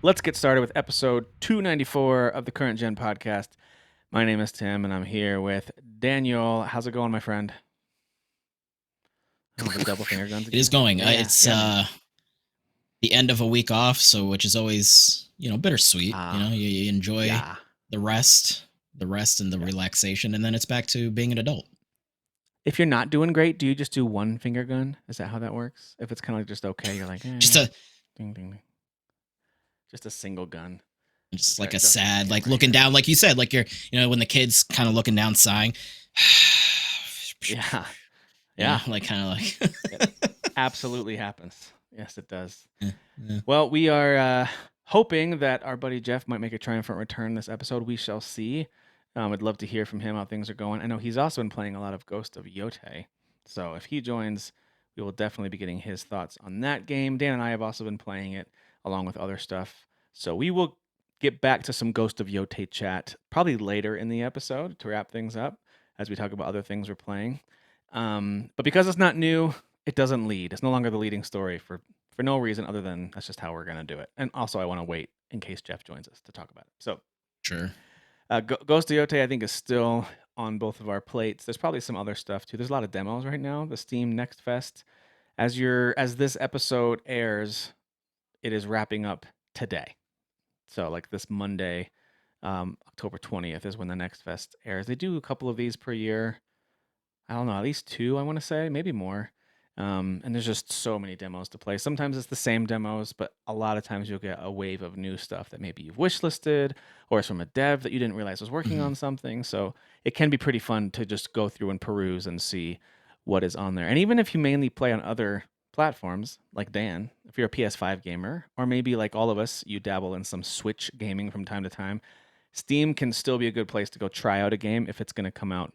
Let's get started with episode 294 of the Current Gen podcast. My name is Tim, and I'm here with Daniel. How's it going, my friend? Oh, the double finger guns It is again? going. It's man. The end of a week off, so which is always bittersweet. Ah, You enjoy yeah, the rest, and the yeah. relaxation, and then it's back to being an adult. If you're not doing great, do you just do one finger gun? Is that how that works? If it's kind of like just okay, you're like, Just a ding, ding, ding. Just a single gun. just like a Just for sad, like camera looking here. down, like you said, like you're when the kid's kind of looking down, sighing. Yeah, yeah. Like kind of like. It absolutely happens. Yes, it does. Yeah. Well, we are hoping that our buddy Jeff might make a triumphant return this episode. We shall see. I'd love to hear from him how things are going. I know he's also been playing a lot of Ghost of Yotei. So if he joins, we will definitely be getting his thoughts on that game. Dan and I have also been playing it along with other stuff. So we will get back to some Ghost of Yotei chat probably later in the episode to wrap things up as we talk about other things we're playing. But because it's not new, it doesn't lead. It's no longer the leading story for no reason other than that's just how we're going to do it. And also, I want to wait in case Jeff joins us to talk about it. So, Sure. Ghost of Yotei, I think, is still on both of our plates. There's probably some other stuff too. There's a lot of demos right now. The Steam Next Fest, as this episode airs, it is wrapping up today. So, like this Monday, October 20th is when the Next Fest airs. They do a couple of these per year. I don't know, at least 2, I wanna say, maybe more. And there's just so many demos to play. Sometimes it's the same demos, but a lot of times you'll get a wave of new stuff that maybe you've wishlisted or it's from a dev that you didn't realize was working Mhm. on something. So it can be pretty fun to just go through and peruse and see what is on there. And even if you mainly play on other platforms, like Dan, if you're a PS5 gamer, or maybe like all of us, you dabble in some Switch gaming from time to time, Steam can still be a good place to go try out a game if it's gonna come out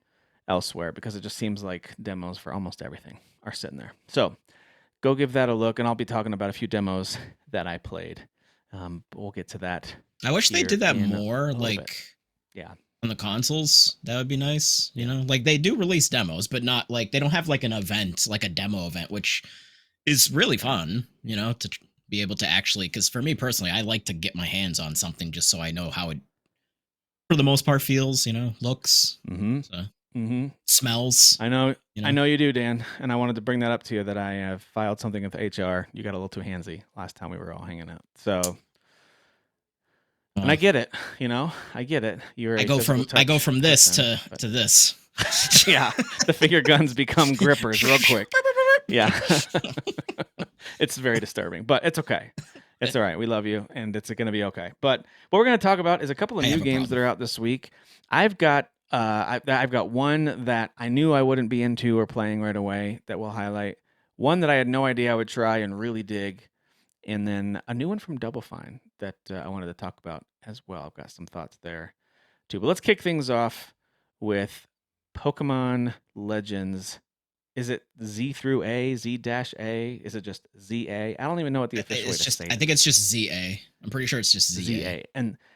elsewhere because it just seems like demos for almost everything are sitting there. So go give that a look, and I'll be talking about a few demos that I played. But we'll get to that I wish they here did that in more, a little bit. like Yeah, on the consoles. That would be nice. yeah. Like they do release demos, but not like they don't have like an event, like a demo event, which is really fun, to be able to actually, because for me personally, I like to get my hands on something just so I know how it, for the most part, feels, looks, Mm-hmm. so, Mm-hmm. smells, I know. you I know. know you do, Dan. And I wanted to bring that up to you that I have filed something with HR. You got a little too handsy last time we were all hanging out. So, and I Uh, get it. I get it. You're a physical I go touch from this person, to but this. yeah, the finger guns become grippers real quick. Yeah. It's very disturbing, but it's okay. It's all right. We love you, and it's going to be okay. But what we're going to talk about is a couple of I new have a games that problem. are out this week. I've got one that I knew I wouldn't be into or playing right away that we'll highlight. One that I had no idea I would try and really dig, and then a new one from Double Fine that I wanted to talk about as well. I've got some thoughts there too. But let's kick things off with Pokemon Legends. Is it Z through A, Z dash A? Is it just ZA? I don't even know what the official way It's to just, say I this think it's is. just ZA. I'm pretty sure it's just ZA. ZA.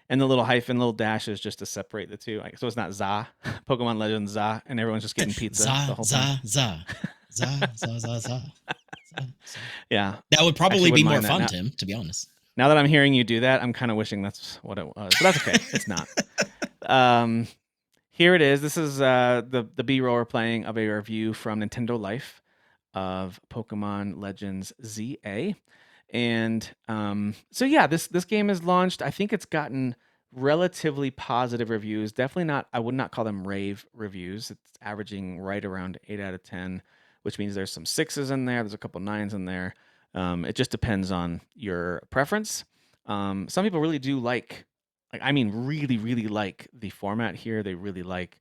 And the little hyphen, little dash is just to separate the two. Like, so it's not ZA, Pokemon Legends ZA, and everyone's just getting pizza the Za, whole time. za, za. Za, za, za, za. Za, za. Yeah. That would Actually probably be wouldn't more mind that. fun, Tim, to be honest. Now that I'm hearing you do that, I'm kind of wishing that's what it was. But that's okay. It's not. Um, Here it is. This is the B-roll we're playing of a review from Nintendo Life of Pokemon Legends ZA. And so yeah, this game is launched. I think it's gotten relatively positive reviews. Definitely not. I would not call them rave reviews. It's averaging right around 8 out of 10, which means there's some 6s in there. There's a couple 9s in there. It just depends on your preference. Some people really do like I mean, really, really like the format here. They really like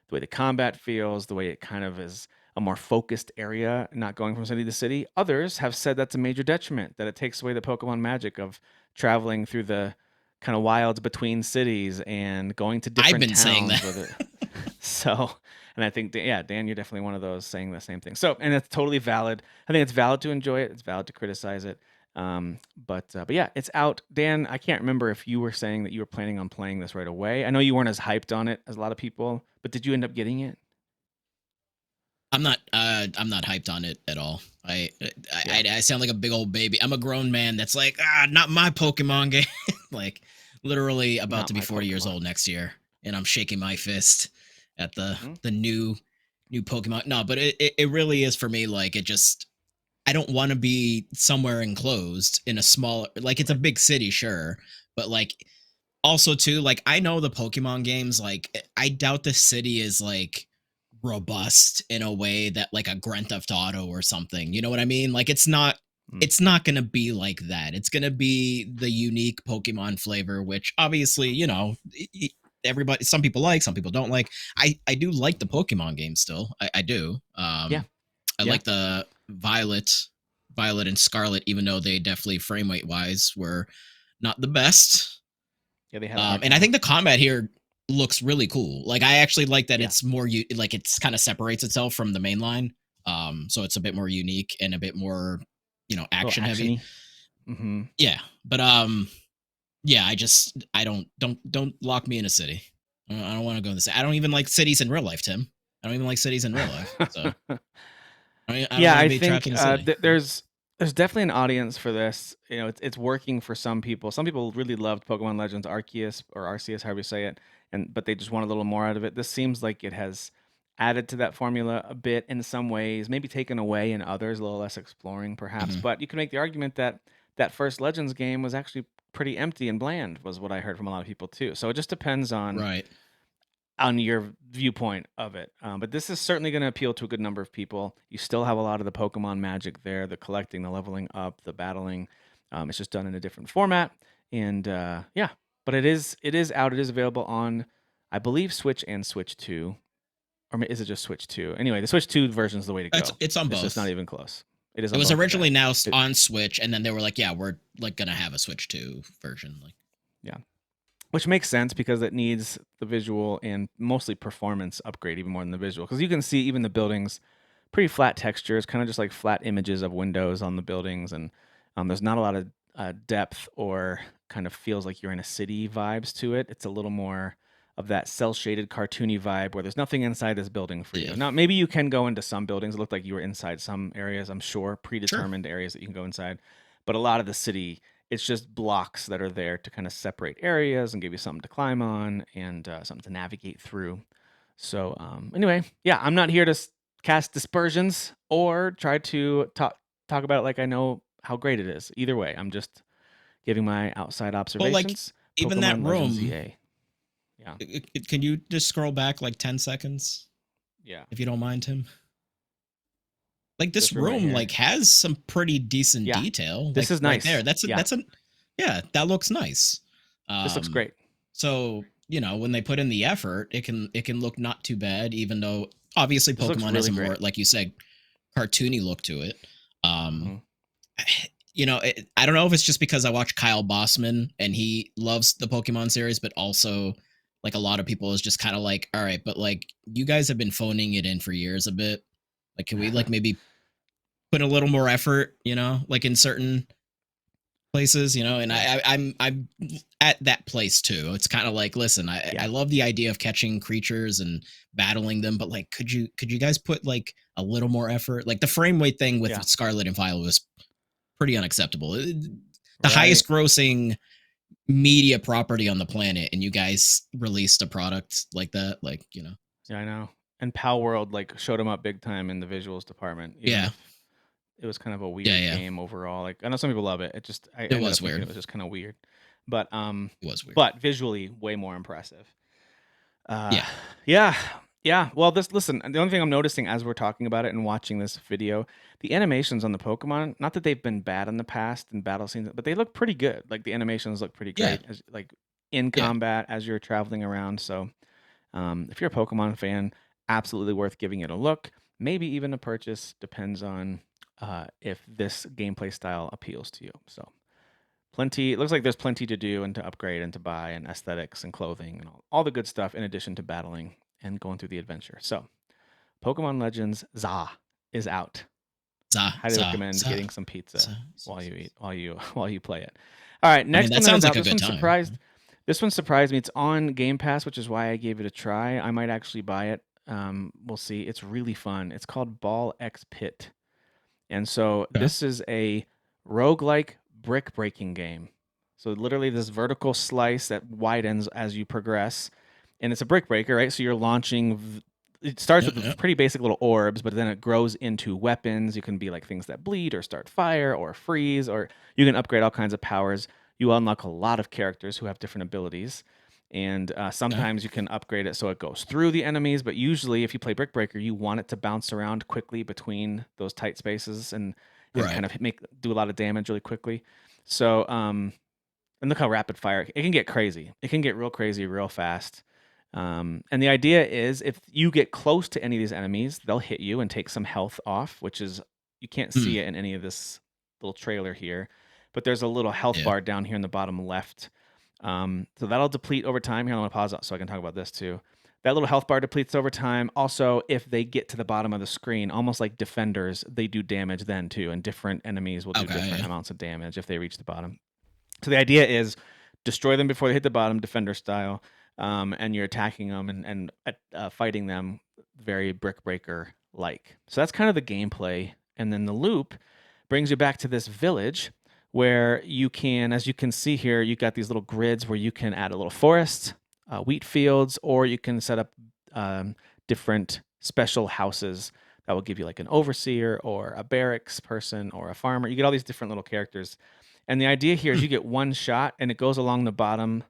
the way the combat feels, the way it kind of is a more focused area, not going from city to city. Others have said that's a major detriment, that it takes away the Pokemon magic of traveling through the kind of wilds between cities and going to I've different been saying towns that. with it. So, and I think, yeah, Dan, you're definitely one of those saying the same thing. So, and it's totally valid. I think it's valid to enjoy it. It's valid to criticize it. But yeah, it's out. Dan, I can't remember if you were saying that you were planning on playing this right away. I know you weren't as hyped on it as a lot of people, but did you end up getting it? I'm not hyped on it at all. Yeah, I sound like a big old baby. I'm a grown man that's like, not my Pokemon game. Like literally about not to be my 40 years Pokemon. old next year, and I'm shaking my fist at Hmm. the new Pokemon. No, but it really is for me. Like it just, I don't want to be somewhere enclosed in a small, like it's a Right. big city, sure, but like also too, like I know the Pokemon games, like I doubt the city is like robust in a way that like a Grand Theft Auto or something. You know what I mean? Like Mm. it's not going to be like that. It's going to be the unique Pokemon flavor, which obviously, everybody, some people like, some people don't like. I do like the Mhm. Pokemon game still. I do. Yeah, I yeah, like the Violet and Scarlet, even though they definitely frame rate wise were not the best. yeah. They had a hard And I time. think the combat here looks really cool. Like I actually like that Yeah, it's more like it's kind of separates itself from the main line. So it's a bit more unique and a bit more, a little action heavy. actiony. Hmm. Yeah, but yeah, I don't lock me in a city. I don't want to go in the city. I don't even like cities in real life, Tim. I don't even like cities in real life. So I don't Yeah, want to I be trapped think in a city. there's definitely an audience for this. It's working for some people. Some people really loved Pokemon Legends Arceus or Arceus, however you say it, and but they just want a little more out of it. This seems like it has added to that formula a bit in some ways, maybe taken away in others, a little less exploring perhaps. Hmm. But you can make the argument that that first Legends game was actually pretty empty and bland, was what I heard from a lot of people too. So it just depends Right. on your viewpoint of it. But this is certainly going to appeal to a good number of people. You still have a lot of the Pokemon magic there, the collecting, the leveling up, the battling. It's just done in a different format, and yeah. But it is out. It is available on, I believe, Switch and Switch Two, or is it just Switch Two? Anyway, the Switch Two version is the way to go. It's on It's just not both. even close. It is It on was both. Okay. originally now It, on Switch, and then they were like, "Yeah, we're like gonna have a Switch 2 version." Like, yeah. Which makes sense because it needs the visual and mostly performance upgrade even more than the visual. Because you can see even the buildings, pretty flat textures, kind of just like flat images of windows on the buildings, and there's not a lot of depth or kind of feels like you're in a city vibes to it. It's a little more of that cell shaded cartoony vibe where there's nothing inside this building for you. yeah, Now maybe you can go into some buildings. It looked like you were inside some areas, I'm sure, sure. predetermined areas that you can go inside. But a lot of the city, it's just blocks that are there to kind of separate areas and give you something to climb on and something to navigate through. So anyway, yeah, I'm not here to cast dispersions or try to talk about it like I know how great it is. Either way, I'm just giving my outside Well, like observations. even that Pokemon Legends room, ZA. Yeah, can you just scroll back like 10 seconds yeah. if you don't mind, Tim? Like this This room right room here. like has some pretty decent Yeah, detail. this Like is right there, nice. Yeah, that's a yeah, that looks nice. this looks Um, great. so when they put in the effort, it can look not too bad, even though obviously This looks Pokemon has really a great. more, like you said, cartoony look to it. Um, Hmm. I don't know if it's just because I watch Kyle Bossman and he loves the Pokemon series, but also like a lot of people is just kind of like, all right, but like you guys have been phoning it in for years a bit. Like, can we like maybe put a little more effort, like in certain places, and Yeah, I'm at that place too. It's kind of like, listen, I yeah, love the idea of catching creatures and battling them, but like, could you guys put like a little more effort? Like the frame rate thing with yeah. Scarlet and Violet was pretty unacceptable. The Right. highest grossing media property on the planet, and you guys released a product like that, like Yeah, I know. And Pal World like showed him up big time in the visuals department, even yeah, if it was kind of a yeah, weird yeah. game overall. Like I know some people love it. It just I It ended up was thinking weird. it was just kind of weird. But It was weird. but visually way more impressive. Uh Yeah, yeah. Yeah. Well, this listen, the only thing I'm noticing as we're talking about it and watching this video, the animations on the Pokemon, not that they've been bad in the past in battle scenes, but they look pretty good. Like the animations look pretty yeah, great as like in yeah. combat as you're traveling around. So if you're a Pokemon fan, absolutely worth giving it a look. Maybe even a purchase. Depends on if this gameplay style appeals to you. So plenty. It looks like there's plenty to do and to upgrade and to buy and aesthetics and clothing and all the good stuff in addition to battling and going through the adventure. So Pokemon Legends ZA is out. Za, Highly za, recommend za, getting some pizza za, za, while you za. eat while you while you play it. All right, I mean, next that one that is sounds like out. a This good one time. surprised. This one surprised me. It's on Game Pass, which is why I gave it a try. I might actually buy it we'll see. It's really fun. It's called Ball X Pit. And so Okay. this is a roguelike brick breaking game. So literally this vertical slice that widens as you progress. And it's a brick breaker, right? So you're launching it starts Yep, with yep. pretty basic little orbs, but then it grows into weapons. You can be like things that bleed or start fire or freeze, or you can upgrade all kinds of powers. You unlock a lot of characters who have different abilities. And Okay. sometimes you can upgrade it so it goes through the enemies, but usually if you play Brick Breaker, you want it to bounce around quickly between those tight spaces and Right. kind of do a lot of damage really quickly. So and look how rapid fire it can get crazy. It can get real crazy real fast. And the idea is if you get close to any of these enemies, they'll hit you and take some health off, which is you can't Mm, see it in any of this little trailer here, but there's a little health yeah. bar down here in the bottom left. So that'll deplete over time. Here, I'm gonna pause so I can talk about this too. That little health bar depletes over time. Also, if they get to the bottom of the screen, almost like defenders, they do damage then too, and different enemies will do Okay. different Yeah. amounts of damage if they reach the bottom. So the idea is destroy them before they hit the bottom, defender style, and you're attacking them and fighting them very brick breaker like. So that's kind of the gameplay, and then the loop brings you back to this village where you can, as you can see here, you got these little grids where you can add a little forest, wheat fields, or you can set up different special houses that will give you like an overseer or a barracks person or a farmer. You get all these different little characters. And the idea here is Hmm. you get one shot and it goes along the bottom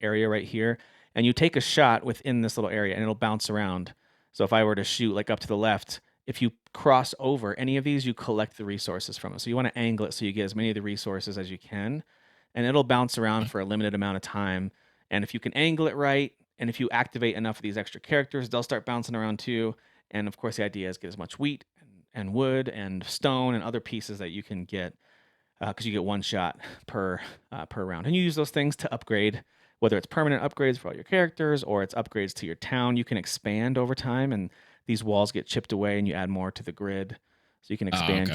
area right here. And you take a shot within this little area and it'll bounce around. So if I were to shoot like up to the left, if you cross over any of these, you collect the resources from it. So you want to angle it so you get as many of the resources as you can. And it'll bounce around for a limited amount of time. And if you can angle it right, and if you activate enough of these extra characters, they'll start bouncing around too. And of course, the idea is get as much wheat and wood and stone and other pieces that you can get because you get one shot per round, and you use those things to upgrade, whether it's permanent upgrades for all your characters or it's upgrades to your town. You can expand over time, and these walls get chipped away, and you add more to the grid, so you can Oh, expand okay.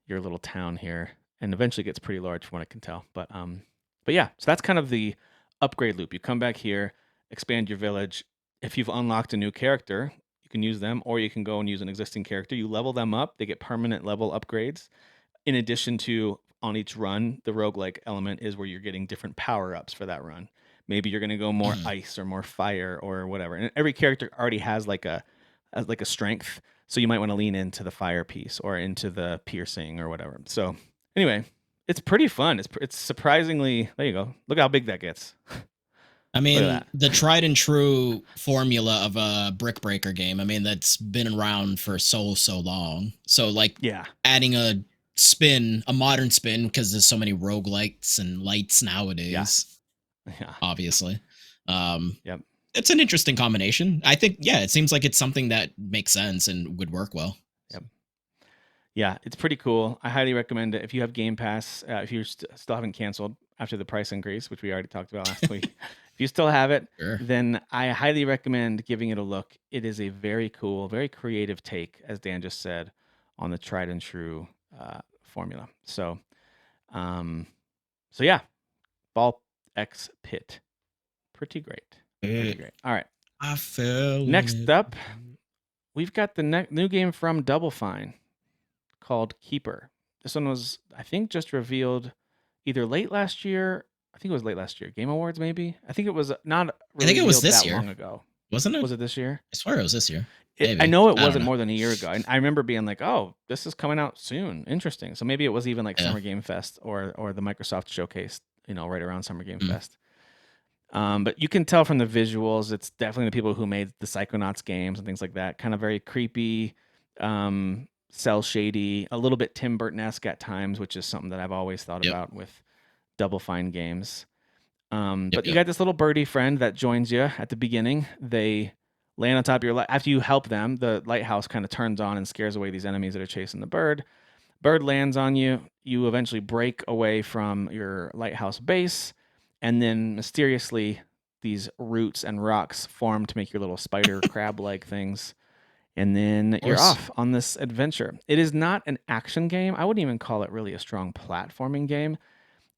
your little town here, and eventually gets pretty large from what I can tell. But yeah, so that's kind of the upgrade loop. You come back here, expand your village. If you've unlocked a new character, you can use them, or you can go and use an existing character. You level them up; they get permanent level upgrades in addition to on each run, the roguelike element is where you're getting different power ups for that run. Maybe you're going to go more Mhm. ice or more fire or whatever. And every character already has like a strength, so you might want to lean into the fire piece or into the piercing or whatever. So anyway, it's pretty fun. It's surprisingly there you go. Look how big that gets. I Look at mean, that. the tried and true formula of a brick breaker game. I mean, that's been around for so long. So like Yeah. adding a modern spin, because there's so many roguelites and lights Yeah. nowadays, Yeah. obviously. Um, Yep. it's an interesting combination. I think, yeah, it seems like it's something that makes sense and would work well. Yep. Yeah, it's pretty cool. I highly recommend it if you have Game Pass. If you still haven't canceled after the price increase, which we already talked about last week, if you still have it, Sure. then I highly recommend giving it a look. It is a very cool, very creative take, as Dan just said, on the tried and true formula. Um, so yeah, Ball X Pit, pretty great, pretty great. All right, I fell in next it. up, we've got the new game from Double Fine called Keeper. This one was, I think, just revealed either late last year. I think it was late last year. Game Awards, maybe. I think it was not I think it was revealed this that year, long ago. wasn't it? Was it this year? I swear it was this year. I Maybe. know it I don't wasn't know. more than a year ago. And I remember being like, "Oh, this is coming out soon. Interesting." So maybe it was even like Yeah. Summer Game Fest or the Microsoft Showcase. Right around Summer Game Mm. Fest. But you can tell from the visuals, it's definitely the people who made the Psychonauts games and things like that. Kind of very creepy, cell shady, a little bit Tim Burton-esque at times, which is something that I've always thought Yep. about with Double Fine games. Yep. But you Yep. got this little birdie friend that joins you at the beginning. They land on top of your after you help them. The lighthouse kind of turns on and scares away these enemies that are chasing the bird. Bird lands on you. You eventually break away from your lighthouse base, and then mysteriously, these roots and rocks form to make your little spider crab like things. And then Of you're course. off on this adventure. It is not an action game. I wouldn't even call it really a strong platforming game.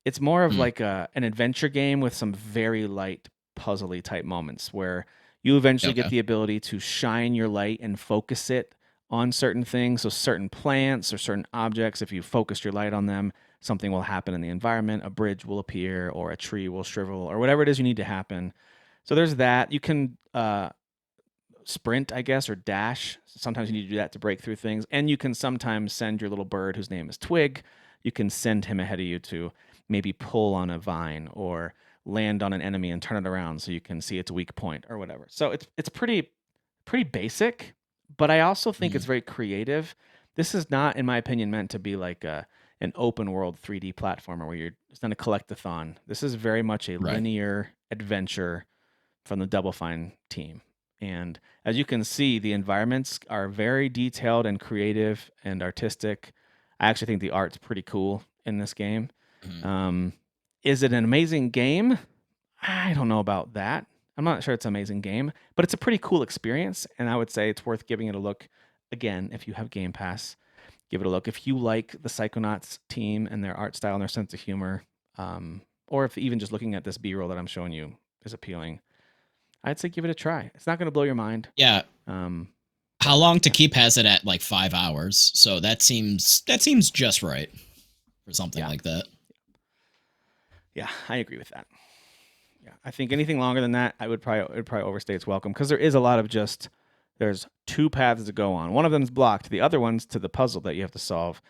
It's more of Mm. like an adventure game with some very light puzzly type moments where You eventually get Okay. the ability to shine your light and focus it on certain things. So certain plants or certain objects, if you focus your light on them, something will happen in the environment. A bridge will appear, or a tree will shrivel, or whatever it is you need to happen. So there's that. You can sprint, I guess, or dash. Sometimes you need to do that to break through things. And you can sometimes send your little bird, whose name is Twig, you can send him ahead of you to maybe pull on a vine or land on an enemy and turn it around so you can see its weak point or whatever. So it's pretty basic, but I also think it's Mhm. very creative. This is not, in my opinion, meant to be like an open world 3D platformer where you're it's not a collectathon. This is very much a Right. linear adventure from the Double Fine team. And as you can see, the environments are very detailed and creative and artistic. I actually think the art's pretty cool in this game. Mhm. Um, is it an amazing game? I don't know about that. I'm not sure it's an amazing game, but it's a pretty cool experience, and I would say it's worth giving it a look. Again, if you have Game Pass, give it a look. If you like the Psychonauts team and their art style and their sense of humor, or if even just looking at this B-roll that I'm showing you is appealing, I'd say give it a try. It's not going to blow your mind, Yeah. um, How but long to yeah, keep has it at like 5 hours? So that seems just right for something yeah, like that. yeah. I agree with that. Yeah, I think anything longer than that, it would probably overstay its welcome because there is a lot of just there's two paths to go on. One of them is blocked. The other one's to the puzzle that you have to solve,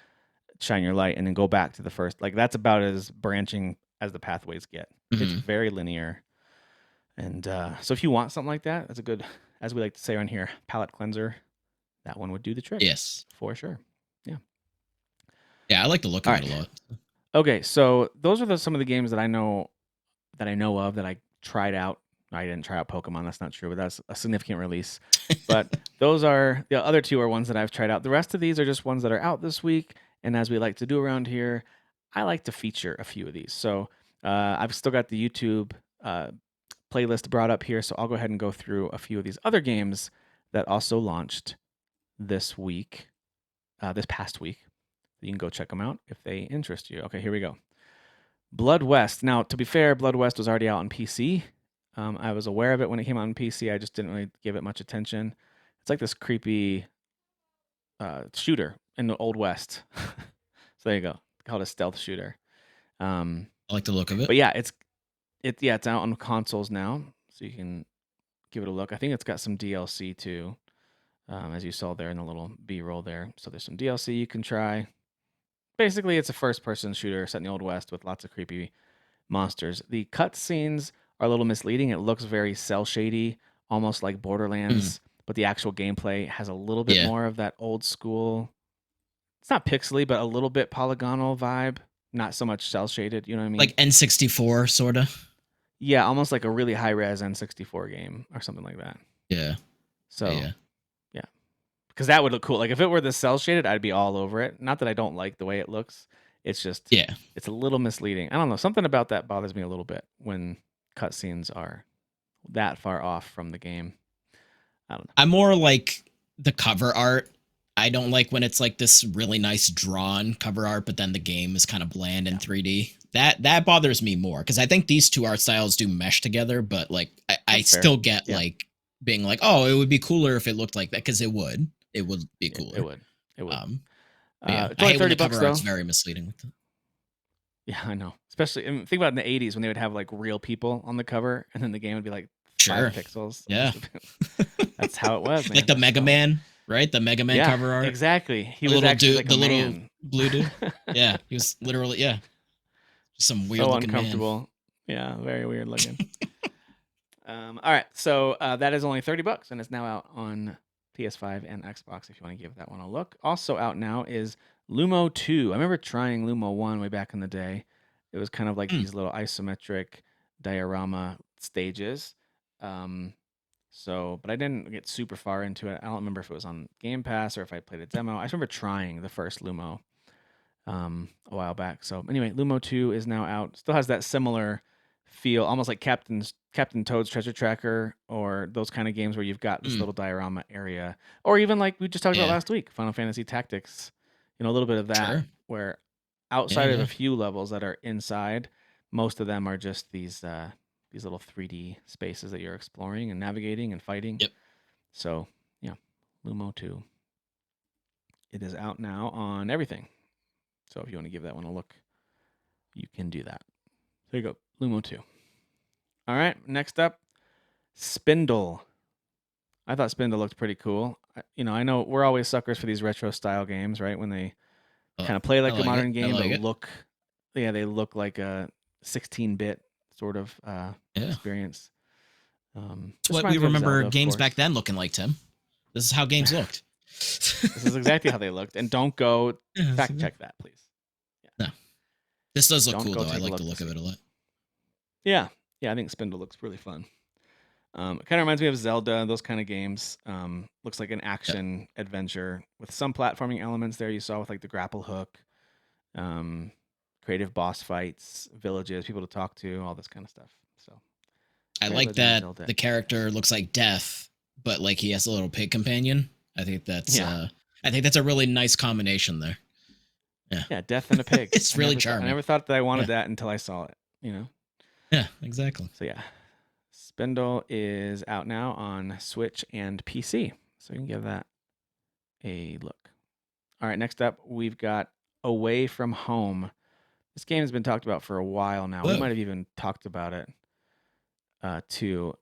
shine your light, and then go back to the first. Like that's about as branching as the pathways get. It's Mhm. very linear, and so if you want something like that, that's a good, as we like to say around here, palate cleanser. That one would do the trick Yes. for sure. Yeah. Yeah, I like the look All of it right. a lot. Okay, so those are some of the games that I know of that I tried out. I didn't try out Pokemon. That's not true, but that's a significant release. But those are the other two are ones that I've tried out. The rest of these are just ones that are out this week. And as we like to do around here, I like to feature a few of these. So I've still got the YouTube uh, playlist brought up here. So I'll go ahead and go through a few of these other games that also launched this week, this past week. You can go check them out if they interest you. Okay, here we go. Blood West. Now, to be fair, Blood West was already out on PC. I was aware of it when it came out on PC. I just didn't really give it much attention. It's like this creepy shooter in the Old West. So there you go. Called a stealth shooter. Um, I like the look of it. but yeah, it's out on consoles now, so you can give it a look. I think it's got some DLC too, as you saw there in the little B-roll there. So there's some DLC you can try. Basically, it's a first-person shooter set in the Old West with lots of creepy monsters. The cutscenes are a little misleading. It looks very cell shady, almost like Mhm. Borderlands, but the actual gameplay has a little bit Yeah. more of that old school. It's not pixely, but a little bit polygonal vibe. Not so much cell shaded. You know what I mean? Like N64 sorta. Yeah, almost like a really high res N64 game or something like that. Yeah. Yeah, So yeah. yeah, because that would look cool. Like if it were the cell shaded, I'd be all over it. Not that I don't like the way it looks. It's just Yeah. it's a little misleading. I don't know. Something about that bothers me a little bit when cutscenes are that far off from the game. I don't know. I'm more like the cover art. I don't like when it's like this really nice drawn cover art, but then the game is kind of bland in Yeah, 3D. That bothers me more because I think these two art styles do mesh together, but like I that's fair. still get Yeah, like being like, oh, it would be cooler if it looked like that because it would. It would be it cooler. would. It would. Um, but yeah, It's I only hate when 30 the bucks cover art's though. very misleading with it. Yeah, I know. Especially think about in the 80s when they would have like real people on the cover and then the game would be like 5 Sure. pixels. Yeah. That's how it was, Like man. the Mega So, Man, right? The Mega Man yeah, cover art. exactly. He The was little actually dude, like a the little man. blue dude. Yeah, he was literally just some weird So looking man. uncomfortable. Yeah, very weird looking. All right, so that is only 30 bucks, and it's now out on PS5 and Xbox if you want to give that one a look. Also out now is Lumo 2. I remember trying Lumo 1 way back in the day. It was kind of like Mm, these little isometric diorama stages. Um, but I didn't get super far into it. I don't remember if it was on Game Pass or if I played a demo. I just remember trying the first Lumo a while back. So anyway, Lumo 2 is now out. Still has that similar feel, almost like Captain Toad's Treasure Tracker or those kind of games where you've got this mm, little diorama area, or even like we just talked about yeah, last week, Final Fantasy Tactics. A little bit of that sure. where Yeah, outside of yeah. a few levels that are inside, most of them are just these these little 3D spaces that you're exploring and navigating and fighting. Yep. So yeah, Lumo 2. It is out now on everything. So if you want to give that one a look, you can do that. There you go, Lumo 2. All right, next up, Spindle. I thought Spindle looked pretty cool. I know we're always suckers for these retro style games, right? When they kind of play I like a like it. modern I game, like but it. they look like a 16-bit sort of Yeah. experience. It's This what we reminds me of remember Zelda, of games back course. then looking like, Tim. This is how games looked. This is exactly how they looked. And don't go Yeah, fact check that, please. no. This does look Don't cool, go though. I take a like the look to look of see. it a lot. Yeah, I think Spindle looks really fun. It kind of reminds me of Zelda, those kind of games. Looks like an Yep. action adventure with some platforming elements there. You saw with like the grapple hook, creative boss fights, villages, people to talk to, all this kind of stuff. So I very like Legend of that Zelda. the character looks like Death, but like he has a little pig companion. I think that's a really nice combination there. Yeah, Death and a pig. It's really charming. I never thought that I wanted Yeah. that until I saw it. Yeah, exactly. So yeah, Spindle is out now on Switch and PC, so you can give that a look. All right, next up we've got Away from Home. This game has been talked about for a while now. We Whoa. might have even talked about it too.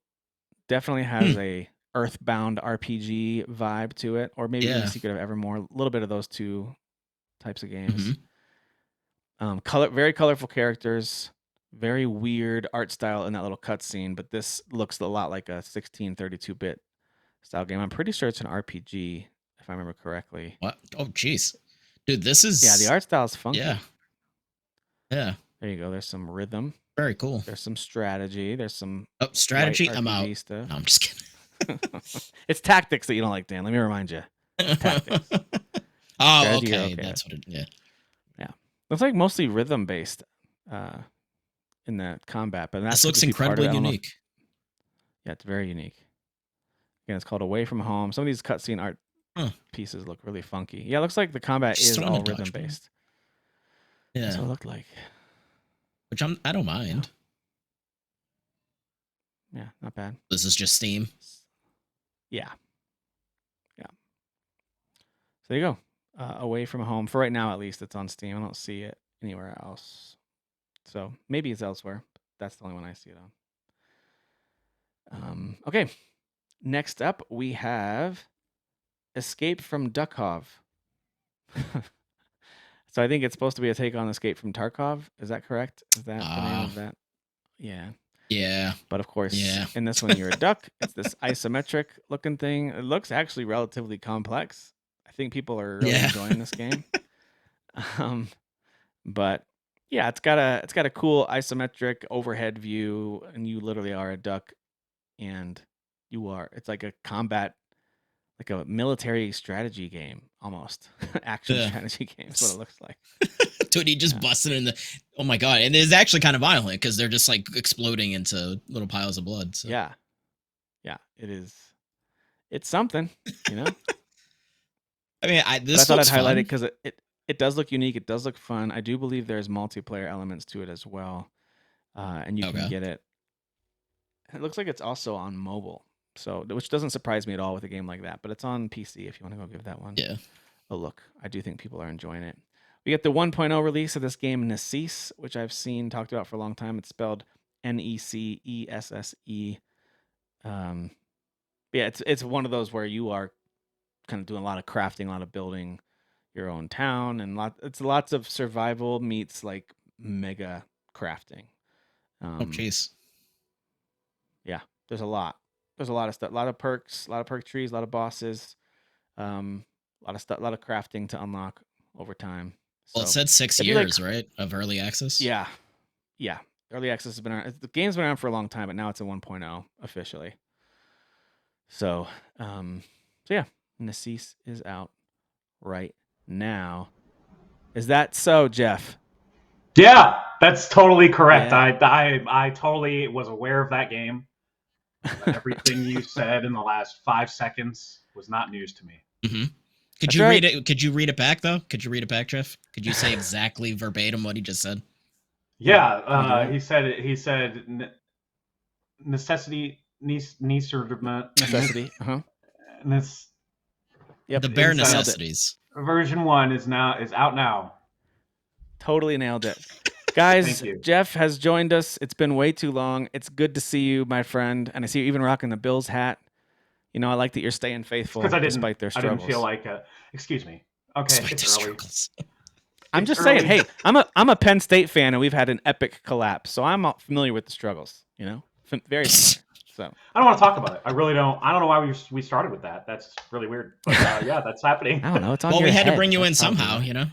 Definitely has a Earthbound RPG vibe to it, or maybe even Yeah. Secret of Evermore. A little bit of those two types of games. Mm-hmm. Very colorful characters, very weird art style in that little cutscene. But this looks a lot like a 1632-bit style game. I'm pretty sure it's an RPG, if I remember correctly. What? Oh, jeez, dude, this is Yeah, the art style is funky. Yeah. Yeah. There you go. There's some rhythm. Very cool. There's some strategy. There's some strategy. light I'm RPG out. stuff. No, I'm just kidding. It's tactics that you don't like, Dan. Let me remind you. Tactics. Oh, Strategy, okay. That's what it. Yeah. Yeah. Looks like mostly rhythm based in the combat, but This looks incredibly unique. Yeah, it's very unique. Again, it's called Away from Home. Some of these cutscene art pieces look really funky. Yeah, it looks like the combat is all rhythm based. Yeah. That's what it looked like. Which I don't mind. Yeah, not bad. This is just Steam. Yeah. So there you go. Away from Home. For right now, at least, it's on Steam. I don't see it anywhere else. So maybe it's elsewhere. But that's the only one I see it on. Okay. Next up, we have Escape from Duckov. So I think it's supposed to be a take on Escape from Tarkov. Is that correct? Is that the name of that? Yeah. Yeah. But of course, in this one, you're a duck. It's this isometric looking thing. It looks actually relatively complex. I think people are really enjoying this game. But yeah, it's got a cool isometric overhead view, and you literally are a duck, and it's like a combat, like a military strategy game almost. Action strategy game is what it looks like. Dude, he just busted in the. Oh my god! And it's actually kind of violent because they're just like exploding into little piles of blood. So. Yeah, it is. It's something, I mean, I thought I'd highlight it because it does look unique. It does look fun. I do believe there's multiplayer elements to it as well, and you can get it. It looks like it's also on mobile, so which doesn't surprise me at all with a game like that. But it's on PC if you want to go give that one a look. I do think people are enjoying it. We get the 1.0 release of this game, Necesse, which I've seen talked about for a long time. It's spelled Necesse. Yeah, it's one of those where you are kind of doing a lot of crafting, a lot of building your own town, and it's lots of survival meets like mega crafting. Oh jeez. Yeah, there's a lot. There's a lot of stuff, a lot of perks, a lot of perk trees, a lot of bosses, a lot of stuff, a lot of crafting to unlock over time. Well, it said 6 years, right, of early access. Yeah. Early access has been around. The game's been around for a long time, but now it's a 1.0 officially. So yeah, Necesse is out right now. Is that so, Jeff? Yeah, that's totally correct. Yeah. I totally was aware of that game. Everything you said in the last 5 seconds was not news to me. Mm-hmm. Could you read it? Could you read it back though? Could you read it back, Jeff? Could you say exactly verbatim what he just said? Yeah, he said necessity, Necessity. This. Yep. The bare It's, necessities. Version 1 is out now. Totally nailed it. Guys, Thank you. Jeff has joined us. It's been way too long. It's good to see you, my friend. And I see you even rocking the Bills hat. You know, I like that you're staying faithful despite their I struggles. didn't feel like excuse me. Okay, Despite it's their early. struggles. I'm just saying, hey, I'm a Penn State fan, and we've had an epic collapse, so I'm familiar with the struggles. You know, very familiar. So I don't want to talk about it. I really don't. I don't know why we started with that. That's really weird. But yeah, that's happening. I don't know. It's on Well, your we had head. to bring you in That's probably somehow, why. you know.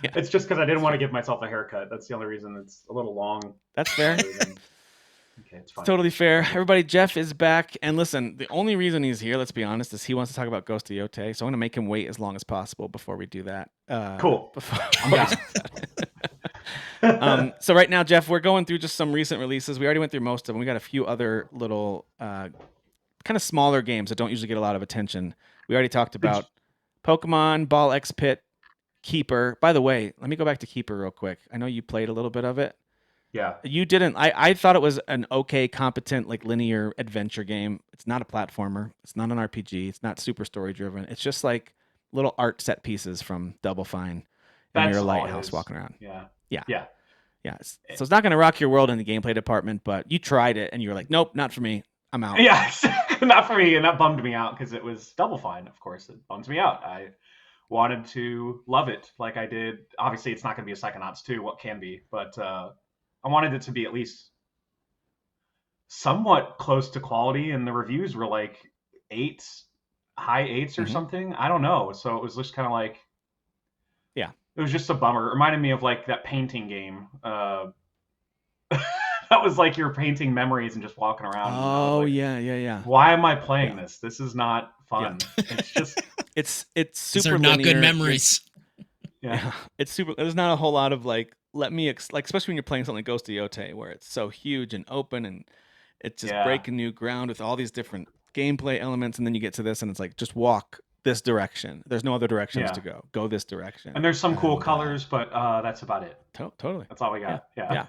It's just because I didn't want to give myself a haircut. That's the only reason. It's a little long. That's fair. Okay, it's fine. Totally fair. Everybody, Jeff is back. And listen, the only reason he's here, let's be honest, is he wants to talk about Ghost of Yotei. So I'm going to make him wait as long as possible before we do that. Cool. I'm down. So right now, Jeff, we're going through just some recent releases. We already went through most of them. We got a few other little kind of smaller games that don't usually get a lot of attention. We already talked about Pokemon, Ball X Pit, Keeper. By the way, let me go back to Keeper real quick. I know you played a little bit of it. Yeah. You didn't. I thought it was an okay, competent, like linear adventure game. It's not a platformer. It's not an RPG. It's not super story driven. It's just like little art set pieces from Double Fine, and you're a lighthouse walking around. Yeah. Yeah. Yeah. Yeah. So it's not going to rock your world in the gameplay department, but you tried it and you were like, nope, not for me. I'm out. Yeah, not for me, and that bummed me out because it was Double Fine. Of course, it bums me out. I wanted to love it like I did. Obviously, it's not going to be a Psychonauts 2. What can be, but I wanted it to be at least somewhat close to quality, and the reviews were like high eights or something. I don't know. So it was just kind of like, yeah, it was just a bummer. It reminded me of like that painting game. That was like you're painting memories and just walking around. Oh, like, yeah. Why am I playing this? This is not fun. Yeah. It's just it's super. These are not good memories. Yeah, it's super. There's not a whole lot of like. Let me like, especially when you're playing something like Ghost of Yotei, where it's so huge and open and it's just breaking new ground with all these different gameplay elements, and then you get to this and it's like just walk this direction. There's no other directions to go. Go this direction. And there's some cool colors, but that's about it. Totally. That's all we got. Yeah.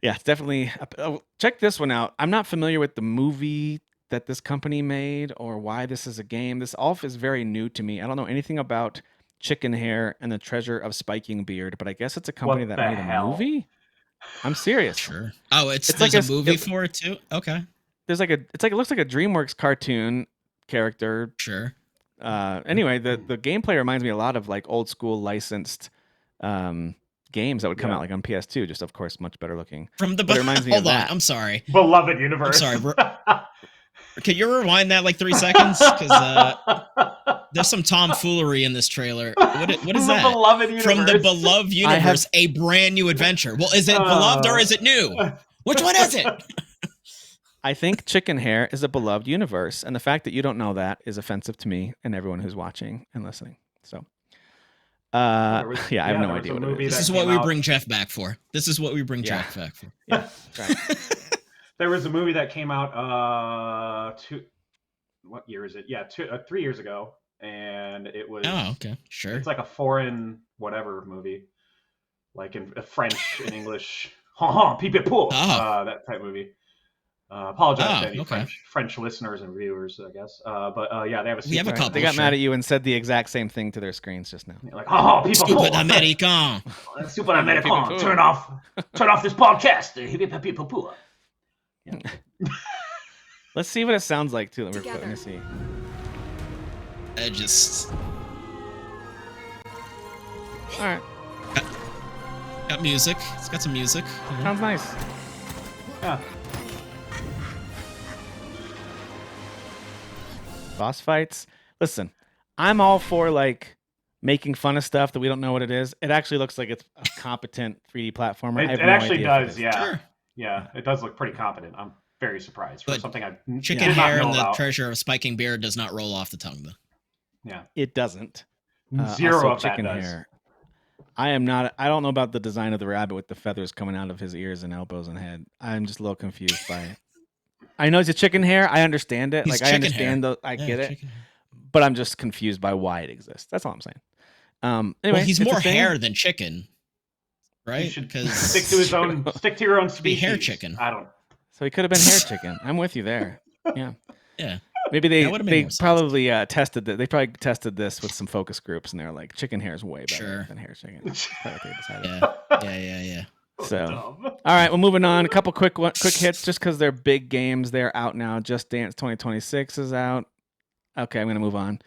Yeah, it's definitely. Check this one out. I'm not familiar with the movie that this company made or why this is a game. This all is very new to me. I don't know anything about Chickenhare and the Treasure of Spiking Beard, but I guess it's a company that made a movie. I'm serious. Sure. Oh, it's like a movie for it too. Okay. There's like it looks like a DreamWorks cartoon character. Sure. Anyway, the gameplay reminds me a lot of like old school licensed games that would come out like on PS2, just of course much better looking. From the reminds me hold of on, that. I'm sorry. Beloved universe. I'm sorry. Can you rewind that like 3 seconds? Because there's some tomfoolery in this trailer. What is that? Beloved universe. From the beloved universe, a brand new adventure. Well, is it beloved or is it new? Which one is it? I think Chickenhare is a beloved universe, and the fact that you don't know that is offensive to me and everyone who's watching and listening. So, I have no idea what it is. This is what we bring Jeff back for. This is what we bring Jeff back for. Yeah, right. There was a movie that came out what year is it? Yeah, 3 years ago, and it was. Oh, okay, sure. It's like a foreign whatever movie, like in French and English. That type movie. Apologize to any French listeners and viewers, I guess. But yeah, they have a. We have a couple. They got mad at you and said the exact same thing to their screens just now. Like, people, stupid American. Stupid American. Turn off this podcast. Yeah. Let's see what it sounds like too. Let me see. I just. All right. Got music. It's got some music. Sounds nice. Yeah. Boss fights. Listen, I'm all for like making fun of stuff that we don't know what it is. It actually looks like it's a competent 3D platformer. It actually does, yeah. Sure. Yeah, it does look pretty competent. I'm very surprised for something I Chickenhare and the Treasure of Spiking Beard does not roll off the tongue though. Yeah, it doesn't. Zero of that Chickenhare. I don't know about the design of the rabbit with the feathers coming out of his ears and elbows and head. I'm just a little confused by it. I know it's a Chickenhare. I understand it. I understand I get it. But I'm just confused by why it exists. That's all I'm saying. Anyway, well, he's more hair than chicken. right? should Because stick to your own species. be hair chicken. I don't. So he could have been hair chicken. I'm with you there. Yeah. Yeah. Maybe That would've made they more sense. probably tested that. They probably tested this with some focus groups, and they're like, chicken hair is way better than hair chicken. That's probably what they decided. Yeah. So, all right, well, moving on. A couple quick hits, just because they're big games. They're out now. Just Dance 2026 is out. Okay, I'm gonna move on.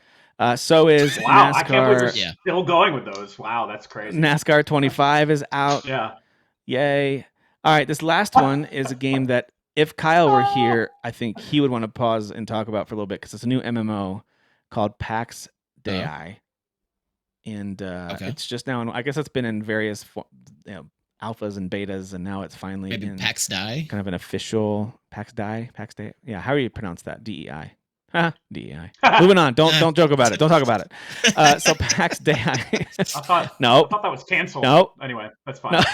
So is wow, NASCAR. I can't believe we're still going with those. Wow, that's crazy. NASCAR 25 is out. Yeah. Yay. All right, this last one is a game that if Kyle were here, I think he would want to pause and talk about for a little bit because it's a new MMO called PAX Dei. And it's just now, I guess it's been in various alphas and betas, and now it's finally maybe in PAX Dei, kind of an official PAX Dei. Yeah, how do you pronounce that? DEI. DEI. Moving on. Don't joke about it. Don't talk about it. So PAX Dei. I thought that was canceled. No. Anyway, that's fine.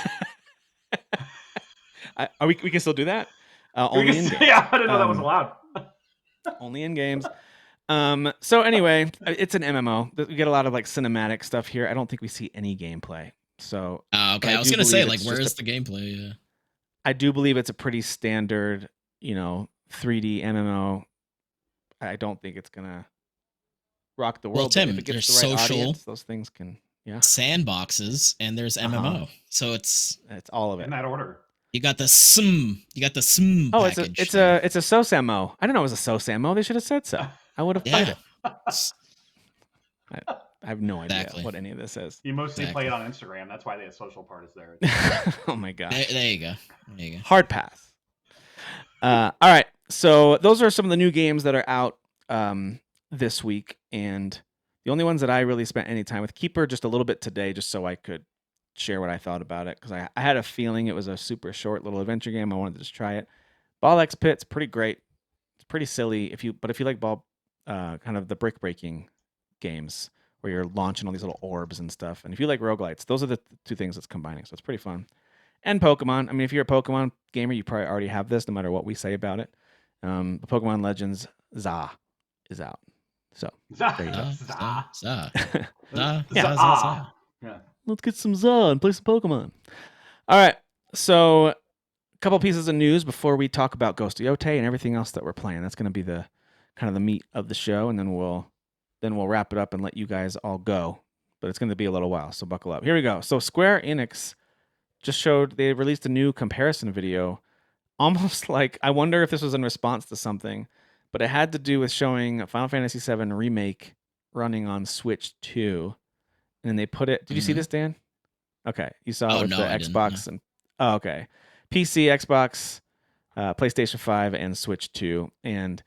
No. We can still do that. Only in games. Yeah, I didn't know that was allowed. Only in games. So anyway, it's an MMO. We get a lot of like cinematic stuff here. I don't think we see any gameplay. So okay, I was gonna say, like, where's the gameplay? Yeah. I do believe it's a pretty standard, 3D MMO. I don't think it's gonna rock the world. Well, Tim, if it gets there's the right social audience, those things can sandboxes, and there's MMO. So it's all of it in that order. You got the SM. Oh, package. it's a SOSAMO. I didn't know it was a SOSAMO. They should have said so. I would have played it. I have no idea what any of this is. You mostly play it on Instagram. That's why the social part is there. Oh my gosh. There you go. Hard pass. All right. So those are some of the new games that are out this week, and the only ones that I really spent any time with. Keeper just a little bit today, just so I could share what I thought about it, because I had a feeling it was a super short little adventure game. I wanted to just try it. Ball X Pit's pretty great. It's pretty silly if you like ball, kind of the brick breaking games where you're launching all these little orbs and stuff. And if you like roguelites, those are the two things it's combining. So it's pretty fun. And Pokemon. I mean, if you're a Pokemon gamer, you probably already have this, no matter what we say about it. Pokemon Legends ZA is out. So there you go. ZA. Yeah. Let's get some ZA and play some Pokemon. All right. So a couple pieces of news before we talk about Ghost of Yotei and everything else that we're playing. That's going to be the kind of the meat of the show, and then we'll wrap it up and let you guys all go. But it's going to be a little while, so buckle up. Here we go. So Square Enix just they released a new comparison video, almost like, I wonder if this was in response to something, but it had to do with showing Final Fantasy VII Remake running on Switch 2. And then they put it. Did you see this, Dan? Okay, you saw it with the Xbox and okay, PC, Xbox, PlayStation 5, and Switch 2. And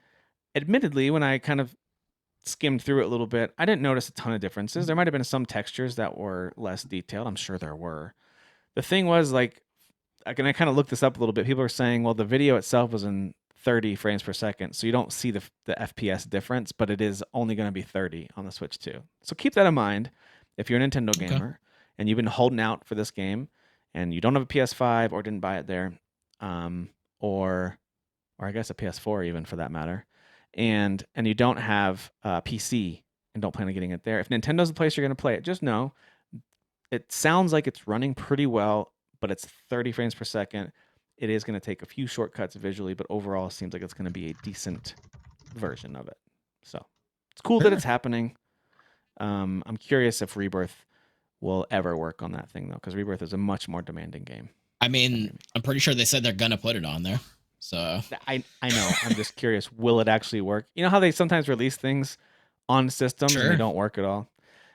admittedly, when I kind of skimmed through it a little bit, I didn't notice a ton of differences. There might have been some textures that were less detailed. I'm sure there were. The thing was, like, I kind of looked this up a little bit. People are saying, well, the video itself was in 30 frames per second, so you don't see the FPS difference, but it is only going to be 30 on the Switch 2. So keep that in mind. If you're a Nintendo gamer and you've been holding out for this game and you don't have a PS5 or didn't buy it there, or I guess a PS4 even for that matter, and you don't have a PC and don't plan on getting it there, if Nintendo's the place you're going to play it, just know it sounds like it's running pretty well, but it's 30 frames per second. It is going to take a few shortcuts visually, but overall it seems like it's going to be a decent version of it. So it's cool that it's happening. I'm curious if Rebirth will ever work on that thing, though, because Rebirth is a much more demanding game. I mean, I'm pretty sure they said they're gonna put it on there. So I know. I'm just curious, will it actually work? You know how they sometimes release things on systems and they don't work at all?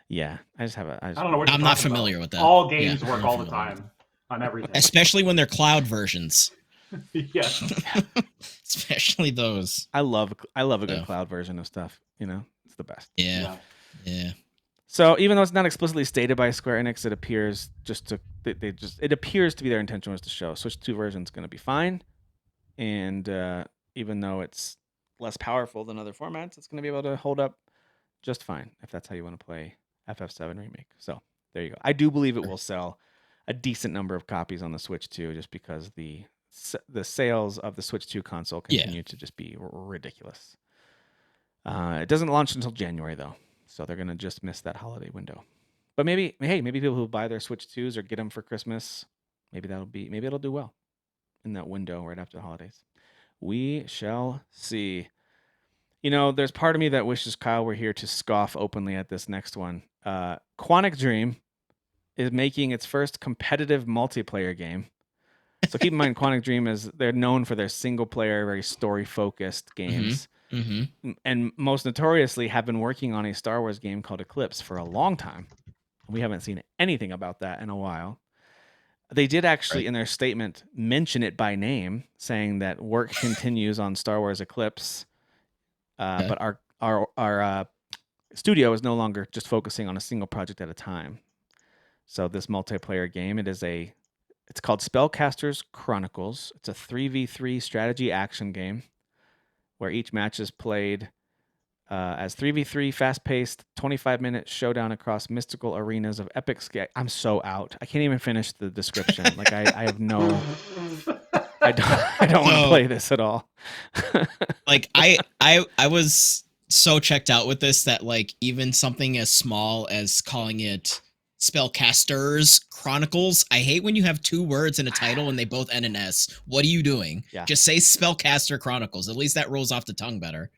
Yeah, I don't know what I'm not familiar with that. All games work all the time on everything, especially when they're cloud versions. Yeah, especially those. I love a good cloud version of stuff. It's the best. Yeah. So even though it's not explicitly stated by Square Enix, it appears it appears to be their intention was to show Switch 2 version is going to be fine, and even though it's less powerful than other formats, it's going to be able to hold up just fine if that's how you want to play FF7 Remake. So there you go. I do believe it will sell a decent number of copies on the Switch 2, just because the sales of the Switch 2 console continue to just be ridiculous. It doesn't launch until January, though, so they're going to just miss that holiday window. But maybe people who buy their Switch 2s or get them for Christmas maybe it'll do well in that window right after the holidays. We shall see. There's part of me that wishes Kyle were here to scoff openly at this next one. Quantic Dream is making its first competitive multiplayer game. So keep in mind, Quantic Dream they're known for their single player, very story focused games. And most notoriously have been working on a Star Wars game called Eclipse for a long time. We haven't seen anything about that in a while. They did actually, in their statement, mention it by name, saying that work continues on Star Wars Eclipse. But our studio is no longer just focusing on a single project at a time. So this multiplayer game, it's called Spellcasters Chronicles. It's a 3v3 strategy action game where each match is played as 3v3 fast-paced 25-minute showdown across mystical arenas of epic scale. I'm so out. I can't even finish the description. Like I have no I don't want to play this at all. Like I was so checked out with this that like even something as small as calling it Spellcasters Chronicles. I hate when you have two words in a title and they both end in S. What are you doing? Yeah. Just say Spellcaster Chronicles. At least that rolls off the tongue better.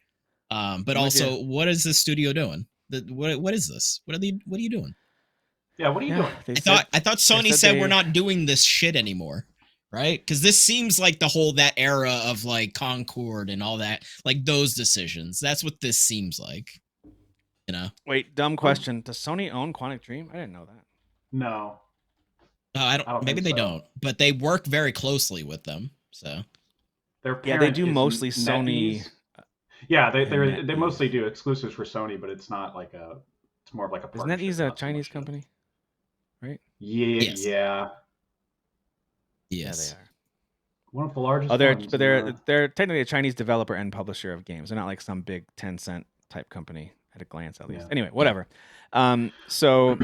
But also, what is this studio doing? What is this? What are you doing? Yeah, what are you doing? I thought Sony said we're not doing this shit anymore, right? Because this seems like that era of like Concord and all that, like those decisions. That's what this seems like. Wait, dumb question. Does Sony own Quantic Dream? I didn't know that. No. I don't. Maybe they don't, but they work very closely with them. So they do mostly Sony. Yeah, they mostly do exclusives for Sony, but it's not like it's more of like a partnership. Isn't NetEase a Chinese company? Right? Yeah. Yes. Yeah. Yes. Yeah, they are. One of the largest. They're technically a Chinese developer and publisher of games. They're not like some big Tencent type company at a glance, at least. Yeah. Anyway, whatever. So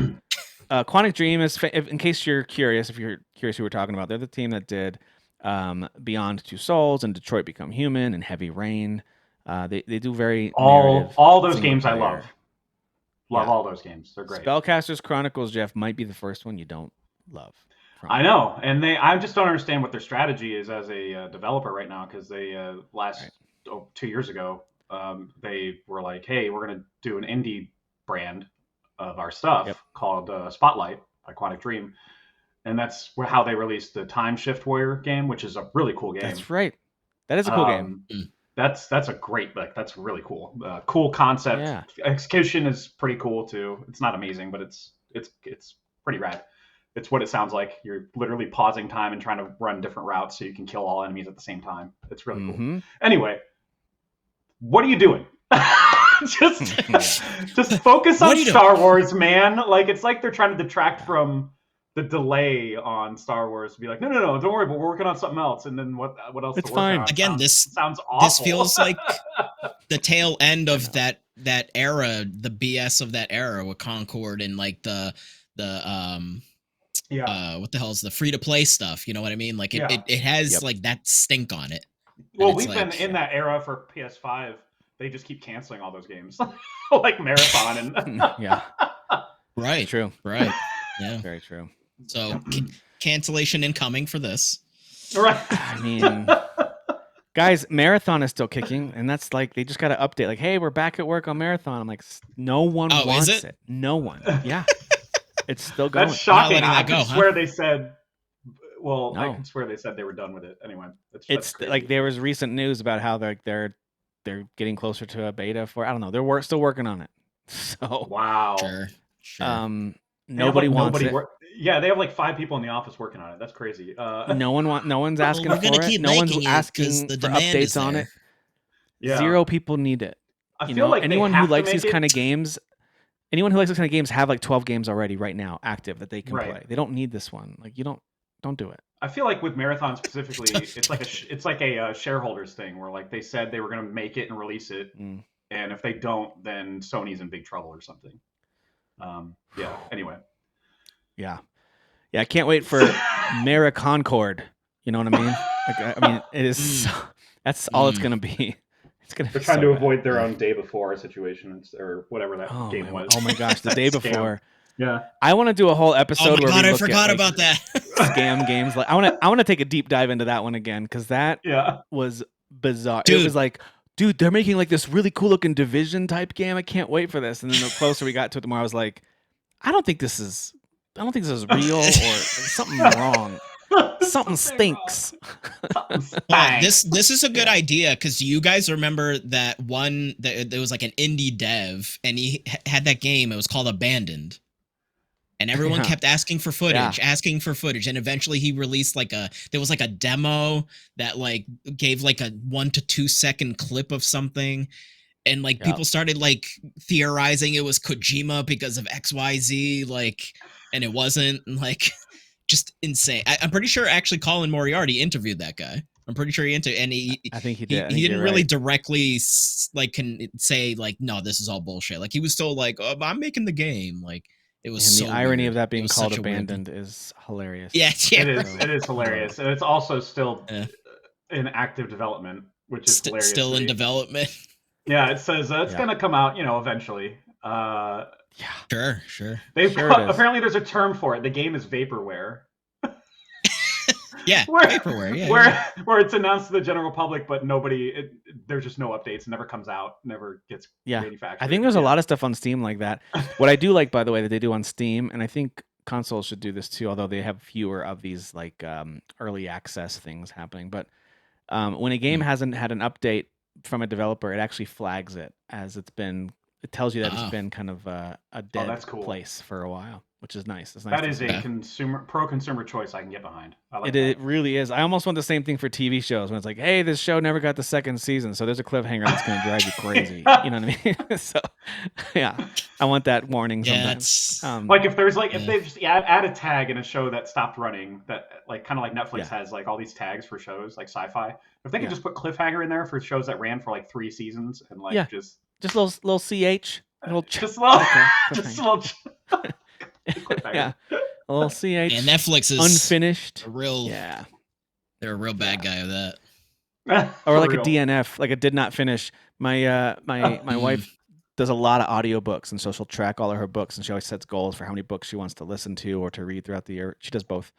Quantic Dream is, in case you're curious, if you're curious who we're talking about, they're the team that did Beyond Two Souls and Detroit Become Human and Heavy Rain. They do very all those games I love. Love all those games. They're great. Spellcasters Chronicles, Jeff, might be the first one you don't love. I know, and I just don't understand what their strategy is as a developer right now, because they 2 years ago they were like, hey, we're going to do an indie brand of our stuff called Spotlight by Quantic Dream, and that's how they released the Time Shift Warrior game, which is a really cool game. That's right. That is a cool game. That's a great, that's really cool. Cool concept. Yeah. Execution is pretty cool too. It's not amazing, but it's pretty rad. It's what it sounds like. You're literally pausing time and trying to run different routes so you can kill all enemies at the same time. It's really cool. Anyway, what are you doing? just focus on Star Wars, man. Like, it's like they're trying to detract from the delay on Star Wars to be like, no, don't worry, but we're working on something else. And then what else? It's fine. Again, this sounds awful. This feels like the tail end of that era, the BS of that era with Concord and like the what the hell is the free to play stuff? You know what I mean? Like it has like that stink on it. Well, we've been in that era for PS5. They just keep canceling all those games, like Marathon and right, true, right, yeah, very true. So cancellation incoming for this. Right. I mean, guys, Marathon is still kicking, and that's like they just got to update. Like, hey, we're back at work on Marathon. I'm like, no one wants it. No one. Yeah. It's still going. That's shocking. I can swear they said. Well, I can swear they said they were done with it. Anyway, it's like there was recent news about how they're getting closer to a beta for. I don't know. They're still working on it. So wow. Sure. Nobody wants it. Yeah, they have like 5 people in the office working on it. That's crazy. No one's asking for it. No one's asking for updates on it. Yeah. 0 people need it. I feel like anyone who likes these kind of games. Anyone who likes this kind of games have like 12 games already right now active that they can play. They don't need this one. Like, you don't do it. I feel like with Marathon specifically, it's like a shareholders thing where like they said they were going to make it and release it, and if they don't, then Sony's in big trouble or something. Anyway. Yeah. I can't wait for Mara Concord. You know what I mean? Like, I mean, it is. That's all it's going to be. They're trying to avoid their own day before situation or whatever that game was. Oh my gosh, the day before. Yeah. I want to do a whole episode where we I look forgot at, about that. scam games. Like, I want to take a deep dive into that one again because that was bizarre. Dude. It was like, dude, they're making like this really cool looking Division type game. I can't wait for this. And then the closer we got to it, the more I was like, I don't think this is real, or something wrong. Something stinks. Well, this is a good idea because you guys remember that one that there was like an indie dev and he had that game. It was called Abandoned, and everyone kept asking for footage, and eventually he released there was like a demo that like gave like a 1 to 2 second clip of something, and like people started like theorizing it was Kojima because of XYZ, like, and it wasn't, and like. Just insane. I'm pretty sure actually Colin Moriarty interviewed that guy. I'm pretty sure and I think he did. He didn't really directly like can say like, no, this is all bullshit. Like he was still like, oh, I'm making the game. Like it was. And so the irony weird. of that being called Abandoned is hilarious. Yeah, it is hilarious, and it's also still in active development, which is hilarious. Still in development. Yeah, it says it's gonna come out, eventually. Yeah, sure. Apparently there's a term for it. The game is vaporware. Yeah, vaporware. Yeah, where it's announced to the general public, but there's just no updates. It never comes out. Never gets manufactured. I think there's a lot of stuff on Steam like that. What I do like, by the way, that they do on Steam, and I think consoles should do this too, although they have fewer of these like early access things happening. But when a game hasn't had an update from a developer, it actually flags it as it tells you that it's been kind of a dead place for a while, which is nice. It's nice. That is a pro-consumer choice I can get behind. I like it really is. I almost want the same thing for TV shows when it's like, hey, this show never got the second season, so there's a cliffhanger that's going to drive you crazy. You know what I mean? So, yeah, I want that warning sometimes. Like if there's like if they just add a tag in a show that stopped running, that like kind of like Netflix has like all these tags for shows like sci-fi. If they could just put cliffhanger in there for shows that ran for like 3 seasons and like just little ch, just little yeah, a little ch. And Netflix is unfinished. They're a real bad guy of that. Or like a DNF, like a did not finish. My wife does a lot of audiobooks, and so she'll track all of her books, and she always sets goals for how many books she wants to listen to or to read throughout the year. She does both,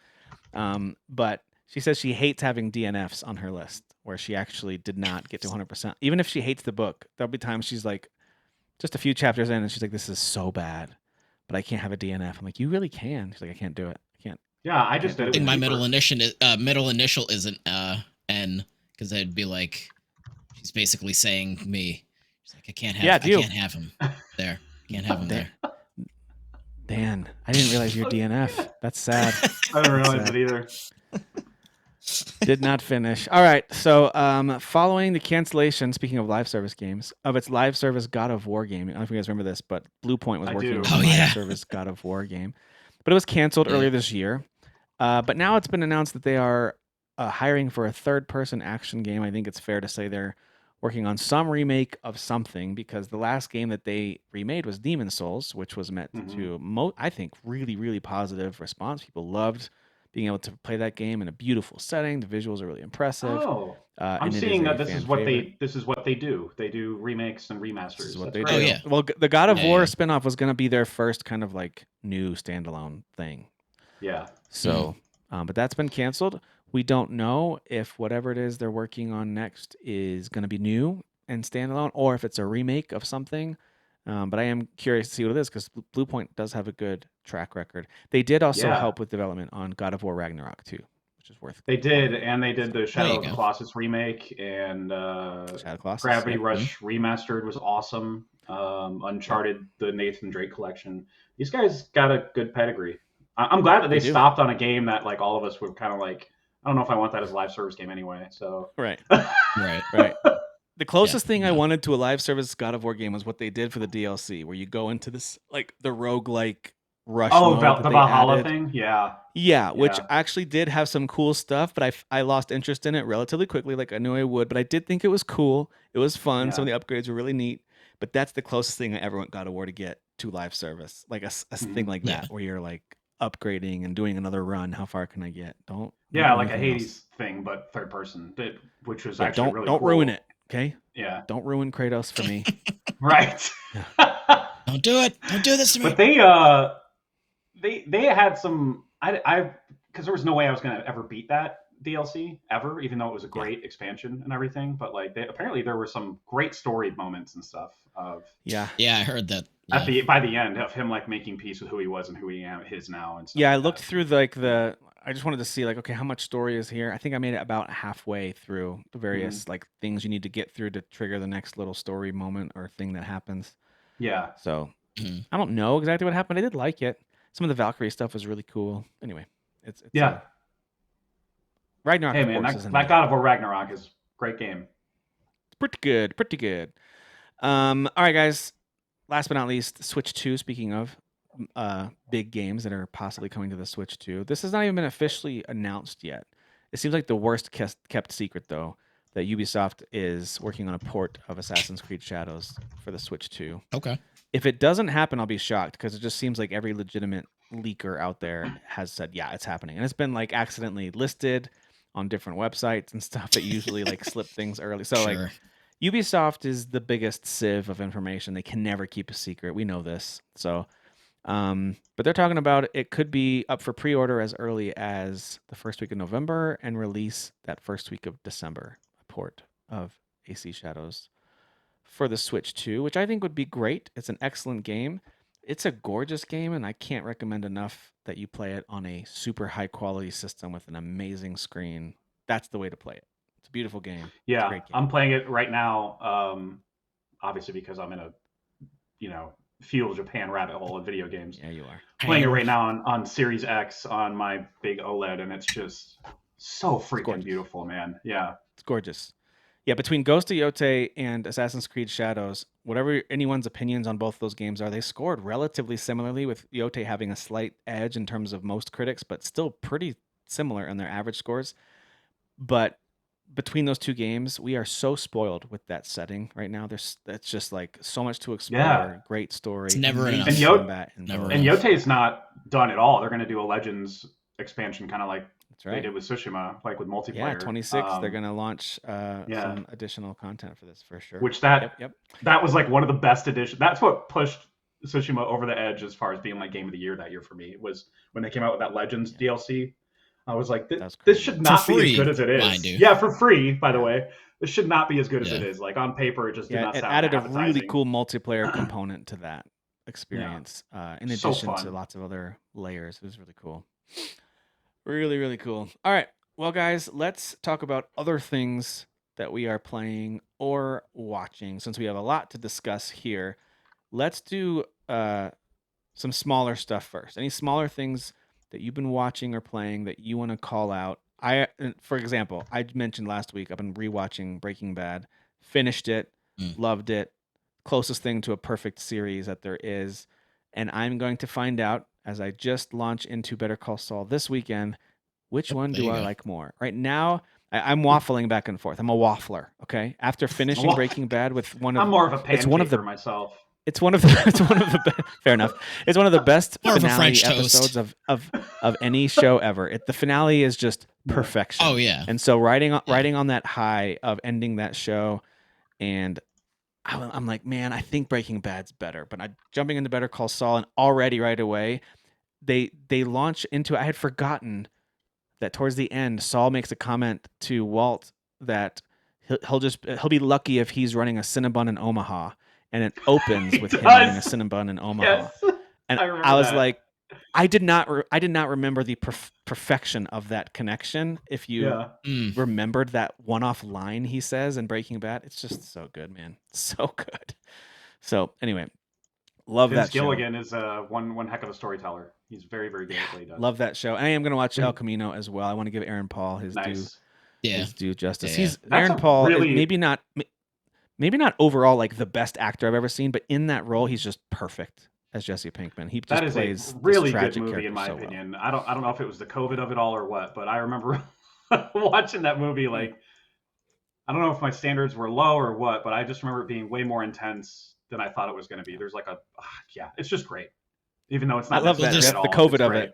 but she says she hates having DNFs on her list where she actually did not get to 100%. Even if she hates the book, there'll be times she's like, just a few chapters in, and she's like, "This is so bad, but I can't have a DNF." I'm like, "You really can." She's like, "I can't do it. I can't." Yeah, I just did it. I think my middle initial isn't N, because it'd be like she's basically saying me. She's like, I can't have him there. Can't have him there. Dan, I didn't realize you're DNF. That's sad. I didn't realize it either. Did not finish. All right. So, following the cancellation, speaking of live service games, of its live service God of War game. I don't know if you guys remember this, but Blue Point was working on a live service God of War game. But it was canceled earlier this year. But now it's been announced that they are hiring for a third-person action game. I think it's fair to say they're working on some remake of something, because the last game that they remade was Demon's Souls, which was met to, I think, really, really positive response. People loved being able to play that game in a beautiful setting. The visuals are really impressive. I'm seeing that this is what they do. They do remakes and remasters. This is what they do. Well, the God of War spinoff was going to be their first kind of like new standalone thing. Yeah. So, but that's been canceled. We don't know if whatever it is they're working on next is going to be new and standalone, or if it's a remake of something. But I am curious to see what it is, because Blue Point does have a good track record. They did also help with development on God of War Ragnarok too, which is worth. They did the Shadow of the Colossus remake, and Gravity Rush Remastered was awesome. Uncharted, the Nathan Drake collection. These guys got a good pedigree. I'm glad that they stopped on a game that like all of us were kind of like, I don't know if I want that as a live service game anyway. So right. The closest thing I wanted to a live service God of War game was what they did for the DLC, where you go into this like the roguelike rush. About the Valhalla thing, yeah, which actually did have some cool stuff, but I lost interest in it relatively quickly, like I knew I would. But I did think it was cool. It was fun. Yeah. Some of the upgrades were really neat. But that's the closest thing I ever want God of War to get to live service, like a thing like that, where you're like upgrading and doing another run. How far can I get? Don't like a Hades thing, but third person, which was actually really don't cool. ruin it. Okay. Yeah. Don't ruin Kratos for me. Right. Don't do it. Don't do this to me. But they they had some. I because there was no way I was gonna ever beat that DLC ever, even though it was a great expansion and everything. But like, apparently there were some great story moments and stuff of. Yeah. Yeah, I heard that. At by the end of him like making peace with who he was and who he is now and stuff. Yeah, like I looked that. through the. I just wanted to see like, okay, how much story is here? I think I made it about halfway through the various like things you need to get through to trigger the next little story moment or thing that happens. Yeah. So I don't know exactly what happened. I did like it. Some of the Valkyrie stuff was really cool. Anyway, it's yeah. Ragnarok. Hey of man, course, that God of War Ragnarok is a great game. It's pretty good. Pretty good. All right, guys. Last but not least, Switch 2. Speaking of big games that are possibly coming to the Switch 2, this has not even been officially announced yet. It seems like the worst kept secret, though, that Ubisoft is working on a port of Assassin's Creed Shadows for the Switch 2. Okay. If it doesn't happen, I'll be shocked because it just seems like every legitimate leaker out there has said, yeah, it's happening. And it's been like accidentally listed on different websites and stuff that usually like slip things early. So like Ubisoft is the biggest sieve of information. They can never keep a secret. We know this. So, but they're talking about it could be up for pre-order as early as the first week of November and release that first week of December, a port of AC Shadows for the Switch 2, which I think would be great. It's an excellent game. It's a gorgeous game, and I can't recommend enough that you play it on a super high quality system with an amazing screen. That's the way to play it. It's a beautiful game. Yeah, it's a great game. I'm playing it right now. Obviously because I'm in a, feudal Japan rabbit hole of video games. Yeah, you are. Playing it right now on Series X on my big OLED, and it's just so freaking beautiful, man. Yeah. It's gorgeous. Yeah, between Ghost of Yotei and Assassin's Creed Shadows, whatever anyone's opinions on both those games are, they scored relatively similarly, with Yotei having a slight edge in terms of most critics, but still pretty similar in their average scores. But between those two games, we are so spoiled with that setting right now. It's just like so much to explore. Yeah. Great story. It's never enough. And combat. And Yotei's not done at all. They're going to do a Legends expansion, kind of like they did with Tsushima, like with multiplayer. Yeah, 26. They're going to launch some additional content for this for sure. Which that was like one of the best additions. That's what pushed Tsushima over the edge as far as being like game of the year that year for me. Was when they came out with that Legends DLC. I was like, this should not be as good as it is. Yeah, for free, by the way. This should not be as good as it is. Like on paper, it just did not sound added a really cool multiplayer component to that experience. In addition to lots of other layers. It was really cool. Really, really cool. All right. Well, guys, let's talk about other things that we are playing or watching. Since we have a lot to discuss here, let's do some smaller stuff first. Any smaller things that you've been watching or playing that you want to call out? For example, I mentioned last week I've been rewatching Breaking Bad, finished it, loved it, closest thing to a perfect series that there is, and I'm going to find out as I just launch into Better Call Saul this weekend, which one do I like more? Right now, I'm waffling back and forth. I'm a waffler. Okay, after finishing Breaking Bad with one of, I'm more of a pancaker myself. It's one of the fair enough. It's one of the best finale episodes of any show ever. The finale is just perfection. Oh yeah. And so riding on that high of ending that show, and I'm like, man, I think Breaking Bad's better. But I'm jumping into Better Call Saul, and already right away, they launch into it. I had forgotten that towards the end, Saul makes a comment to Walt that he'll be lucky if he's running a Cinnabon in Omaha. And it opens with him running a Cinnabon in Omaha. Yes. And I was like, I did not remember the perfection of that connection. If you remembered that one-off line he says in Breaking Bad, it's just so good, man. So good. So anyway, love that show. Gilligan is one heck of a storyteller. He's very, very good at what he does. Love that show. And I am going to watch El Camino as well. I want to give Aaron Paul his due justice. Yeah. Aaron Paul is maybe not overall like the best actor I've ever seen, but in that role, he's just perfect as Jesse Pinkman. He just plays a really good movie in my opinion. Well. I don't know if it was the COVID of it all or what, but I remember watching that movie. Like, I don't know if my standards were low or what, but I just remember it being way more intense than I thought it was going to be. There's like it's just great. Even though it's not. I love that. That's the COVID of it.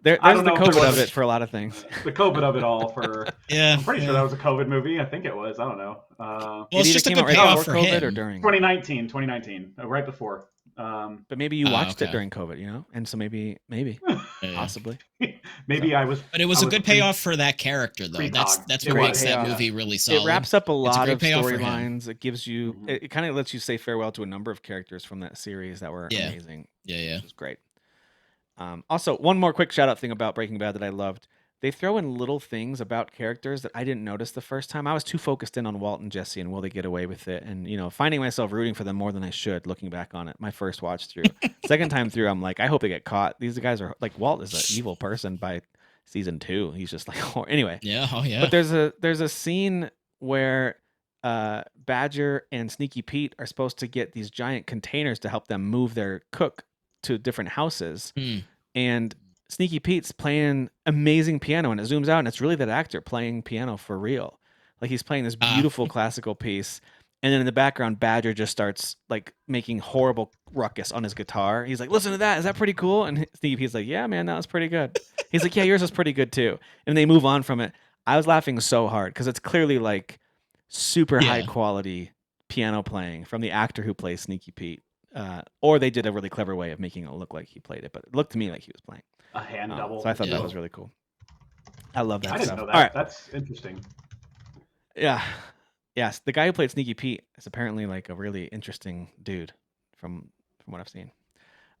There's the COVID of it for a lot of things. The COVID of it all for I'm pretty sure that was a COVID movie. I think it was. I don't know. Well, it's just a good payoff for him. Or during 2019, right before. But maybe you watched okay. it during COVID, you know, and so maybe possibly. Maybe So. I was. But it was a good payoff for that character, though. That's what makes that movie really solid. It wraps up a lot of payoff for him. storylines. It gives you, it kind of lets you say farewell to a number of characters from that series that were amazing. Yeah. Which was great. Also, one more quick shout out thing about Breaking Bad that I loved. They throw in little things about characters that I didn't notice the first time. I was too focused in on Walt and Jesse and will they get away with it, and you know, finding myself rooting for them more than I should. Looking back on it, my first watch through, second time through, I'm like, I hope they get caught. These guys are like, Walt is an evil person by season 2. He's just like, anyway. Yeah. Oh yeah. But there's a scene where Badger and Sneaky Pete are supposed to get these giant containers to help them move their cook to different houses, and Sneaky Pete's playing amazing piano, and it zooms out and it's really that actor playing piano for real. Like he's playing this beautiful classical piece, and then in the background Badger just starts like making horrible ruckus on his guitar. He's like, listen to that, is that pretty cool? And Sneaky Pete's like, yeah man, that was pretty good. He's like, yeah, yours was pretty good too. And they move on from it. I was laughing so hard because it's clearly like super high quality piano playing from the actor who plays Sneaky Pete. Or they did a really clever way of making it look like he played it, but it looked to me like he was playing a hand double. So I thought that was really cool. I love that. I didn't know that. All right. That's interesting. Yeah. Yes, the guy who played Sneaky Pete is apparently like a really interesting dude from what I've seen.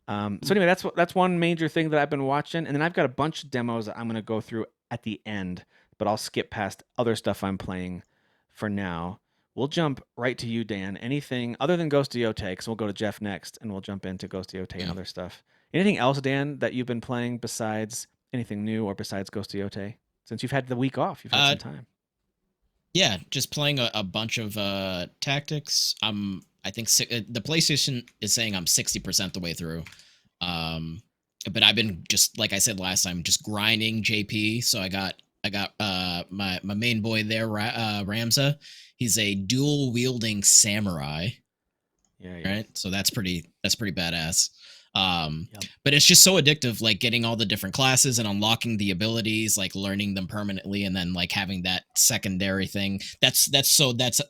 So anyway, that's one major thing that I've been watching, and then I've got a bunch of demos that I'm going to go through at the end, but I'll skip past other stuff I'm playing for now. We'll jump right to you, Dan. Anything other than Ghost of Yotei, because we'll go to Jeff next, and we'll jump into Ghost of Yotei and other stuff. Anything else, Dan, that you've been playing besides anything new or besides Ghost of Yotei? Since you've had the week off, you've had some time. Yeah, just playing a bunch of tactics. I think the PlayStation is saying I'm 60% the way through. But I've been just like I said last time, just grinding JP. So I got my main boy there, Ramza. He's a dual wielding samurai. Yeah. Right. So that's pretty badass. But it's just so addictive, like getting all the different classes and unlocking the abilities, like learning them permanently, and then like having that secondary thing. That's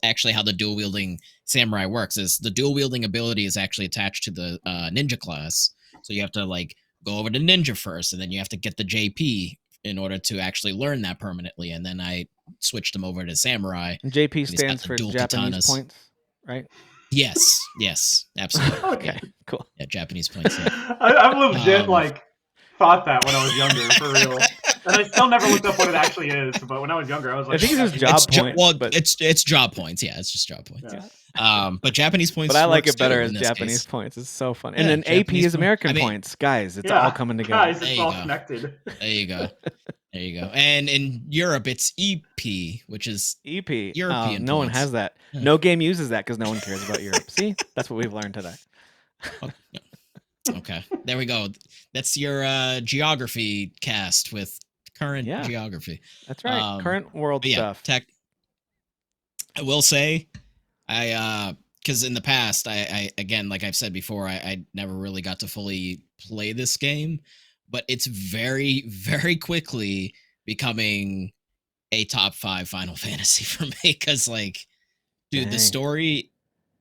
actually how the dual wielding samurai works. Is the dual wielding ability is actually attached to the ninja class, so you have to like go over to ninja first, and then you have to get the JP in order to actually learn that permanently. And then I switched him over to samurai. And JP stands for Japanese points, right? Yes, absolutely. Okay, cool. Yeah, Japanese points. Yeah. I legit like thought that when I was younger, for real. And I still never looked up what it actually is. But when I was younger, I was like, I think it's just job points. But it's job points. Yeah, it's just job points. Yeah. But Japanese points. But I like it better as Japanese points. It's so fun. And then AP is American points, guys. It's all coming together. Guys, it's all connected. There you go. There you go. And in Europe, it's EP, which is EP. European. No one has that. No game uses that because no one cares about Europe. See, that's what we've learned today. Okay, there we go. That's your geography cast with current geography. That's right. Current world stuff. Tech. I will say, because in the past, I again, like I've said before, I never really got to fully play this game. But it's very, very quickly becoming a top 5 Final Fantasy for me. Because, like, dude, the story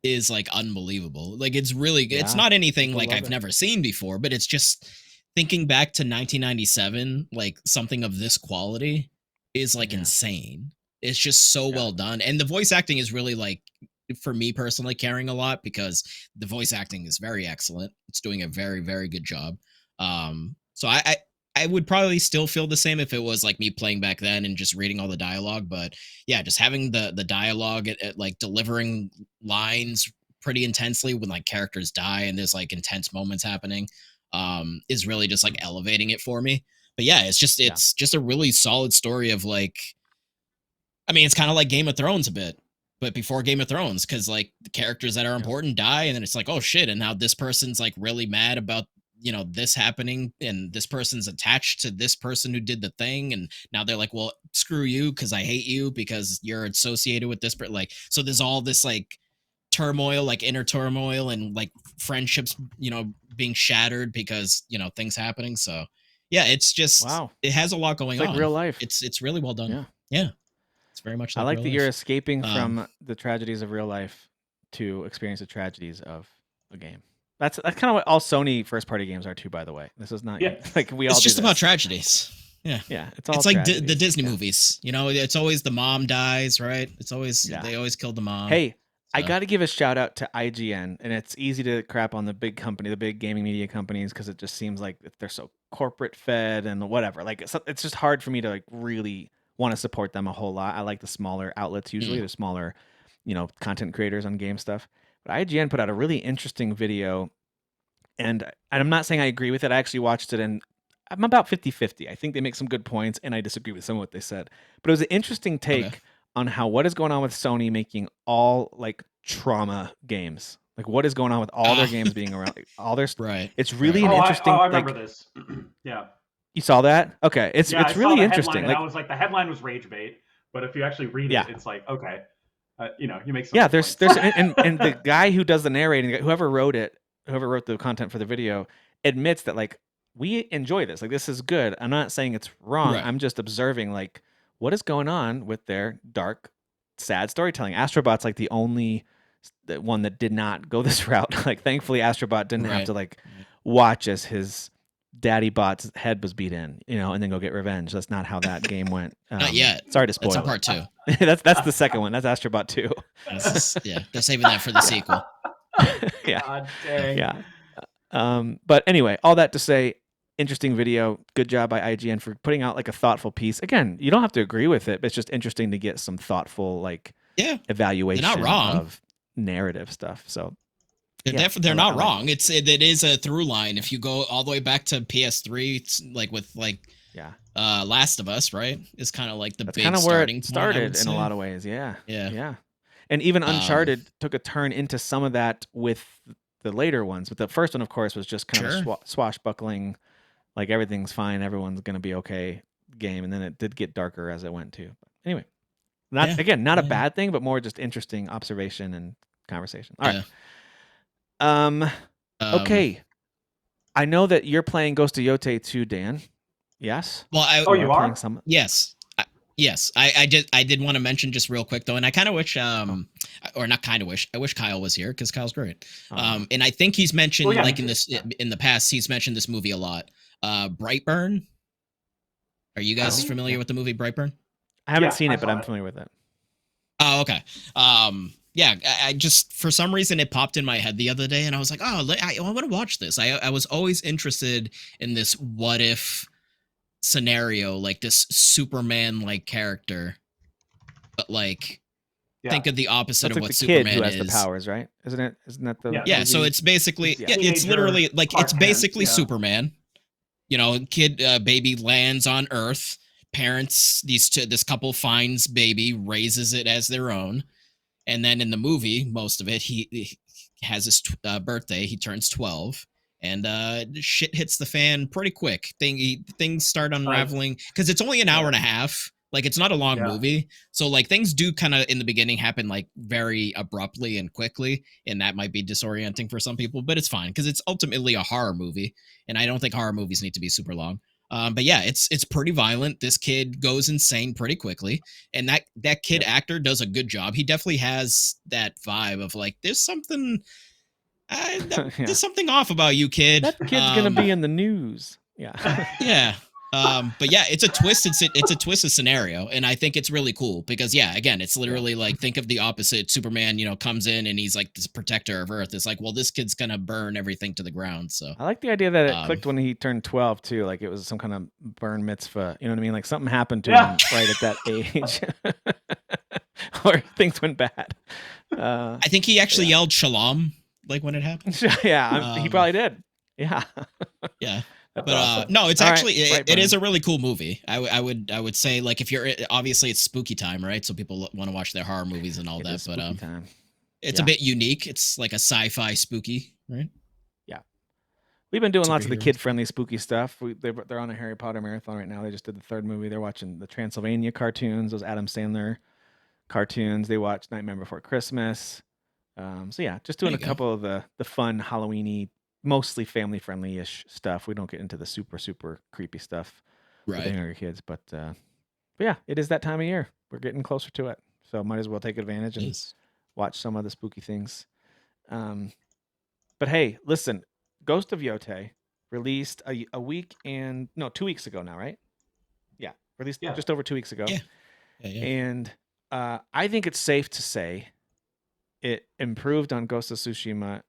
is, like, unbelievable. Like, it's really good. It's not anything, like, I've never seen before. But it's just thinking back to 1997, like, something of this quality is, like, insane. It's just so well done. And the voice acting is really, like, for me personally, caring a lot. Because the voice acting is very excellent. It's doing a very, very good job. So I would probably still feel the same if it was like me playing back then and just reading all the dialogue. But yeah, just having the dialogue at like delivering lines pretty intensely when like characters die and there's like intense moments happening is really just like elevating it for me. But yeah, it's just a really solid story of like, I mean, it's kind of like Game of Thrones a bit, but before Game of Thrones, because like the characters that are important die, and then it's like, oh shit, and now this person's like really mad about this happening, and this person's attached to this person who did the thing, and now they're like, well, screw you because I hate you because you're associated with this. But like, so there's all this like turmoil, like inner turmoil, and like friendships, being shattered because things happening. So yeah, it's just it has a lot going on. Like real life. It's really well done. Yeah. It's very much. Like I like real that life. you're escaping from the tragedies of real life to experience the tragedies of a game. That's kind of what all Sony first party games are too. By the way, this is not like we all. It's just do about tragedies. Yeah, yeah. It's like the Disney movies. You know, it's always the mom dies, right? It's always they always kill the mom. Hey, I got to give a shout out to IGN, and it's easy to crap on the big company, the big gaming media companies, because it just seems like they're so corporate fed and whatever. Like it's just hard for me to like really want to support them a whole lot. I like the smaller outlets usually, the smaller, content creators on game stuff. But IGN put out a really interesting video, and I'm not saying I agree with it. I actually watched it, and I'm about 50-50. I think they make some good points, and I disagree with some of what they said. But it was an interesting take on what is going on with Sony making all like trauma games. Like what is going on with all their games being around, like, all their It's really an interesting. I remember this. Yeah. You saw that? Okay, it's really interesting. Like I was like, the headline was rage bait, but if you actually read it, it's like okay, you make some. Yeah, there's and the guy who does the narrating, whoever wrote the content for the video, admits that like we enjoy this. Like this is good. I'm not saying it's wrong. I'm just observing like what is going on with their dark, sad storytelling. Astrobot's like the only one that did not go this route. Like thankfully, Astrobot didn't have to like watch as his daddy bot's head was beat in, and then go get revenge. That's not how that game went. Not yet. Sorry to spoil. That's part 2. that's the second one. That's Astrobot 2. They're saving that for the sequel. Yeah. God dang. Yeah. But anyway, all that to say, interesting video. Good job by IGN for putting out like a thoughtful piece. Again, you don't have to agree with it, but it's just interesting to get some thoughtful like evaluation of narrative stuff. So they're not wrong. It is a through line. If you go all the way back to PS3, it's like with Last of Us, right? It's kind of like the big starting point. Started in a lot of ways. Yeah. And even Uncharted took a turn into some of that with the later ones. But the first one, of course, was just kind of a swashbuckling, like everything's fine, everyone's gonna be okay game. And then it did get darker as it went too. But anyway, not a bad thing, but more just interesting observation and conversation. All right. Okay. I know that you're playing Ghost of Yotei too, Dan. Yes. Well, you are? Yes. Yes. I did want to mention just real quick though, and I kind of wish, or not kind of wish. I wish Kyle was here because Kyle's great. And I think he's mentioned in the past, he's mentioned this movie a lot. Brightburn. Are you guys familiar with the movie Brightburn? I haven't seen it, but I'm familiar with it. Oh, okay. Yeah, I just, for some reason, it popped in my head the other day, and I was like, oh, I want to watch this. I was always interested in this what if scenario, like this Superman-like character, but like, think of the opposite of what Superman kid who has is. The powers, right? Isn't that the movie? So it's basically, it's literally, like, it's basically Superman. Kid, baby lands on Earth, parents, this couple finds baby, raises it as their own. And then in the movie, most of it, he has his birthday. He turns 12, and shit hits the fan pretty quick. Things start unraveling because it's only an hour and a half. Like it's not a long movie, so like things do kind of in the beginning happen like very abruptly and quickly, and that might be disorienting for some people. But it's fine because it's ultimately a horror movie, and I don't think horror movies need to be super long. But yeah, it's pretty violent. This kid goes insane pretty quickly, and that kid actor does a good job. He definitely has that vibe of like there's something off about you, kid. That kid's gonna be in the news. Yeah. Yeah. But yeah, it's a twisted scenario, and I think it's really cool because again, it's literally like think of the opposite. Superman, comes in and he's like this protector of Earth. It's like, well, this kid's gonna burn everything to the ground. So I like the idea that it clicked when he turned 12 too. Like it was some kind of burn mitzvah. You know what I mean? Like something happened to him right at that age, or things went bad. I think he actually yelled "Shalom" like when it happened. He probably did. Yeah. Yeah. But awesome. No, it's actually it is a really cool movie. I would say like if you're obviously it's spooky time, right? So people want to watch their horror movies and all that. But it's a bit unique. It's like a sci-fi spooky, right? Yeah, we've been doing lots of the kid-friendly spooky stuff. They're on a Harry Potter marathon right now. They just did the third movie. They're watching the Transylvania cartoons, those Adam Sandler cartoons. They watched Nightmare Before Christmas. So yeah, just doing a couple of the fun Halloween-y, mostly family-friendly-ish stuff. We don't get into the super creepy stuff with the younger kids, but yeah, it is that time of year. We're getting closer to it, so might as well take advantage and watch some of the spooky things. But But hey, listen, Ghost of Yotei released a week and 2 weeks ago now, right? Yeah, released just over 2 weeks ago. Yeah. And I think it's safe to say it improved on Ghost of Tsushima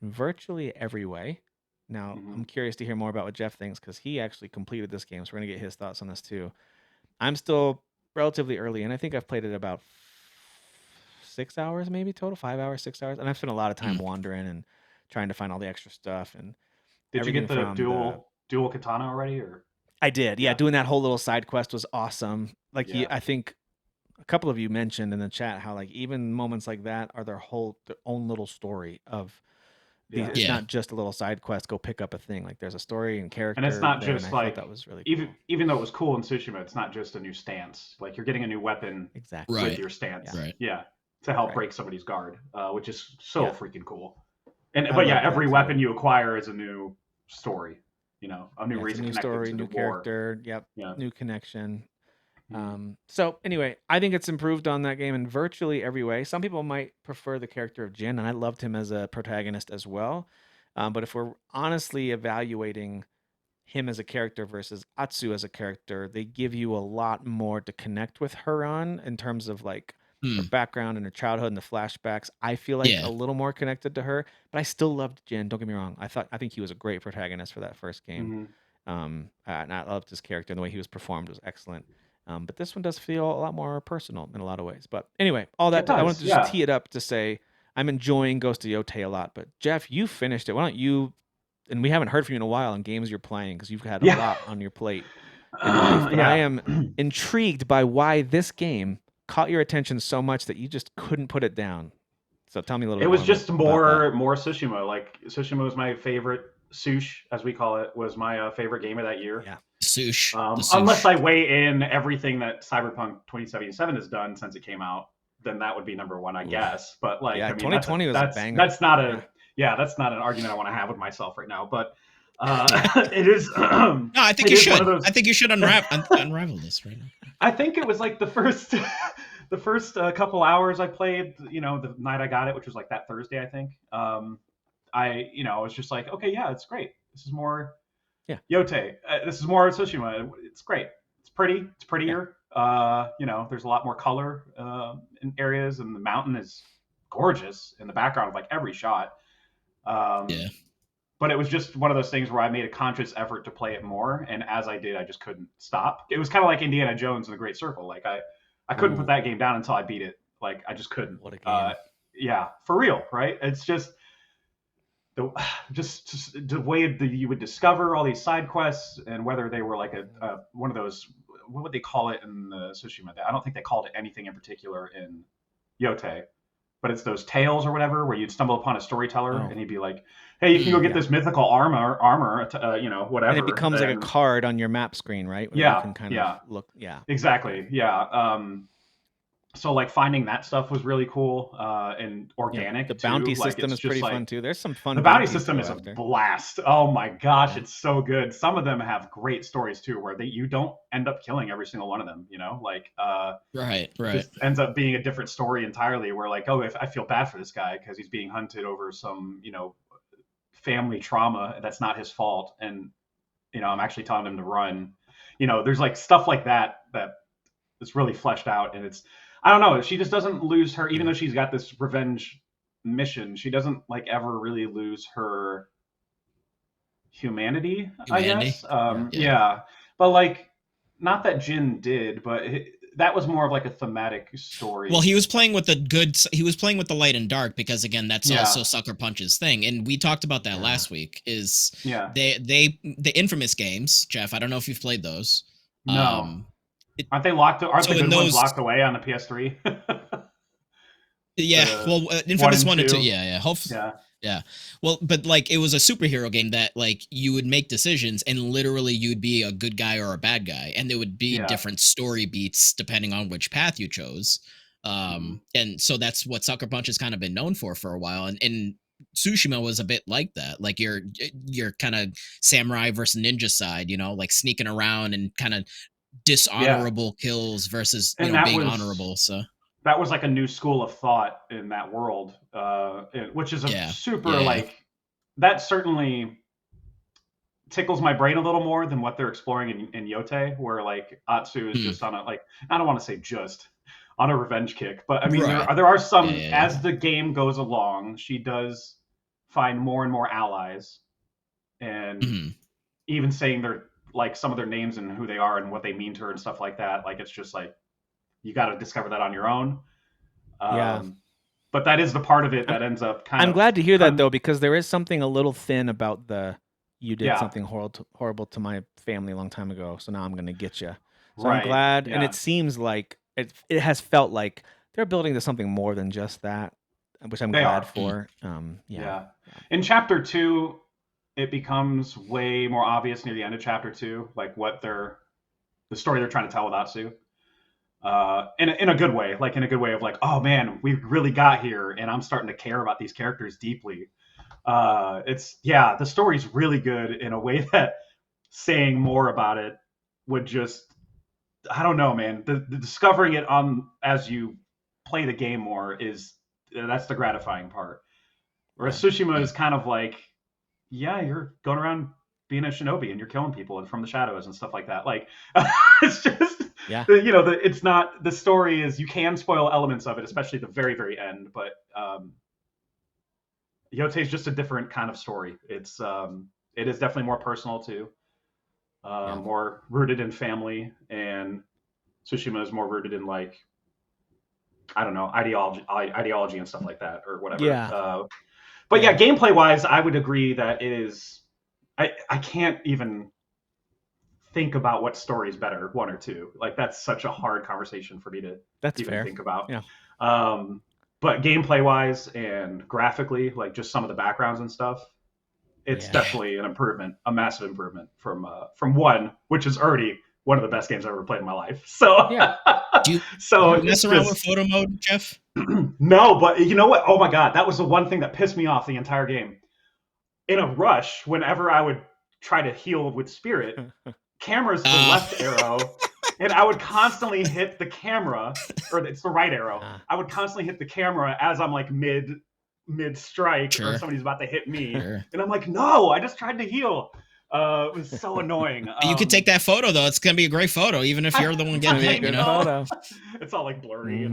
in virtually every way. Now, I'm curious to hear more about what Jeff thinks because he actually completed this game, so we're going to get his thoughts on this too. I'm still relatively early, and I think I've played it about 6 hours maybe total, 5 hours, 6 hours, and I've spent a lot of time wandering and trying to find all the extra stuff and Did you get everything the from dual katana already, or? I did. Yeah, doing that whole little side quest was awesome. Like I think a couple of you mentioned in the chat how like even moments like that are their own little story of these. It's not just a little side quest. Go pick up a thing. Like there's a story and character. And it's not there, just and I like thought that was really even cool. even though it was cool in Tsushima, it's not just a new stance. Like you're getting a new weapon with your stance. To help break somebody's guard, which is so freaking cool. And but every weapon you acquire is a new story. You know, a new reason, new story, new character. New connection. So anyway, I think it's improved on that game in virtually every way. Some people might prefer the character of Jin, and I loved him as a protagonist as well. But if we're honestly evaluating him as a character versus Atsu as a character, they give you a lot more to connect with her on in terms of like her background and her childhood and the flashbacks. I feel like a little more connected to her, but I still loved Jin. Don't get me wrong. I think he was a great protagonist for that first game. And I loved his character, and the way he was performed was excellent. But this one does feel a lot more personal in a lot of ways. But anyway, all that I wanted to just tee it up to say I'm enjoying Ghost of Yotei a lot. But Jeff, you finished it. Why don't you? And we haven't heard from you in a while on games you're playing because you've had a lot on your plate in life. But I am intrigued by why this game caught your attention so much that you just couldn't put it down. So tell me a little bit more. It was just more Tsushima. Like Tsushima was my favorite. Sush, as we call it, was my favorite game of that year. Yeah. Sush. Unless I weigh in everything that Cyberpunk 2077 has done since it came out, then that would be number one, I guess. But like, I mean, 2020 was a banger. That's not that's not an argument I want to have with myself right now. But it is. No, I think you should. I think you should unravel this right now. I think it was like the first couple hours I played. You know, the night I got it, which was like that Thursday, I think. I was just like, okay, yeah, it's great. This is more Yotei. This is more Tsushima. It's great. It's pretty. It's prettier. There's a lot more color in areas, and the mountain is gorgeous in the background of like every shot. But it was just one of those things where I made a conscious effort to play it more, and as I did, I just couldn't stop. It was kind of like Indiana Jones and the Great Circle. Like I couldn't put that game down until I beat it. Like I just couldn't. What a game. Yeah, for real, right? It's just the way that you would discover all these side quests, and whether they were like a one of those, what would they call it in the Tsushima? I don't think they called it anything in particular in Yotei, but it's those tales or whatever where you'd stumble upon a storyteller and he'd be like, hey, you can go get this mythical armor, whatever. And it becomes like a card on your map screen, right? Where you can kind of look. Yeah. Exactly. Yeah. So like finding that stuff was really cool and organic. The bounty system is pretty fun too. There's some fun. The bounty system is a blast. Oh my gosh, it's so good. Some of them have great stories too, where you don't end up killing every single one of them. Right. Just ends up being a different story entirely. Where like, oh, if I feel bad for this guy because he's being hunted over some family trauma that's not his fault, and I'm actually telling him to run. There's like stuff like that is really fleshed out, and it's. I don't know. She just doesn't lose her, even though she's got this revenge mission. She doesn't like ever really lose her humanity. I guess. Yeah. But like, not that Jin did, but that was more of like a thematic story. Well, he was playing with he was playing with the light and dark because again, that's also Sucker Punch's thing, and we talked about that last week. Is the Infamous games, Jeff? I don't know if you've played those. No. Aren't they locked? Aren't the good ones locked away on the PS3? Infamous 1 and 2. Yeah. Hopefully. Yeah. Well, but like it was a superhero game that like you would make decisions and literally you'd be a good guy or a bad guy, and there would be different story beats depending on which path you chose. And so that's what Sucker Punch has kind of been known for a while, and Tsushima was a bit like that. Like your kind of samurai versus ninja side, like sneaking around and kind of dishonorable kills versus being honorable. So that was like a new school of thought in that world, which is a super like that certainly tickles my brain a little more than what they're exploring in Yotei, where like Atsu is just on a like I don't want to say just on a revenge kick, but I mean there are some as the game goes along, she does find more and more allies, and even saying their like some of their names and who they are and what they mean to her and stuff like that. Like it's just like you got to discover that on your own. But that is the part of it that ends up kind of. I'm glad to hear that though, because there is something a little thin about the you did something horrible to my family a long time ago, so now I'm going to get you. So I'm glad, and it seems like it has felt like they're building to something more than just that, which I'm glad for. In chapter 2, it becomes way more obvious near the end of chapter 2, like what the story they're trying to tell with Atsu. In a good way, like in a good way of like, oh man, we really got here, and I'm starting to care about these characters deeply. The story's really good in a way that saying more about it would just, I don't know, man. The discovering it on as you play the game more that's the gratifying part. Whereas Tsushima is kind of like, yeah, you're going around being a shinobi and you're killing people and from the shadows and stuff like that. Like, it's just, it's not, the story is, you can spoil elements of it, especially the very, very end, but Yotei is just a different kind of story. It is definitely more personal too, more rooted in family, and Tsushima is more rooted in like, I don't know, ideology and stuff like that or whatever. But gameplay wise, I would agree that it is. I can't even think about what story is better, 1 or 2. Like that's such a hard conversation for me to think about. But gameplay wise and graphically, like just some of the backgrounds and stuff, it's definitely an improvement, a massive improvement from 1, which is already one of the best games I've ever played in my life. So do you mess around with photo mode, Jeff? No, but you know what? Oh my God, that was the one thing that pissed me off the entire game. In a rush, whenever I would try to heal with spirit, camera's the left arrow, and I would constantly hit the camera, or it's the right arrow. I would constantly hit the camera as I'm like mid strike, or somebody's about to hit me, and I'm like, no, I just tried to heal. It was so annoying. You could take that photo though; it's gonna be a great photo, even if you're the one getting hit. Photo. It's all like blurry,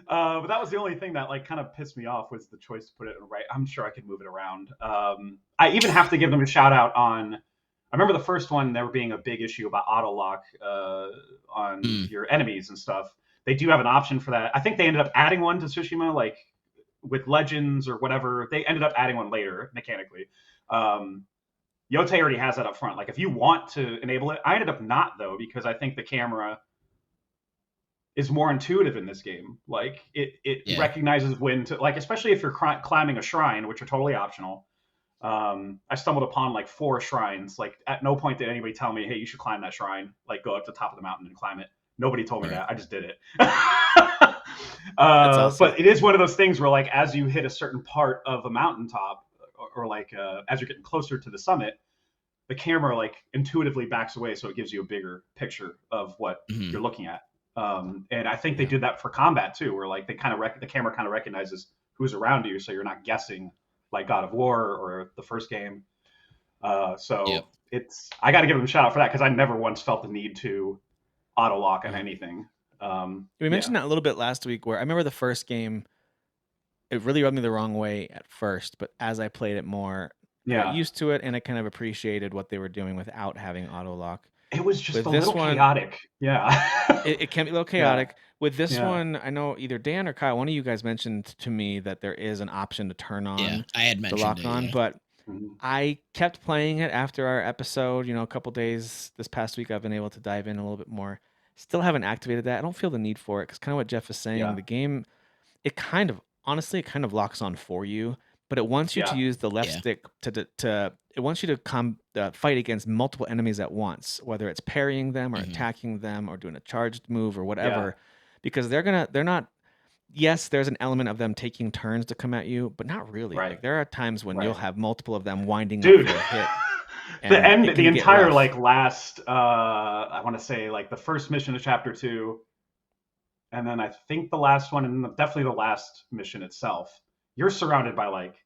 but that was the only thing that like kind of pissed me off, was the choice to put it in right. I'm sure I could move it around. I even have to give them a shout out on. I remember the first one, there being a big issue about auto lock on your enemies and stuff. They do have an option for that. I think they ended up adding one to Tsushima, like with Legends or whatever. They ended up adding one later mechanically. Yotei already has that up front. Like if you want to enable it, I ended up not though, because I think the camera is more intuitive in this game. Like it recognizes when to, like, especially if you're climbing a shrine, which are totally optional. I stumbled upon like 4 shrines. Like at no point did anybody tell me, hey, you should climb that shrine, like go up to the top of the mountain and climb it. Nobody told me that. I just did it. Awesome. But it is one of those things where like, as you hit a certain part of a mountaintop or like, as you're getting closer to the summit, the camera like intuitively backs away. So it gives you a bigger picture of what you're looking at. And I think they did that for combat too, where like they kind of the camera kind of recognizes who's around you, so you're not guessing like God of War or the first game. It's, I got to give them a shout out for that, because I never once felt the need to auto lock on anything. We mentioned that a little bit last week, where I remember the first game, it really rubbed me the wrong way at first, but as I played it more, I got used to it, and I kind of appreciated what they were doing without having auto lock. It was just a little chaotic. It can be a little chaotic. With this one, I know either Dan or Kyle, one of you guys mentioned to me that there is an option to turn on I had mentioned the lock on, but I kept playing it after our episode. A couple days this past week, I've been able to dive in a little bit more. Still haven't activated that. I don't feel the need for it, because kind of what Jeff is saying, the game, honestly, it kind of locks on for you, but it wants you to use the left stick it wants you to fight against multiple enemies at once, whether it's parrying them or attacking them or doing a charged move or whatever, because they're not, yes, there's an element of them taking turns to come at you, but not really. Like there are times when you'll have multiple of them winding up for a hit. The entire like last, I want to say like the first mission of chapter 2, and then I think the last one, and definitely the last mission itself, you're surrounded by like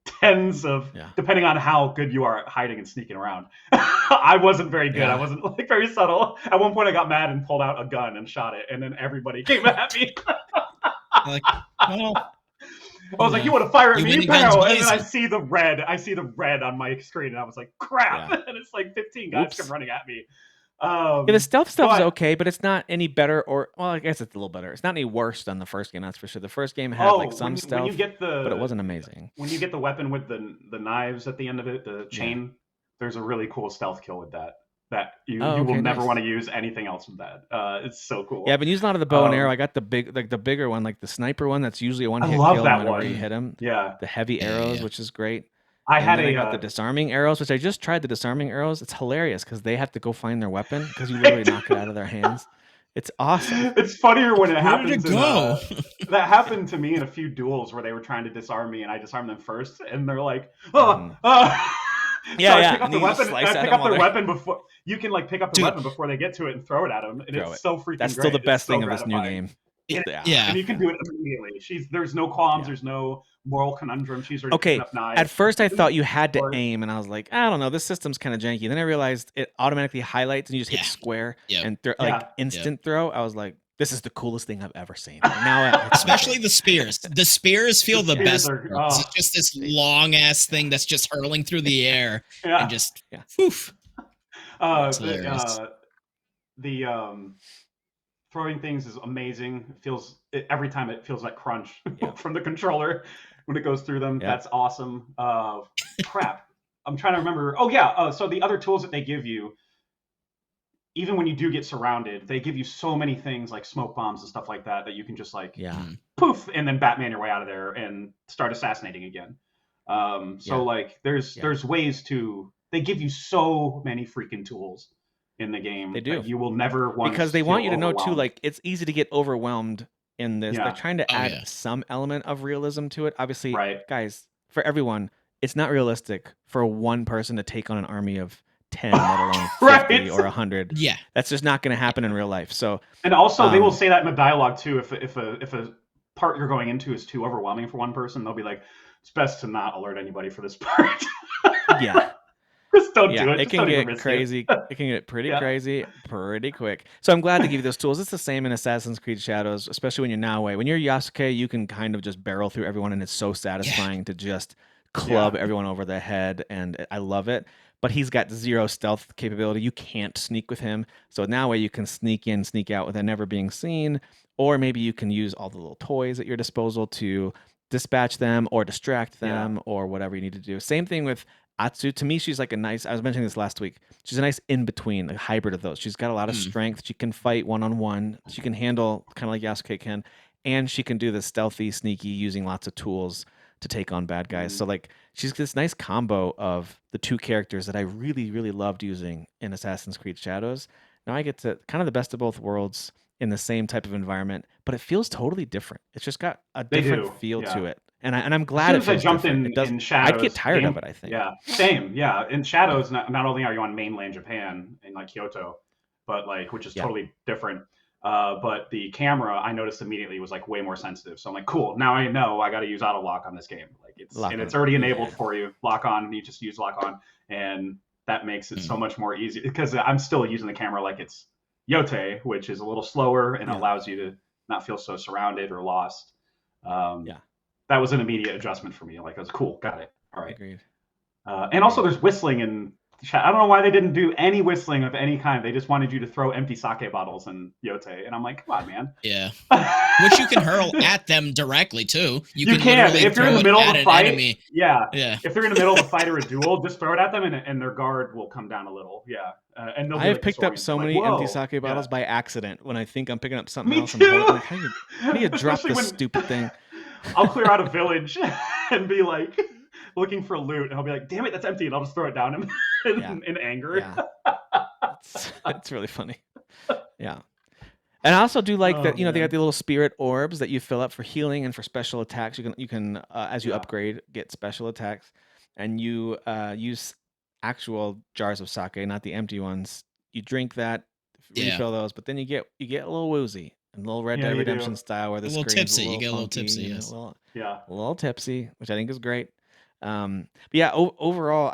tens of, depending on how good you are at hiding and sneaking around. I wasn't very good. I wasn't like very subtle. At one point I got mad and pulled out a gun and shot it, and then everybody came at me. Like, well, I was like, "You want to fire at me, Pow?" And then I see the red on my screen, and I was like, "Crap!" And it's like 15 guys come running at me. The stealth stuff is okay, but it's not any better, or well, I guess it's a little better. It's not any worse than the first game, that's for sure. The first game had like some stealth, but it wasn't amazing. When you get the weapon with the knives at the end of it, the chain, there's a really cool stealth kill with that. That you will never want to use anything else with that. It's so cool. Yeah, I've been using a lot of the bow and arrow. I got the bigger one, like the sniper one. That's usually a one-hit kill whenever you hit him. Yeah, the heavy arrows, which is great. I got the disarming arrows, which I just tried the disarming arrows. It's hilarious because they have to go find their weapon because you literally knock it out of their hands. It's awesome. It's funnier when it happens. That happened to me in a few duels where they were trying to disarm me and I disarmed them first, and they're like, Yeah, I pick up the weapon. I pick up their weapon before you can like pick up the weapon before they get to it and throw it at them, and it's so freaking great. That's still the best thing of this new game. And you can do it immediately. There's no qualms. There's no moral conundrum. She's already okay. Up knives. At first, I thought you had to aim, and I was like, I don't know, this system's kind of janky. Then I realized it automatically highlights, and you just hit square and instant throw. I was like, this is the coolest thing I've ever seen. And now, especially the spears. The spears feel the best. It's just this long ass thing that's just hurling through the air and just poof. The throwing things is amazing. Every time it feels like crunch from the controller when it goes through them. That's awesome. Crap. I'm trying to remember. Oh yeah. So the other tools that they give you, even when you do get surrounded, they give you so many things like smoke bombs and stuff like that you can just like poof and then Batman your way out of there and start assassinating again. Like there's ways to. They give you so many freaking tools in the game. They do. You will never want because they want you to know too. Like it's easy to get overwhelmed in this. They're trying to add some element of realism to it. Obviously, guys, for everyone, it's not realistic for one person to take on an army of 10, let alone 50 or 100. Yeah, that's just not going to happen in real life. So, and also they will say that in the dialogue too. If a part you're going into is too overwhelming for one person, they'll be like, "It's best to not alert anybody for this part." Just don't do it. It can get crazy. It can get pretty crazy pretty quick. So I'm glad to give you those tools. It's the same in Assassin's Creed Shadows, especially when you're Naoe. When you're Yasuke, you can kind of just barrel through everyone, and it's so satisfying to just club everyone over the head, and I love it. But he's got zero stealth capability. You can't sneak with him. So now you can sneak in, sneak out without never being seen. Or maybe you can use all the little toys at your disposal to dispatch them or distract them or whatever you need to do. Same thing with Atsu. To me, she's like a nice, I was mentioning this last week, she's a nice in-between, a hybrid of those. She's got a lot of strength. She can fight one-on-one. She can handle kind of like Yasuke can. And she can do the stealthy, sneaky, using lots of tools to take on bad guys. So like she's this nice combo of the two characters that I really, really loved using in Assassin's Creed Shadows. Now I get to kind of the best of both worlds in the same type of environment, but it feels totally different. It's just got a different feel to it. And I'm glad as soon as I jumped in Shadows, I'd get tired of it, I think. Yeah, same. Yeah, in Shadows, not only are you on mainland Japan in like Kyoto, but like which is totally different. But the camera, I noticed immediately was like way more sensitive. So I'm like, cool. Now I know I got to use auto lock on this game. Like it's already enabled for you. Lock on. You just use lock on, and that makes it so much more easy because I'm still using the camera like it's Yotei, which is a little slower and allows you to not feel so surrounded or lost. That was an immediate adjustment for me. Like I was cool. Got it. All right. Agreed. And also there's whistling in chat. I don't know why they didn't do any whistling of any kind. They just wanted you to throw empty sake bottles in Yotei. And I'm like, come on, man. Yeah. Which you can hurl at them directly too. You can. If you're in the middle of a fight. Yeah. If they're in the middle of a fight or a duel, just throw it at them and their guard will come down a little. Yeah. And I have picked up so many empty sake bottles by accident when I think I'm picking up something else. Me too. I'm like, how do you drop this stupid thing? I'll clear out a village and be like looking for loot, and I'll be like, "Damn it, that's empty," and I'll just throw it down in anger. It's really funny. Yeah, and I also do like that. You know, they got the little spirit orbs that you fill up for healing and for special attacks. You can as you upgrade, get special attacks, and you use actual jars of sake, not the empty ones. You drink that, refill those, but then you get a little woozy. a little Red Dead Redemption style where the screen's tipsy. a little you get a little funky, tipsy. You know, Yes. a little tipsy, which I think is great. But yeah, overall,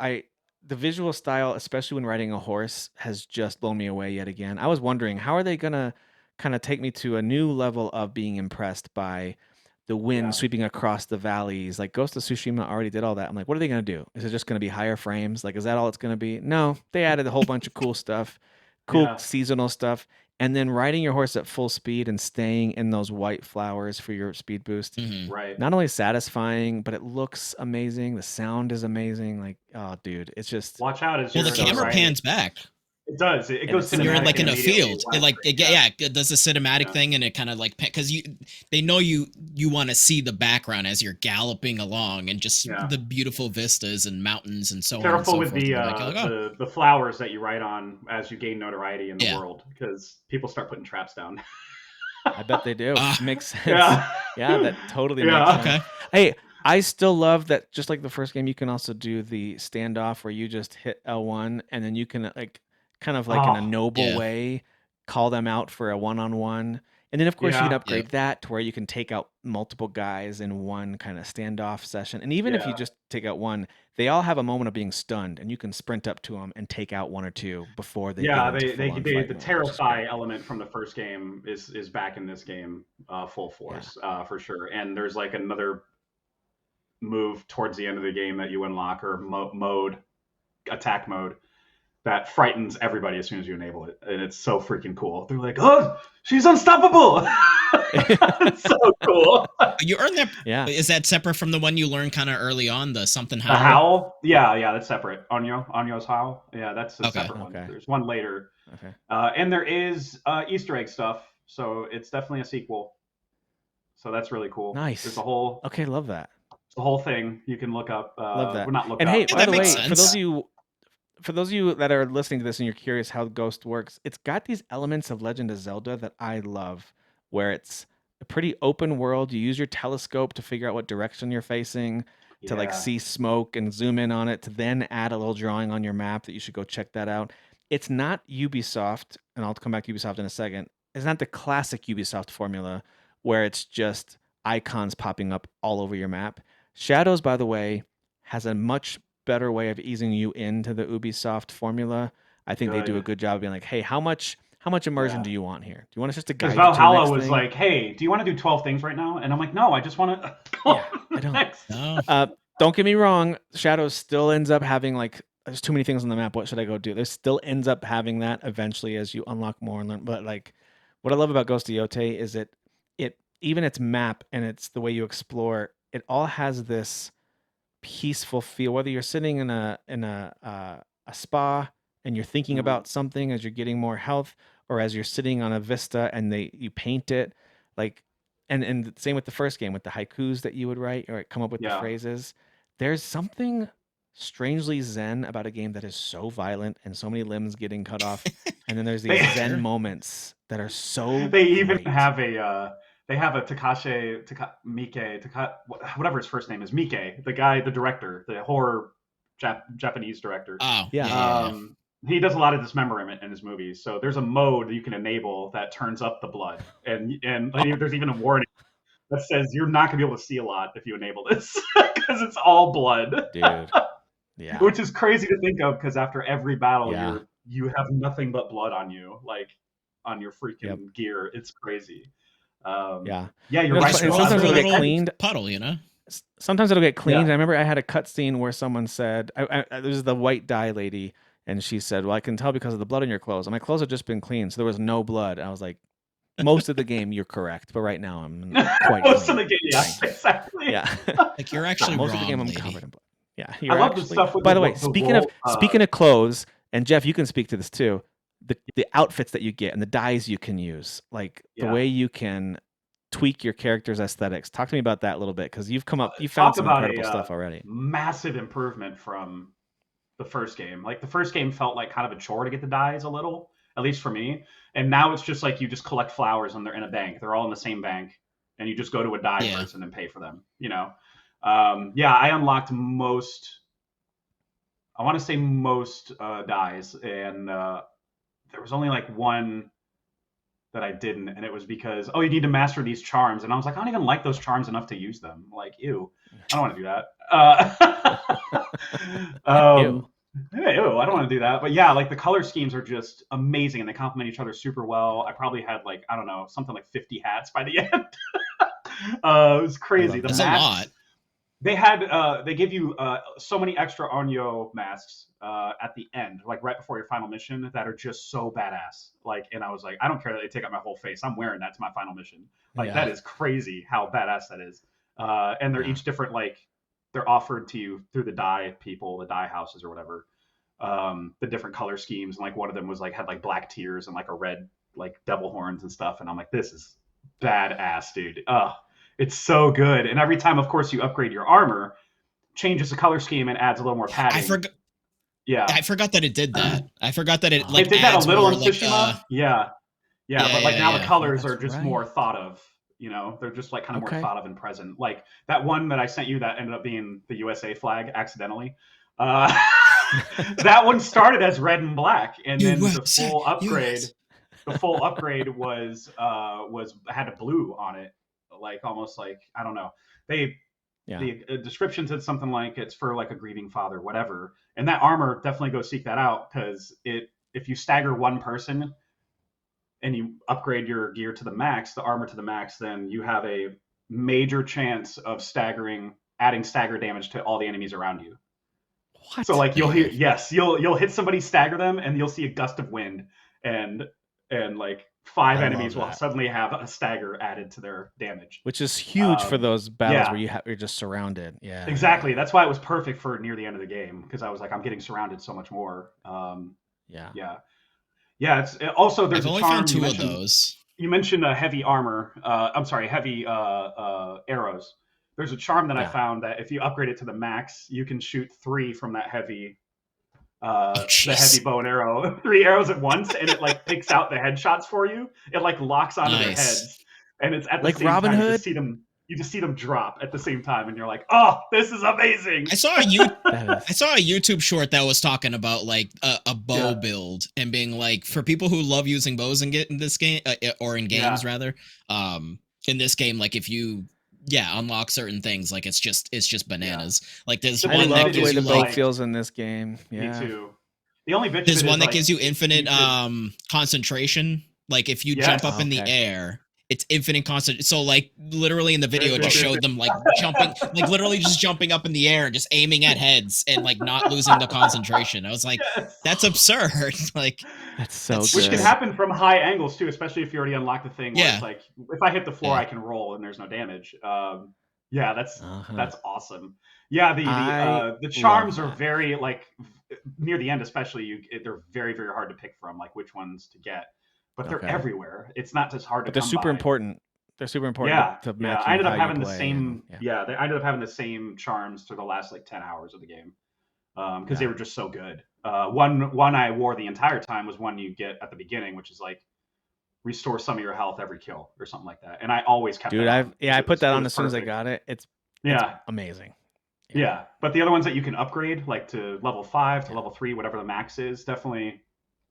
the visual style, especially when riding a horse, has just blown me away yet again. I was wondering, how are they gonna kind of take me to a new level of being impressed by the wind sweeping across the valleys? Like Ghost of Tsushima already did all that. I'm like, what are they gonna do? Is it just gonna be higher frames? Like, is that all it's gonna be? No, they added a whole bunch of cool stuff, cool seasonal stuff. And then riding your horse at full speed and staying in those white flowers for your speed boost. Right. Not only satisfying, but it looks amazing. The sound is amazing. Like, oh, dude, it's just. Watch out! Well, the camera pans back. It does. It goes cinematic. You're like in a field. It does the cinematic thing, and it kind of like because they know you want to see the background as you're galloping along, and just the beautiful vistas and mountains and so on. Careful and so with forth. the flowers that you ride on as you gain notoriety in the world, because people start putting traps down. I bet they do. Makes sense. Yeah, that totally makes sense. Okay. Hey, I still love that. Just like the first game, you can also do the standoff where you just hit L1 and then you can like kind of like in a noble way call them out for a one-on-one. And then of course you can upgrade that to where you can take out multiple guys in one kind of standoff session. And even if you just take out one, they all have a moment of being stunned, and you can sprint up to them and take out one or two before they. The terrify element from the first game is back in this game, full force, for sure. And there's like another move towards the end of the game that you unlock, or attack mode, that frightens everybody as soon as you enable it, and it's so freaking cool. They're like, "Oh, she's unstoppable!" It's so cool. You earn that. Yeah. Is that separate from the one you learned kind of early on? The something howl. The howl. Yeah, that's separate. Onyo's howl. Yeah, that's a separate one. There's one later. Okay. And there is Easter egg stuff, so it's definitely a sequel. So that's really cool. Nice. There's a whole. Okay, love that. The whole thing you can look up. Love that. We're not looking. And hey, by the way, sense. for those of you that are listening to this and you're curious how Ghost works, it's got these elements of Legend of Zelda that I love, where it's a pretty open world. You use your telescope to figure out what direction you're facing, to like see smoke and zoom in on it, to then add a little drawing on your map that you should go check that out. It's not Ubisoft, and I'll come back to Ubisoft in a second. It's not the classic Ubisoft formula where it's just icons popping up all over your map. Shadows, by the way, has a much better way of easing you into the Ubisoft formula. I think they do a good job of being like, hey, how much immersion do you want here? Do you want us just to guide you to the next Valhalla was thing? like, hey, do you want to do 12 things right now? And I'm like, no, I just want to I don't. Don't get me wrong, Shadows still ends up having like, there's too many things on the map. What should I go do? There still ends up having that eventually as you unlock more and learn. But like, what I love about Ghost of Yotei is it even its map and it's the way you explore, it all has this peaceful feel. Whether you're sitting in a spa and you're thinking about something as you're getting more health, or as you're sitting on a vista and you paint it, like, and same with the first game with the haikus that you would write or come up with the phrases. There's something strangely zen about a game that is so violent and so many limbs getting cut off, and then there's these zen moments that are so. They even have a. They have a whatever his first name is, Mike, the director, the horror Japanese director. Oh, yeah. He does a lot of dismemberment in his movies. So there's a mode that you can enable that turns up the blood, and there's even a warning that says you're not gonna be able to see a lot if you enable this because it's all blood, dude. Yeah, which is crazy to think of because after every battle, you have nothing but blood on you, like on your freaking gear. It's crazy. You're right. Sometimes it'll get cleaned. Puddle, you know. Sometimes it'll get cleaned. I remember I had a cutscene where someone said, "This is the white dye lady," and she said, "Well, I can tell because of the blood on your clothes. And my clothes have just been cleaned, so there was no blood." I was like, "Most of the game, you're correct, but right now, I'm quite most clean. of the game, exactly. Yeah, like you're actually most wrong, of the game, I'm lady. covered in blood. Yeah, I love the stuff. By the way, speaking of clothes, and Jeff, you can speak to this too. The outfits that you get and the dyes you can use, like the way you can tweak your character's aesthetics. Talk to me about that a little bit, because you found some incredible stuff already. Massive improvement from the first game. Like the first game felt like kind of a chore to get the dyes a little, at least for me. And now it's just like you just collect flowers and they're in a bank. They're all in the same bank, and you just go to a dye person and pay for them. You know, I unlocked most. I want to say most dyes, and there was only like one that I didn't, and it was because you need to master these charms, and I was like, I don't even like those charms enough to use them. Like, ew, I don't want to do that. Ew. Ew, I don't want to do that. But yeah, like the color schemes are just amazing, and they complement each other super well. I probably had like, I don't know, something like 50 hats by the end. It was crazy. The That's masks, a lot. they had they give you so many extra Onyo masks at the end, like right before your final mission, that are just so badass. Like, and I was like, I don't care that they take up my whole face. I'm wearing that to my final mission. Like, that is crazy how badass that is. And they're each different. Like, they're offered to you through the dye people, the dye houses or whatever. The different color schemes, and like one of them was like had like black tears and like a red like devil horns and stuff. And I'm like, this is badass, dude. It's so good. And every time, of course, you upgrade your armor, changes the color scheme and adds a little more padding. I forgot that it did that. I forgot that it like it did that a little in Tsushima. Like, yeah, but like now the colors are just more thought of. You know, they're just like kind of more thought of and present. Like that one that I sent you that ended up being the USA flag accidentally. That one started as red and black, and then the full upgrade. The full upgrade was had a blue on it, like almost like, I don't know. The description said something like it's for like a grieving father, whatever. And that armor, definitely go seek that out, because if you stagger one person and you upgrade your gear to the max, the armor to the max, then you have a major chance of adding stagger damage to all the enemies around you. What? So like you'll hit somebody, stagger them, and you'll see a gust of wind, and like 5 enemies will suddenly have a stagger added to their damage, which is huge for those battles where you're just surrounded. Yeah, exactly. That's why it was perfect for near the end of the game, because I was like, I'm getting surrounded so much more. It's also, there's I've only charm. found 2 of those. You mentioned a heavy armor. Heavy arrows. There's a charm that I found that if you upgrade it to the max, you can shoot 3 from that heavy. The heavy bow and arrow, 3 arrows at once, and it like picks out the headshots for you. It like locks onto their heads, and it's at the same Robin time Hood? you just see them drop at the same time, and you're like, oh, this is amazing. I saw a YouTube short that was talking about like a bow build, and being like, for people who love using bows in this game, or in games rather, in this game, like if you unlock certain things, like it's just bananas. Like there's one that gives you like feels in this game. Yeah. Me too. The only bitch there's one that gives you infinite concentration. Like if you jump up in the air, it's infinite concentration. So like literally in the video, it just showed them like jumping, like literally just jumping up in the air and just aiming at heads and like not losing the concentration. I was like, that's absurd. Like that's so good. Which can happen from high angles too, especially if you already unlock the thing where it's like, if I hit the floor, I can roll and there's no damage. That's awesome. Yeah, the charms are very like near the end, especially they're very, very hard to pick from, like which ones to get. But they're everywhere. It's not just hard to. But they're super important. They're super important. I ended up having the same. I ended up having the same charms for the last like 10 hours of the game, because they were just so good. One I wore the entire time was one you get at the beginning, which is like restore some of your health every kill or something like that. And I always kept. Dude, I put that on as soon as I got it. It's amazing. Yeah, but the other ones that you can upgrade, like to level 5 to level 3, whatever the max is, definitely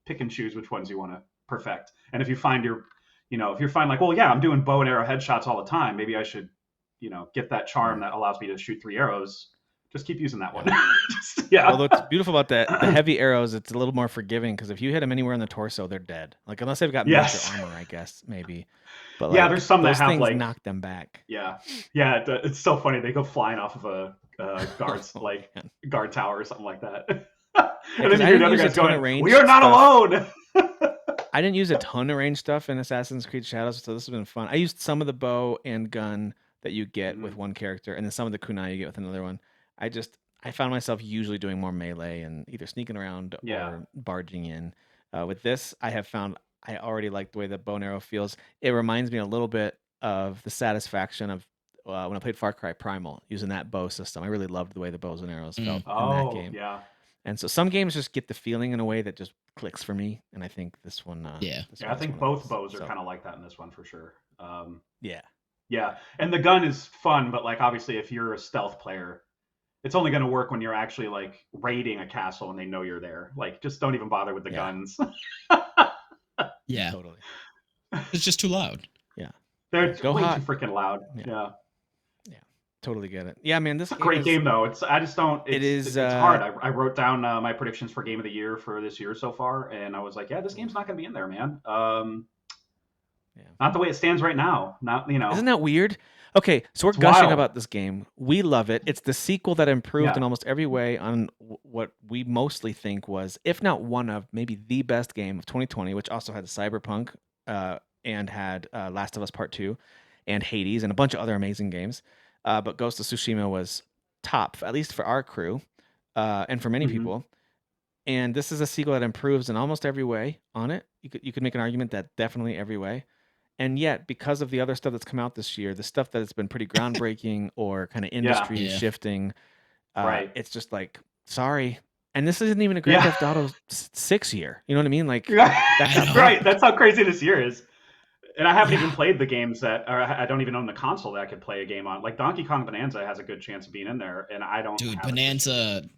pick and choose which ones you want to perfect. And if you find if you find like, well, I'm doing bow and arrow headshots all the time, maybe I should, get that charm that allows me to shoot 3 arrows. Just keep using that one. Well, what's beautiful about the heavy arrows, it's a little more forgiving, because if you hit them anywhere in the torso, they're dead. Like unless they've got major armor, I guess maybe. But like, there's some that have like knock them back. It's so funny. They go flying off of a guard's like guard tower or something like that. And then you hear the other guys going, "We are not alone." I didn't use a ton of range stuff in Assassin's Creed Shadows, so this has been fun. I used some of the bow and gun that you get with one character, and then some of the kunai you get with another one. I found myself usually doing more melee and either sneaking around or barging in. With this, I have found I already like the way the bow and arrow feels. It reminds me a little bit of the satisfaction of when I played Far Cry Primal, using that bow system. I really loved the way the bows and arrows felt in that game. Yeah. And so some games just get the feeling in a way that just clicks for me, and I think this one. I think both bows are kind of like that in this one for sure. Yeah, and the gun is fun, but like obviously, if you're a stealth player, it's only going to work when you're actually like raiding a castle and they know you're there. Like, just don't even bother with the guns. Yeah, totally. It's just too loud. Yeah. They're Go way hot. too freaking loud. Yeah. Totally get it. Yeah, man, It's a great game though. I just don't. It's hard. I wrote down my predictions for game of the year for this year so far, and I was like, yeah, this game's not going to be in there, man. Not the way it stands right now. Not Isn't that weird? Okay, so we're gushing about this game. We love it. It's the sequel that improved in almost every way on what we mostly think was, if not one of, maybe the best game of 2020, which also had Cyberpunk and had Last of Us Part 2 and Hades and a bunch of other amazing games. But Ghost of Tsushima was top, at least for our crew and for many people. And this is a sequel that improves in almost every way on it. You could make an argument that definitely every way. And yet, because of the other stuff that's come out this year, the stuff that has been pretty groundbreaking or kind of industry shifting, it's just like, sorry. And this isn't even a Grand Theft Auto 6 year. You know what I mean? Like, right. That's how crazy this year is. And I haven't even played the games I don't even own the console that I could play a game on. Like Donkey Kong Bonanza has a good chance of being in there, and I don't. Dude, Bonanza.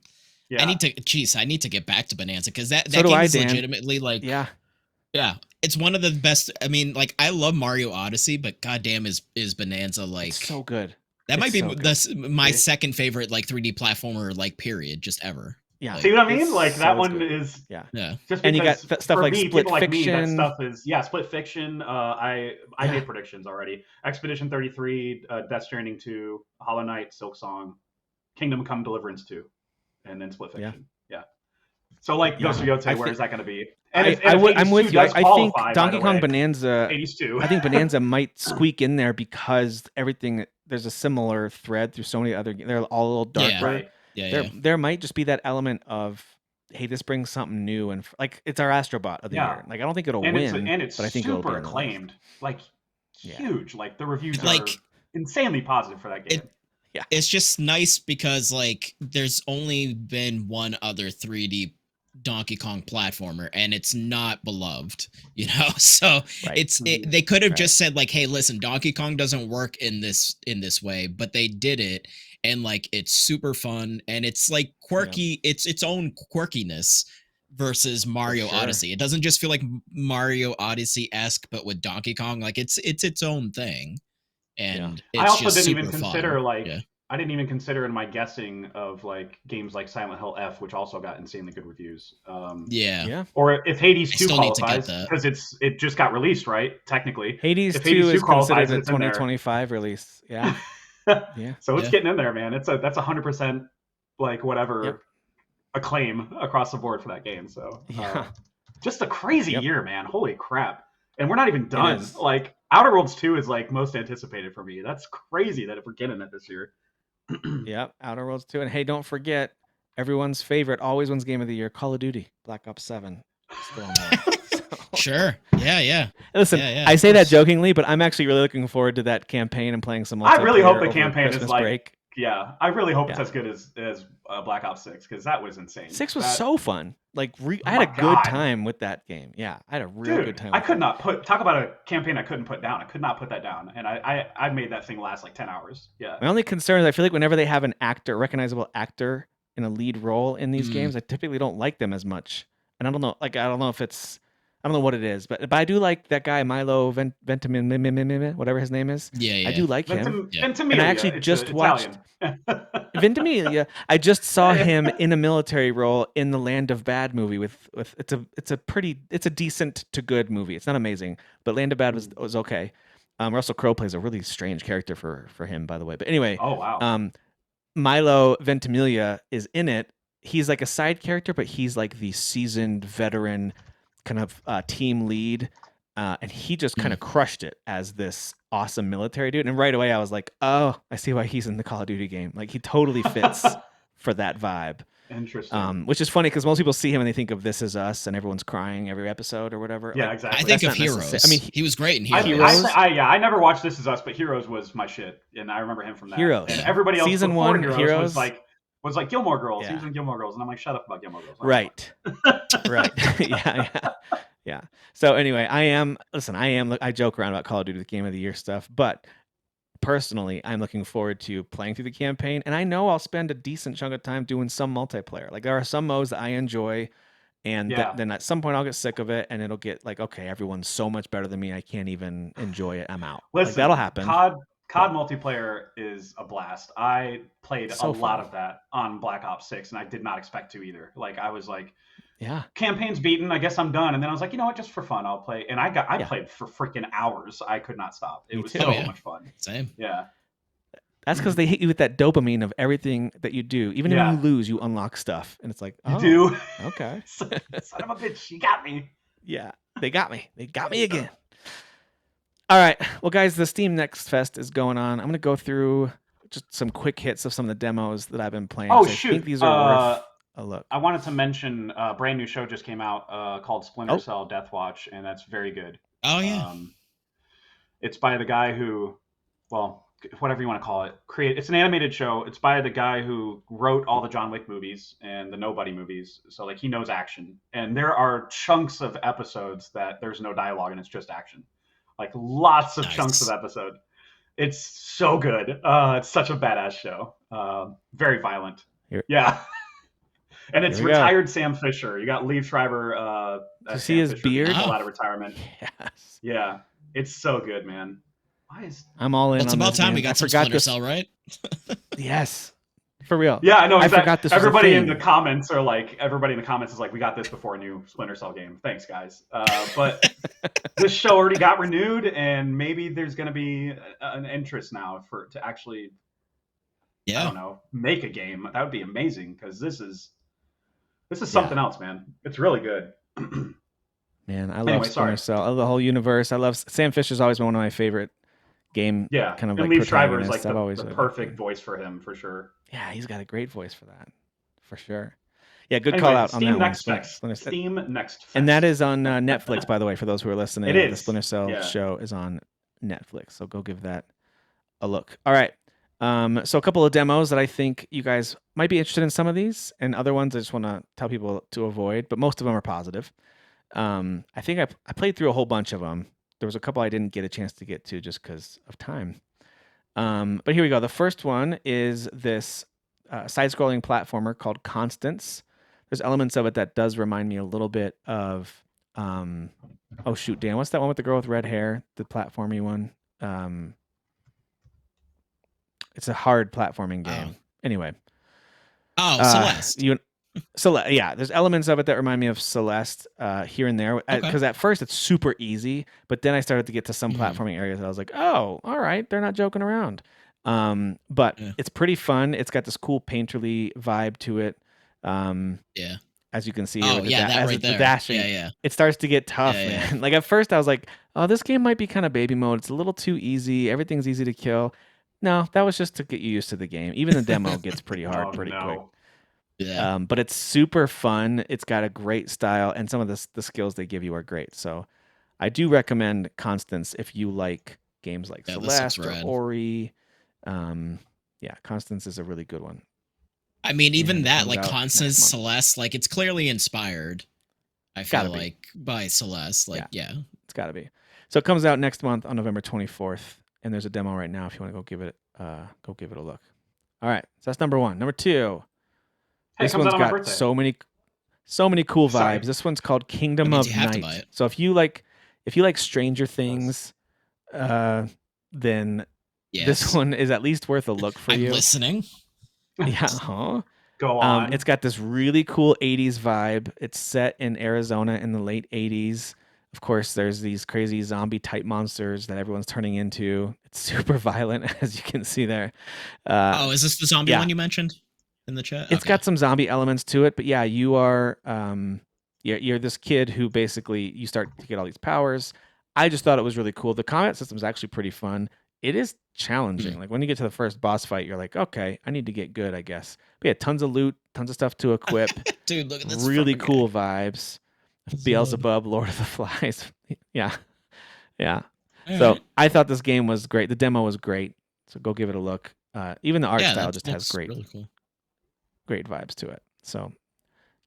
Yeah. I need to get back to Bonanza because that game is legitimately like. Yeah. It's one of the best. I mean, like I love Mario Odyssey, but goddamn, is Bonanza like it's so good? That might be my second favorite like 3D platformer like period just ever. Yeah, see what I mean? Like that one is Just and you got stuff like Split Fiction. That stuff is Split Fiction. I made predictions already. Expedition 33, Death Stranding 2, Hollow Knight, Silksong, Kingdom Come Deliverance 2, and then Split Fiction. Yeah. So like Ghost of Yotei, where is that going to be? And I'm with you. I think Donkey Kong Bonanza. 82. I think Bonanza might squeak in there because there's a similar thread through so many other. They're all a little darker. Right. There might just be that element of, hey, this brings something new, and like it's our Astrobot of the year. Like I don't think it'll win, it's but I think super it'll be acclaimed, like huge. Like the reviews are insanely positive for that game. It's just nice because like there's only been one other 3D Donkey Kong platformer, and it's not beloved, So they could have just said like, hey, listen, Donkey Kong doesn't work in this way, but they did it. And like it's super fun and it's like quirky, it's its own quirkiness versus Mario Odyssey. It doesn't just feel like Mario Odyssey-esque, but with Donkey Kong, like it's its own thing. And it's I also just didn't even fun. consider I didn't even consider in my guessing of like games like Silent Hill F, which also got insanely good reviews. Or if Hades 2 qualifies, because it just got released, right? Technically, Hades 2 is considered a 2025 release. Yeah. So it's getting in there, man. That's 100% like whatever acclaim across the board for that game. So just a crazy year, man. Holy crap. And we're not even done. Like Outer Worlds 2 is like most anticipated for me. That's crazy that if we're getting it this year. Outer Worlds 2. And hey, don't forget everyone's favorite, always wins game of the year, Call of Duty, Black Ops 7. Still on there. Sure. Yeah. Listen, I say that jokingly, but I'm actually really looking forward to that campaign and playing some multiplayer. I really hope the campaign is like break. Yeah, I really hope it's as good as Black Ops 6 because that was insane. 6 was so fun. Like I had a good time with that game. Yeah, I had a real good time. I could not talk about a campaign I couldn't put down. I could not put that down, and I made that thing last like 10 hours. Yeah. My only concern is I feel like whenever they have an recognizable actor in a lead role in these games, I typically don't like them as much. And I don't know, if it's. I don't know what it is, but I do like that guy Milo Ventimiglia, whatever his name is. Yeah. I do like him. Ventimiglia. And I actually just watched Ventimiglia. I just saw him in a military role in the Land of Bad movie with it's a decent to good movie. It's not amazing, but Land of Bad was okay. Russell Crowe plays a really strange character for him, by the way. But anyway, oh wow. Milo Ventimiglia is in it. He's like a side character, but he's like the seasoned veteran kind of team lead, and he just kind of crushed it as this awesome military dude. And right away I was like, oh, I see why he's in the Call of Duty game. Like he totally fits for that vibe. Interesting. Which is funny because most people see him and they think of This Is Us and everyone's crying every episode or whatever. Yeah, exactly. I think of Heroes. I mean, he was great in Heroes. I never watched This Is Us, but Heroes was my shit, and I remember him from that. Heroes. And everybody else Season 1 Heroes was like Gilmore Girls. He was in Gilmore Girls, and I'm like, shut up about Gilmore Girls. Right. Right. Yeah. So anyway, I joke around about Call of Duty, the Game of the Year stuff, but personally, I'm looking forward to playing through the campaign, and I know I'll spend a decent chunk of time doing some multiplayer. Like there are some modes that I enjoy, And then at some point I'll get sick of it, and it'll get like, okay, everyone's so much better than me, I can't even enjoy it. I'm out. Listen, like that'll happen. COD multiplayer is a blast. I played a lot of that on Black Ops 6, and I did not expect to either. Like I was like, yeah, campaign's beaten, I guess I'm done. And then I was like, you know what, just for fun, I'll play. And I played for freaking hours. I could not stop. It was so much fun. Same. Yeah. That's because they hit you with that dopamine of everything that you do. Even when you lose, you unlock stuff, and it's like, oh, you do. Okay. Son of a bitch, you got me. Yeah, they got me. They got me again. All right. Well, guys, the Steam Next Fest is going on. I'm going to go through just some quick hits of some of the demos that I've been playing. Oh, shoot. I think these are worth a look. I wanted to mention a brand new show just came out called Splinter Cell Death Watch, and that's very good. Oh, yeah. It's by the guy who, well, whatever you want to call it, it's an animated show. It's by the guy who wrote all the John Wick movies and the Nobody movies. So, like, he knows action. And there are chunks of episodes that there's no dialogue and it's just action. Like, lots of chunks of episode. It's so good. It's such a badass show. Very violent. Yeah. And it's retired Sam Fisher. You got Liev Schreiber. To see his beard? Out of retirement. Yes. Yeah. It's so good, man. I'm all in. Well, it's about time we got some Splinter Cell, right? Yes, for real. Yeah, I know. I forgot this. Everybody in the comments is like, we got this before a new Splinter Cell game. Thanks, guys. But this show already got renewed, and maybe there's going to be an interest now to actually, I don't know, make a game. That would be amazing because this is something else, man. It's really good. Man, I love Splinter Cell. I love the whole universe. I love Sam Fisher's always been one of my favorite kind of and like Liev Schreiber is like the perfect voice for him, for sure. Yeah, he's got a great voice for that, for sure. Yeah, good call out on that one. Steam Next Fest. And that is on Netflix, by the way, for those who are listening. It is. The Splinter Cell show is on Netflix, so go give that a look. All right. So a couple of demos that I think you guys might be interested in some of these, and other ones I just want to tell people to avoid, but most of them are positive. I think I played through a whole bunch of them. There was a couple I didn't get a chance to get to just because of time. But here we go. The first one is this side-scrolling platformer called Constance. There's elements of it that does remind me a little bit of, oh shoot, Dan, what's that one with the girl with red hair? The platformy one. It's a hard platforming game. Anyway. Celeste. Yeah, there's elements of it that remind me of Celeste here and there. Because at first it's super easy, but then I started to get to some platforming areas that I was like, oh, all right, they're not joking around. But it's pretty fun. It's got this cool painterly vibe to it. As you can see, that right there. The dashing, it starts to get tough, man. Yeah. Like at first I was like, oh, this game might be kind of baby mode. It's a little too easy. Everything's easy to kill. No, that was just to get you used to the game. Even the demo gets pretty hard quick. Yeah. But it's super fun. It's got a great style, and some of the skills they give you are great. So I do recommend Constance if you like games like Celeste or Ori. Constance is a really good one. I mean, even that, like Constance, Celeste, like it's clearly inspired, I feel like, by Celeste. Like, it's got to be. So it comes out next month on November 24th, and there's a demo right now if you want to go give it a look. All right, so that's number one. Number two. This one's got so many cool vibes. Sorry. This one's called Kingdom of Night. So if you like Stranger Things, then this one is at least worth a look for you. I'm listening. Yeah. Go on. It's got this really cool 80s vibe. It's set in Arizona in the late 80s. Of course, there's these crazy zombie type monsters that everyone's turning into. It's super violent, as you can see there. Is this the zombie one you mentioned in the chat? It's got some zombie elements to it, but yeah, you are you're this kid who basically you start to get all these powers. I just thought it was really cool. The combat system is actually pretty fun. It is challenging. Like when you get to the first boss fight, you're like, okay, I need to get good, I guess. But yeah, tons of loot, tons of stuff to equip. Dude, look at this. Really cool vibes. Beelzebub, Lord of the Flies. Yeah. So I thought this game was great. The demo was great. So go give it a look. Even the art style just has really cool. Great vibes to it. So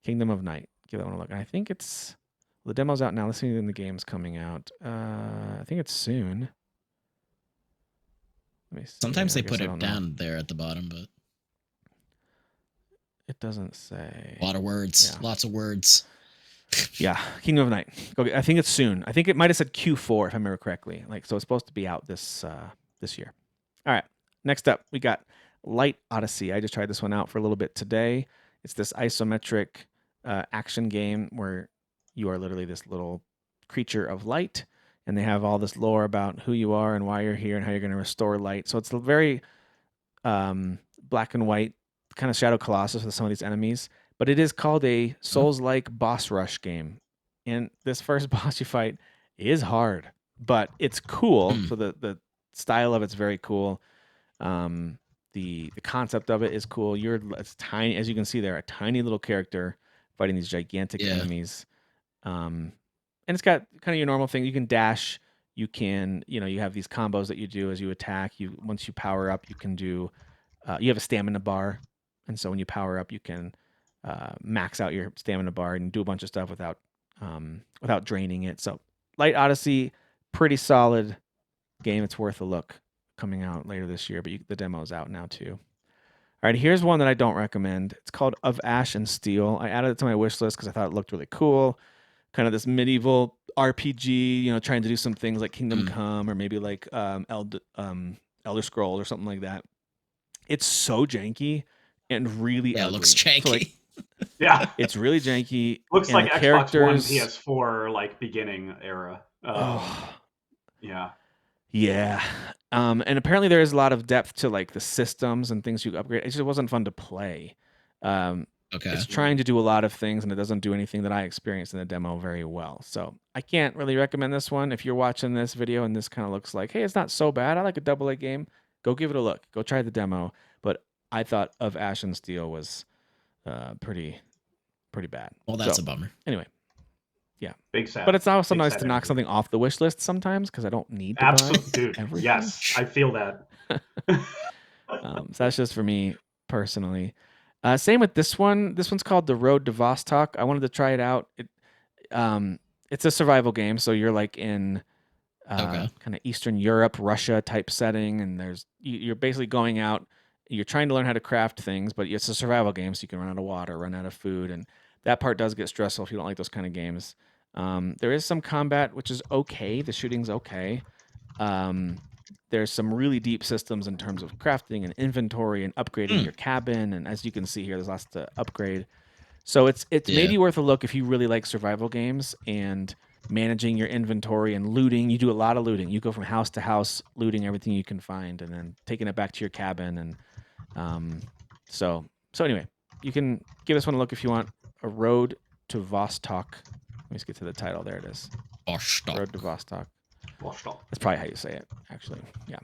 Kingdom of Night. Give that one a look. And I think the demo's out now. Let's see when the game's coming out. I think it's soon. Let me see. Sometimes they put it down there at the bottom, but it doesn't say. A lot of words. Yeah. Lots of words. Yeah, Kingdom of Night. I think it's soon. I think it might have said Q4 if I remember correctly. So it's supposed to be out this year. All right. Next up, we got Light Odyssey. I just tried this one out for a little bit today. It's this isometric action game where you are literally this little creature of light, and they have all this lore about who you are and why you're here and how you're going to restore light. So it's a very black and white kind of Shadow Colossus with some of these enemies, but it is called a Souls-like boss rush game. And this first boss you fight is hard, but it's cool. So the style of it's very cool. The concept of it is cool. It's tiny, as you can see there, a tiny little character fighting these gigantic enemies. And it's got kind of your normal thing. You can dash. You can, you have these combos that you do as you attack. Once you power up, you can do. You have a stamina bar, and so when you power up, you can max out your stamina bar and do a bunch of stuff without draining it. So, Light Odyssey, pretty solid game. It's worth a look. Coming out later this year, but the demo is out now too. All right, here's one that I don't recommend. It's called Of Ash and Steel. I added it to my wish list because I thought it looked really cool. Kind of this medieval RPG, trying to do some things like Kingdom Come or maybe like Elder Scrolls or something like that. It's so janky and really ugly. It looks janky. So yeah, it's really janky. Looks like Xbox One, PS4, like beginning era. Yeah. Yeah. And apparently there is a lot of depth to like the systems and things you upgrade. It just wasn't fun to play. It's trying to do a lot of things, and it doesn't do anything that I experienced in the demo very well. So I can't really recommend this one. If you're watching this video and this kind of looks like, hey, it's not so bad, I like a AA game, go give it a look. Go try the demo. But I thought Of Ash and Steel was pretty bad. Well, that's a bummer. Anyway. Yeah, big sad. But it's also nice to knock something off the wish list sometimes because I don't need to buy everything. Yes, I feel that. So that's just for me personally. Same with this one. This one's called The Road to Vostok. I wanted to try it out. It's a survival game, so you're like in kind of Eastern Europe, Russia type setting, and you're basically going out. You're trying to learn how to craft things, but it's a survival game, so you can run out of water, run out of food, and that part does get stressful if you don't like those kind of games. There is some combat, which is okay. The shooting's okay. There's some really deep systems in terms of crafting and inventory and upgrading your cabin. And as you can see here, there's lots to upgrade. So it's maybe worth a look if you really like survival games and managing your inventory and looting. You do a lot of looting. You go from house to house, looting everything you can find, and then taking it back to your cabin. And so anyway, you can give this one a look if you want. A Road to Vostok. Let me just get to the title. There it is. Vostok. Road to Vostok. Vostok. That's probably how you say it, actually. Yeah.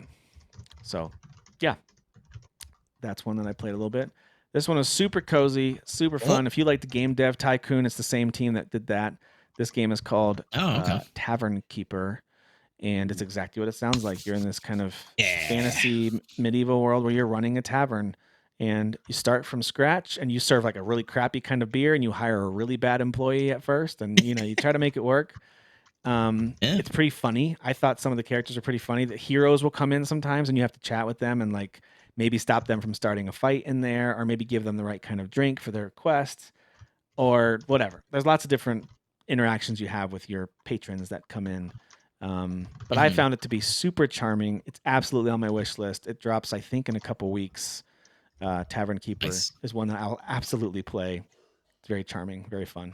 So, yeah. That's one that I played a little bit. This one was super cozy, super fun. If you like the Game Dev Tycoon, it's the same team that did that. This game is called Tavern Keeper, and it's exactly what it sounds like. You're in this kind of fantasy medieval world where you're running a tavern. And you start from scratch and you serve like a really crappy kind of beer and you hire a really bad employee at first and you try to make it work. It's pretty funny. I thought some of the characters are pretty funny. The heroes will come in sometimes and you have to chat with them and like maybe stop them from starting a fight in there or maybe give them the right kind of drink for their quest or whatever. There's lots of different interactions you have with your patrons that come in. But I found it to be super charming. It's absolutely on my wish list. It drops, I think, in a couple weeks. Tavern Keeper is one that I'll absolutely play. It's very charming, very fun.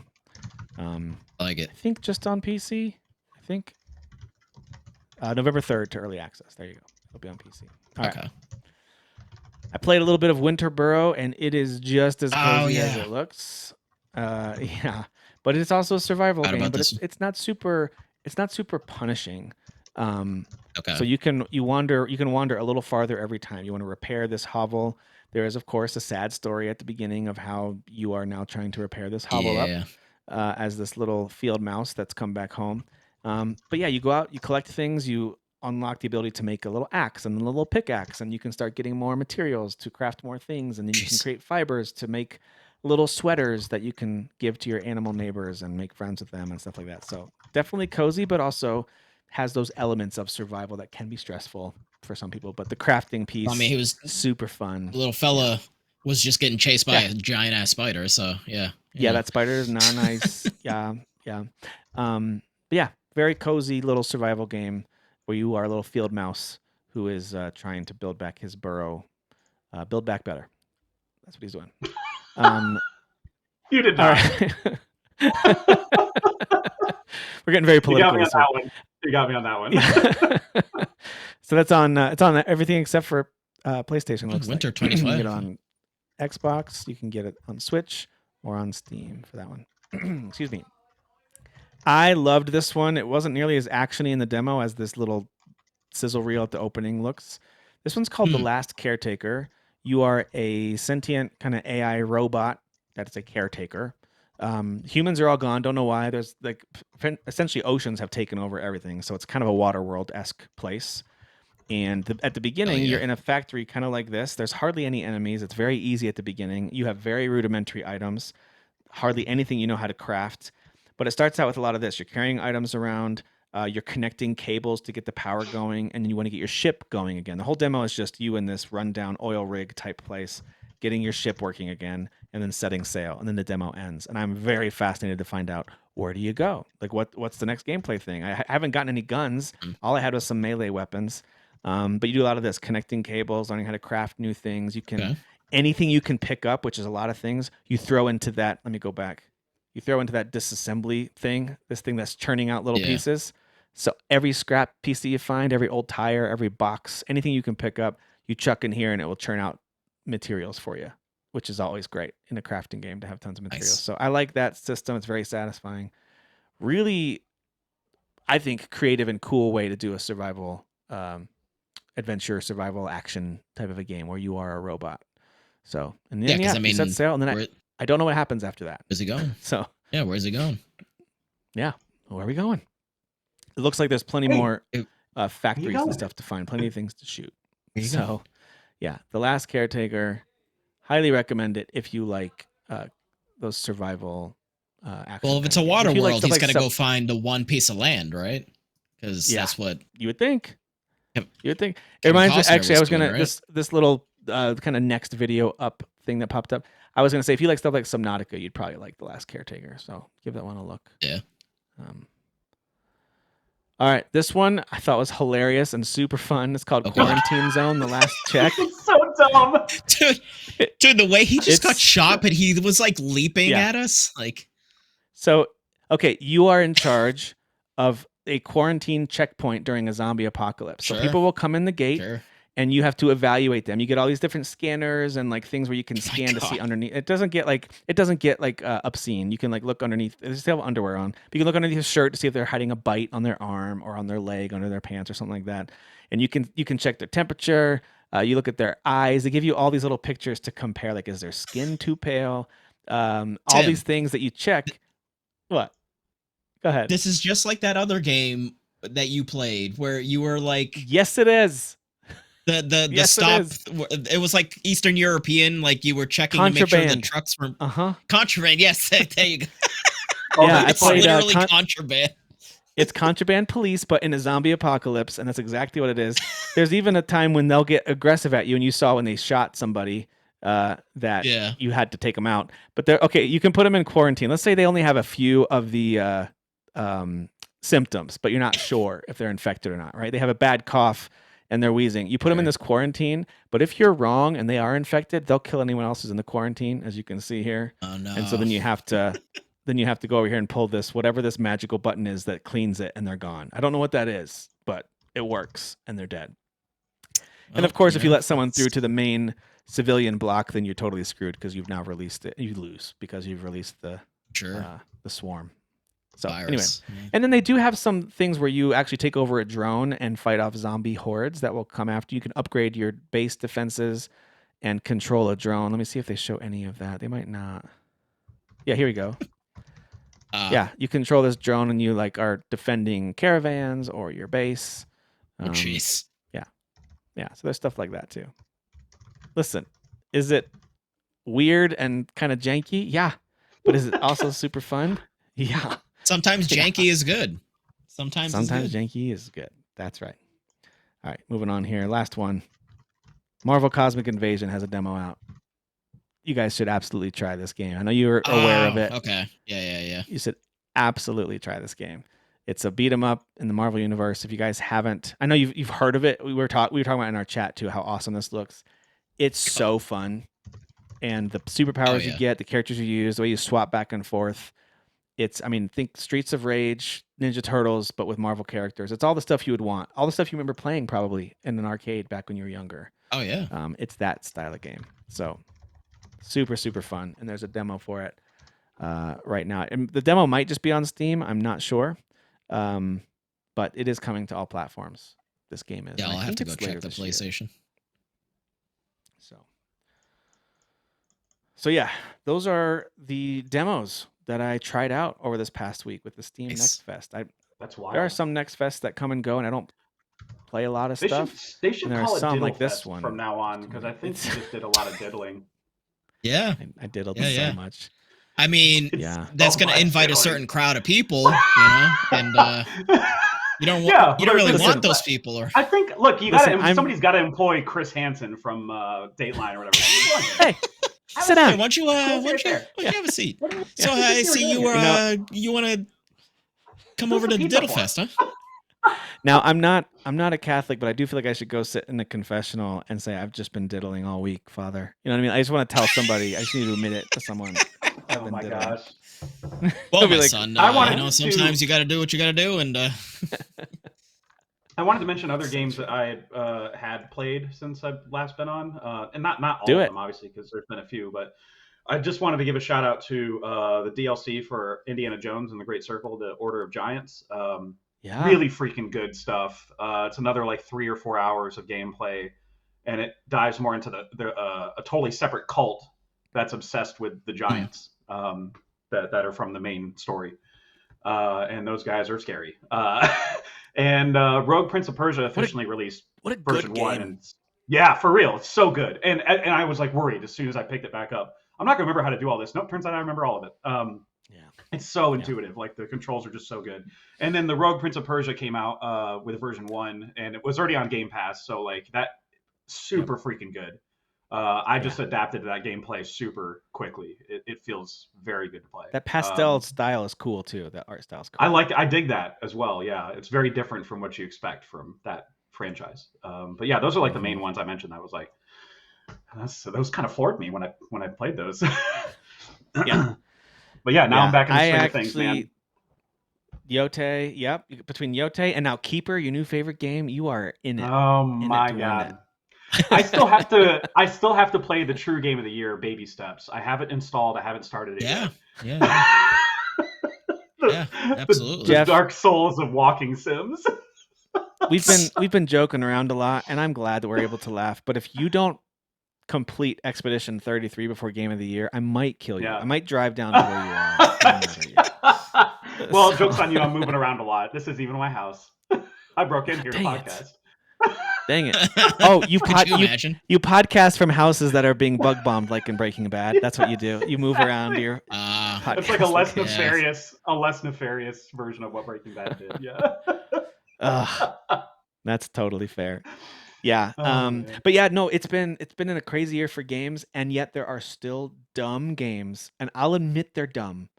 I like it. I think just on PC. I think November 3rd to early access. There you go. It'll be on PC. All right. I played a little bit of Winter Burrow, and it is just as cozy as it looks. But it's also a survival game. But it's not super. It's not super punishing. So you can wander a little farther every time. You want to repair this hovel. There is, of course, a sad story at the beginning of how you are now trying to repair this hovel up as this little field mouse that's come back home. But yeah, you go out, you collect things, you unlock the ability to make a little axe and a little pickaxe, and you can start getting more materials to craft more things, and then you can create fibers to make little sweaters that you can give to your animal neighbors and make friends with them and stuff like that. So definitely cozy, but also has those elements of survival that can be stressful for some people. But the crafting piece, he was super fun. The little fella was just getting chased by a giant ass spider. So yeah. That spider is not nice. yeah. But yeah, very cozy little survival game where you are a little field mouse who is trying to build back his burrow, build back better. That's what he's doing. You did not. We're getting very political. You got me on that one. So that's on. It's on everything except for PlayStation. Looks Winter like. 25. You can get it on Xbox. You can get it on Switch or on Steam for that one. Excuse me. I loved this one. It wasn't nearly as actiony in the demo as this little sizzle reel at the opening looks. This one's called The Last Caretaker. You are a sentient kind of AI robot that's a caretaker. Humans are all gone. Don't know why. There's like essentially oceans have taken over everything. So it's kind of a water world-esque place. And at the beginning, you're in a factory kind of like this. There's hardly any enemies. It's very easy at the beginning. You have very rudimentary items, hardly anything you know how to craft. But it starts out with a lot of this. You're carrying items around. You're connecting cables to get the power going, and then you want to get your ship going again. The whole demo is just you in this rundown oil rig type place, getting your ship working again, and then setting sail, and then the demo ends. And I'm very fascinated to find out, where do you go? Like, what's the next gameplay thing? I haven't gotten any guns. All I had was some melee weapons. But you do a lot of this, connecting cables, learning how to craft new things. You can anything you can pick up, which is a lot of things, you throw into that. Let me go back. You throw into that disassembly thing, this thing that's churning out little pieces. So every scrap piece that you find, every old tire, every box, anything you can pick up, you chuck in here and it will churn out materials for you, which is always great in a crafting game to have tons of materials. So I like that system. It's very satisfying. Really, I think, creative and cool way to do a survival adventure, survival action type of a game where you are a robot. So, and then you set sail, and then I don't know what happens after that. Where's he going? So where's he going? Yeah, where are we going? It looks like there's plenty more factories and stuff to find, plenty of things to shoot. So, yeah, The Last Caretaker, highly recommend it if you like those survival action. Well, if it's a water world, he's got to go find the one piece of land, right? Because that's what you would think. You would think. It reminds me. Actually, I was gonna this little kind of next video up thing that popped up. I was gonna say if you like stuff like Subnautica, you'd probably like The Last Caretaker. So give that one a look. Yeah. All right, this one I thought was hilarious and super fun. It's called Quarantine Zone: The Last Check. It's so dumb, dude. The way he just got shot, but he was like leaping at us, like. So, okay, you are in charge of a quarantine checkpoint during a zombie apocalypse. So people will come in the gate and you have to evaluate them. You get all these different scanners and like things where you can scan to see underneath. It doesn't get like obscene. You can like look underneath. They still have underwear on, but you can look underneath his shirt to see if they're hiding a bite on their arm or on their leg, under their pants or something like that. And you can check their temperature. You look at their eyes. They give you all these little pictures to compare. Like, is their skin too pale? All these things that you check. What? Go ahead. This is just like that other game that you played where you were like, yes, it is. The stop. It was like Eastern European, like you were checking to make sure the trucks were contraband. Yes, there you go. I played literally contraband. It's contraband police, but in a zombie apocalypse, and that's exactly what it is. There's even a time when they'll get aggressive at you, and you saw when they shot somebody that you had to take them out. But they're okay. You can put them in quarantine. Let's say they only have a few of the symptoms, but you're not sure if they're infected or not, right? They have a bad cough and they're wheezing. You put them in this quarantine, but if you're wrong and they are infected, they'll kill anyone else who's in the quarantine, as you can see here. Oh no! And so then you have to go over here and pull this, whatever this magical button is that cleans it, and they're gone. I don't know what that is, but it works, and they're dead. And of course, if you let someone through to the main civilian block, then you're totally screwed because you've now released it. You lose because you've released the swarm. So anyway, and then they do have some things where you actually take over a drone and fight off zombie hordes that will come after you. You can upgrade your base defenses and control a drone. Let me see if they show any of that. They might not. Yeah, here we go. You control this drone and you like are defending caravans or your base. Jeez. Yeah, so there's stuff like that too. Listen, is it weird and kind of janky? Yeah. But is it also super fun? Yeah. Sometimes janky is good. Sometimes janky is good. That's right. All right, moving on here. Last one. Marvel Cosmic Invasion has a demo out. you guys should absolutely try this game. I know you're aware of it. Okay. Yeah. You should absolutely try this game. It's a beat 'em up in the Marvel universe. If you guys haven't, I know you've heard of it. We were talking about in our chat too how awesome this looks. It's so fun, and the superpowers you get, the characters you use, the way you swap back and forth. Think Streets of Rage, Ninja Turtles, but with Marvel characters. It's all the stuff you would want, all the stuff you remember playing probably in an arcade back when you were younger. Oh yeah. It's that style of game. So super, super fun, and there's a demo for it right now. And the demo might just be on Steam. I'm not sure. But it is coming to all platforms. This game is. Yeah, I'll have to go check the PlayStation. So yeah, those are the demos that I tried out over this past week with the Steam Next Fest. That's wild. There are some Next Fests that come and go, and I don't play a lot of stuff. They should call it some Diddle like this Fest one from now on, because I think you just did a lot of diddling. Yeah, I diddled so much. I mean, that's going to invite a certain crowd of people, and you don't really want those people. Or I think, look, somebody's got to employ Chris Hansen from Dateline or whatever. Hey, sit down. Why don't you have a seat? So I see you want to come over to Diddle Fest, huh? Now I'm not a Catholic, but I do feel like I should go sit in the confessional and say I've just been diddling all week, Father. You know what I mean? I just want to tell somebody. I just need to admit it to someone. Oh my gosh. Well, my son, sometimes you got to do what you got to do, and I wanted to mention other games that I had played since I've last been on, and not all of them, obviously, because there's been a few, but I just wanted to give a shout out to the DLC for Indiana Jones and the Great Circle, the Order of Giants. Really freaking good stuff. It's another like 3 or 4 hours of gameplay, and it dives more into a totally separate cult that's obsessed with the giants that are from the main story. And those guys are scary. And Rogue Prince of Persia officially released version 1. And yeah, for real. It's so good. And I was like worried as soon as I picked it back up. I'm not going to remember how to do all this. Nope, turns out I remember all of it. It's so intuitive. Like the controls are just so good. And then the Rogue Prince of Persia came out with version 1, and it was already on Game Pass. So like that super freaking good. I just adapted to that gameplay super quickly. It feels very good to play. That pastel style is cool too. That art style is cool. I dig that as well. Yeah, it's very different from what you expect from that franchise. But yeah, those are like the main ones I mentioned. I was like, those kind of floored me when I played those. Yeah. But yeah, now I'm back in the swing of things, man. Yotei, yep. Between Yotei and now Keeper, your new favorite game, you are in it. Oh my god. I still have to play the true game of the year, Baby Steps. I have it installed. I haven't started it yet. Yeah, absolutely. The Dark Souls of walking sims. We've been joking around a lot, and I'm glad that we're able to laugh. But if you don't complete Expedition 33 before Game of the Year, I might kill you. I might drive down to where you are. Well, joke's on you. I'm moving around a lot. This is even my house. I broke in here to podcast. Dang it. Oh, you podcast from houses that are being bug bombed like in Breaking Bad. That's what you do. You move around your podcast. It's like a less nefarious version of what Breaking Bad did. Yeah. That's totally fair. Yeah. But yeah, no, it's been in a crazy year for games, and yet there are still dumb games, and I'll admit they're dumb,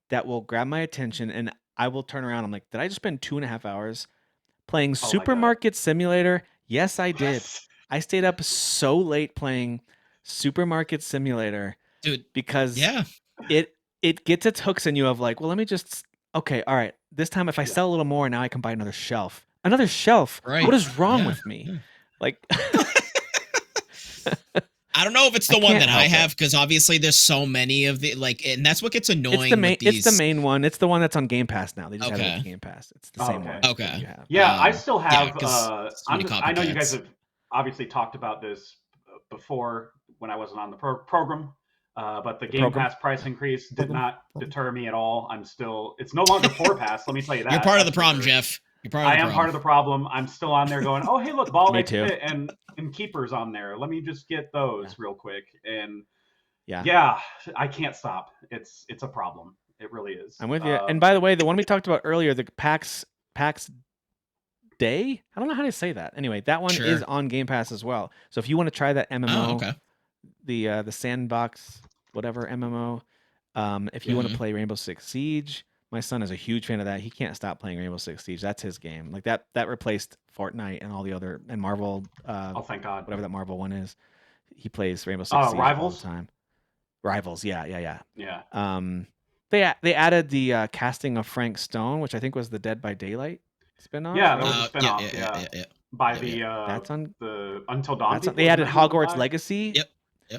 that will grab my attention, and I will turn around. I'm like, did I just spend 2.5 hours playing Supermarket Simulator? Yes, I did. Yes. I stayed up so late playing Supermarket Simulator, dude, because it gets its hooks in you of like, well, let me just all right. This time, if I sell a little more, now I can buy another shelf. Another shelf. Right. What is wrong with me? Yeah. Like, I don't know if it's the one that I have, because obviously there's so many of the and that's what gets annoying. It's the main one. It's the one that's on Game Pass now. They just have it on Game Pass. It's the same one. Okay. Yeah, I still have. I know you guys have obviously talked about this before when I wasn't on the program, but the Game Pass price increase did not deter me at all. It's no longer 4Pass. Let me tell you that. You're part of the problem, Jeff. I am part of the problem. I'm still on there going, oh, hey, look, Ball X Fit and Keeper's on there. Let me just get those real quick. And yeah, I can't stop. It's a problem. It really is. I'm with you. And by the way, the one we talked about earlier, the PAX Day, I don't know how to say that. Anyway, that one is on Game Pass as well. So if you want to try that MMO the sandbox whatever MMO. If you want to play Rainbow Six Siege, my son is a huge fan of that. He can't stop playing Rainbow Six Siege. That's his game. Like that replaced Fortnite and all the other and Marvel. Oh, thank God. Whatever that Marvel one is. He plays Rainbow Six Siege all the time. Rivals, yeah. They added the casting of Frank Stone, which I think was the Dead by Daylight spinoff. Yeah, that was a spinoff. Yeah. By that's on the Until Dawn. They added Hogwarts Legacy. Yep.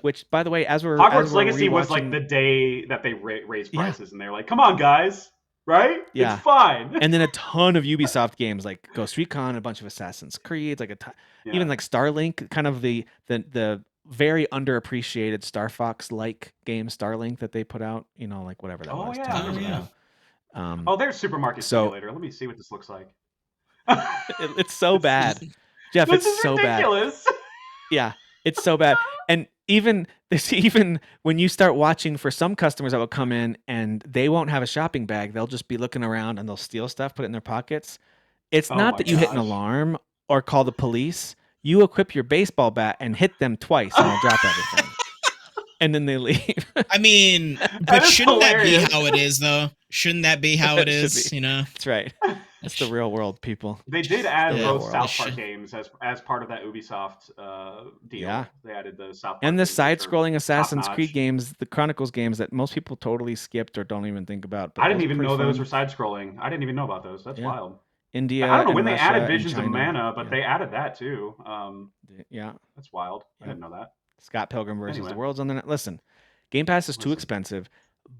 Which, by the way, Hogwarts Legacy was like the day that they raised prices, and they're like, "Come on, guys, right? Yeah. It's fine." And then a ton of Ubisoft games like Ghost Recon, a bunch of Assassin's Creed, like even like Starlink, kind of the very underappreciated Star Fox like game Starlink that they put out. You know, like whatever that was. There's Supermarket Simulator. Let me see what this looks like. It's so bad, Jeff. It's so ridiculous. Bad. Yeah, it's so bad. And even when you start watching for some customers that will come in and they won't have a shopping bag, they'll just be looking around and they'll steal stuff, put it in their pockets. It's not that you hit an alarm or call the police. You equip your baseball bat and hit them twice and they'll drop everything. And then they leave. I mean, but shouldn't that be how it is, though? Shouldn't that be how it is? You know, that's right. That's the real world, people. They did add both South Park games as part of that Ubisoft deal. Yeah, they added the South Park and the side-scrolling Assassin's Creed games, the Chronicles games that most people totally skipped or don't even think about. But I didn't even know those were side-scrolling. I didn't even know about those. That's wild. India. I don't know when they added Visions of Mana, but they added that too. That's wild. I didn't know that. Scott Pilgrim versus the World's on the net. Listen, Game Pass is too expensive,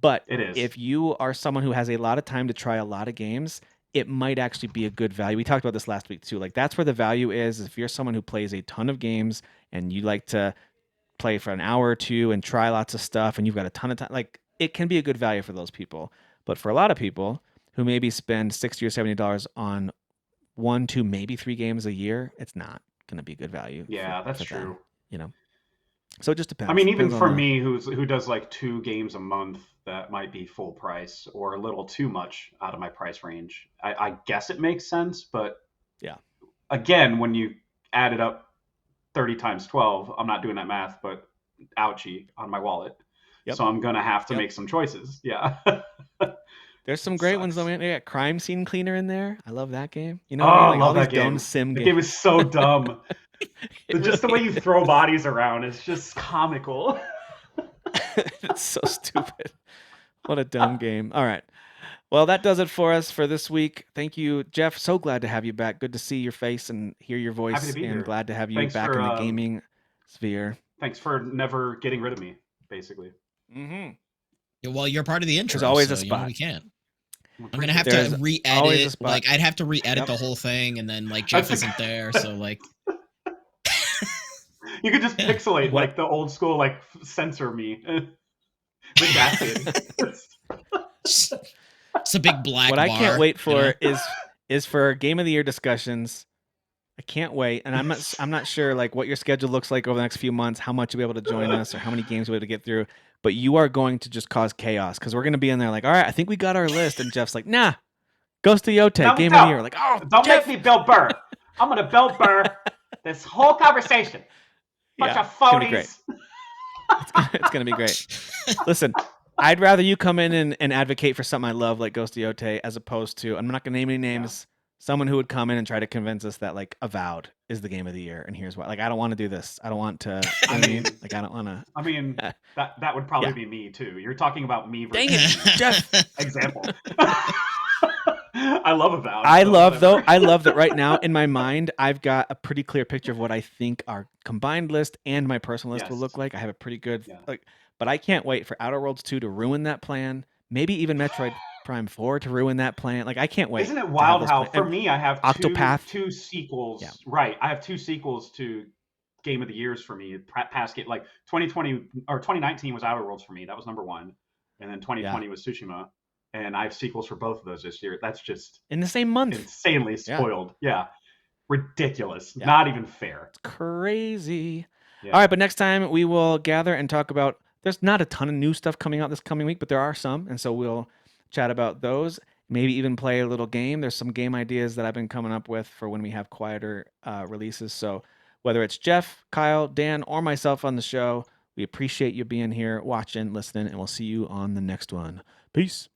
but it is. If you are someone who has a lot of time to try a lot of games, it might actually be a good value. We talked about this last week too. Like that's where the value is. If you're someone who plays a ton of games and you like to play for an hour or two and try lots of stuff and you've got a ton of time, like it can be a good value for those people. But for a lot of people who maybe spend $60 or $70 on 1, 2, maybe 3 games a year, it's not going to be good value. Yeah, that's true. Them, you know, so it just depends. I mean, even for me, who does like 2 games a month, that might be full price or a little too much out of my price range. I guess it makes sense, but yeah, again, when you add it up 30 times 12, I'm not doing that math, but ouchie on my wallet. Yep. So I'm gonna have to make some choices. Yeah. There's some great ones though, man. They got Crime Scene Cleaner in there. I love that game. You know, I love all that these game. Dumb sim the games. game is so dumb. Just the way you throw bodies around is just comical. It's so stupid. What a dumb game. All right. Well, that does it for us for this week. Thank you, Jeff. So glad to have you back. Good to see your face and hear your voice. And here. Glad to have you back in the gaming sphere. Thanks for never getting rid of me, basically. Mm-hmm. Well, you're part of the intro. There's always so, a spot. You know, we can't. I'm gonna have to re-edit. Like I'd have to re-edit the whole thing, and then like Jeff isn't there, so like. You could just pixelate like the old school, like censor me. It's a big black what bar, I can't wait for is for Game of the Year discussions. I can't wait, and I'm not sure like what your schedule looks like over the next few months, how much you'll be able to join us, or how many games we'll be able to get through. But you are going to just cause chaos because we're going to be in there like, all right, I think we got our list, and Jeff's like, nah, Ghost of Yotei, Game of the Year. Like, oh, don't make me Bill Burr. I'm gonna Bill Burr this whole conversation. Bunch of phonies. It's gonna be great. Listen, I'd rather you come in and advocate for something I love like Ghost of Yotei as opposed to, I'm not gonna name any names, someone who would come in and try to convince us that like Avowed is the game of the year and here's why. Like I don't want to do this. I don't want to. I mean, like I don't want to. I mean, that would probably be me too. You're talking about me. Dang it, Jeff. Example. I love Avowed. I love that right now in my mind, I've got a pretty clear picture of what I think our combined list and my personal list will look like. I have a pretty good but I can't wait for Outer Worlds 2 to ruin that plan. Maybe even Metroid Prime 4 to ruin that plan. Like I can't wait. Isn't it wild how for me I have Octopath. two sequels. Yeah. Right. I have 2 sequels to Game of the Years for me. Past like 2020 or 2019 was Outer Worlds for me. That was number 1. And then 2020 was Tsushima. And I have sequels for both of those this year. That's just in the same month. Insanely spoiled. Yeah. Ridiculous. Yeah. Not even fair. It's crazy. Yeah. All right, but next time we will gather and talk about, there's not a ton of new stuff coming out this coming week, but there are some. And so we'll chat about those. Maybe even play a little game. There's some game ideas that I've been coming up with for when we have quieter releases. So whether it's Jeff, Kyle, Dan, or myself on the show, We appreciate you being here, watching, listening, and we'll see you on the next one. Peace.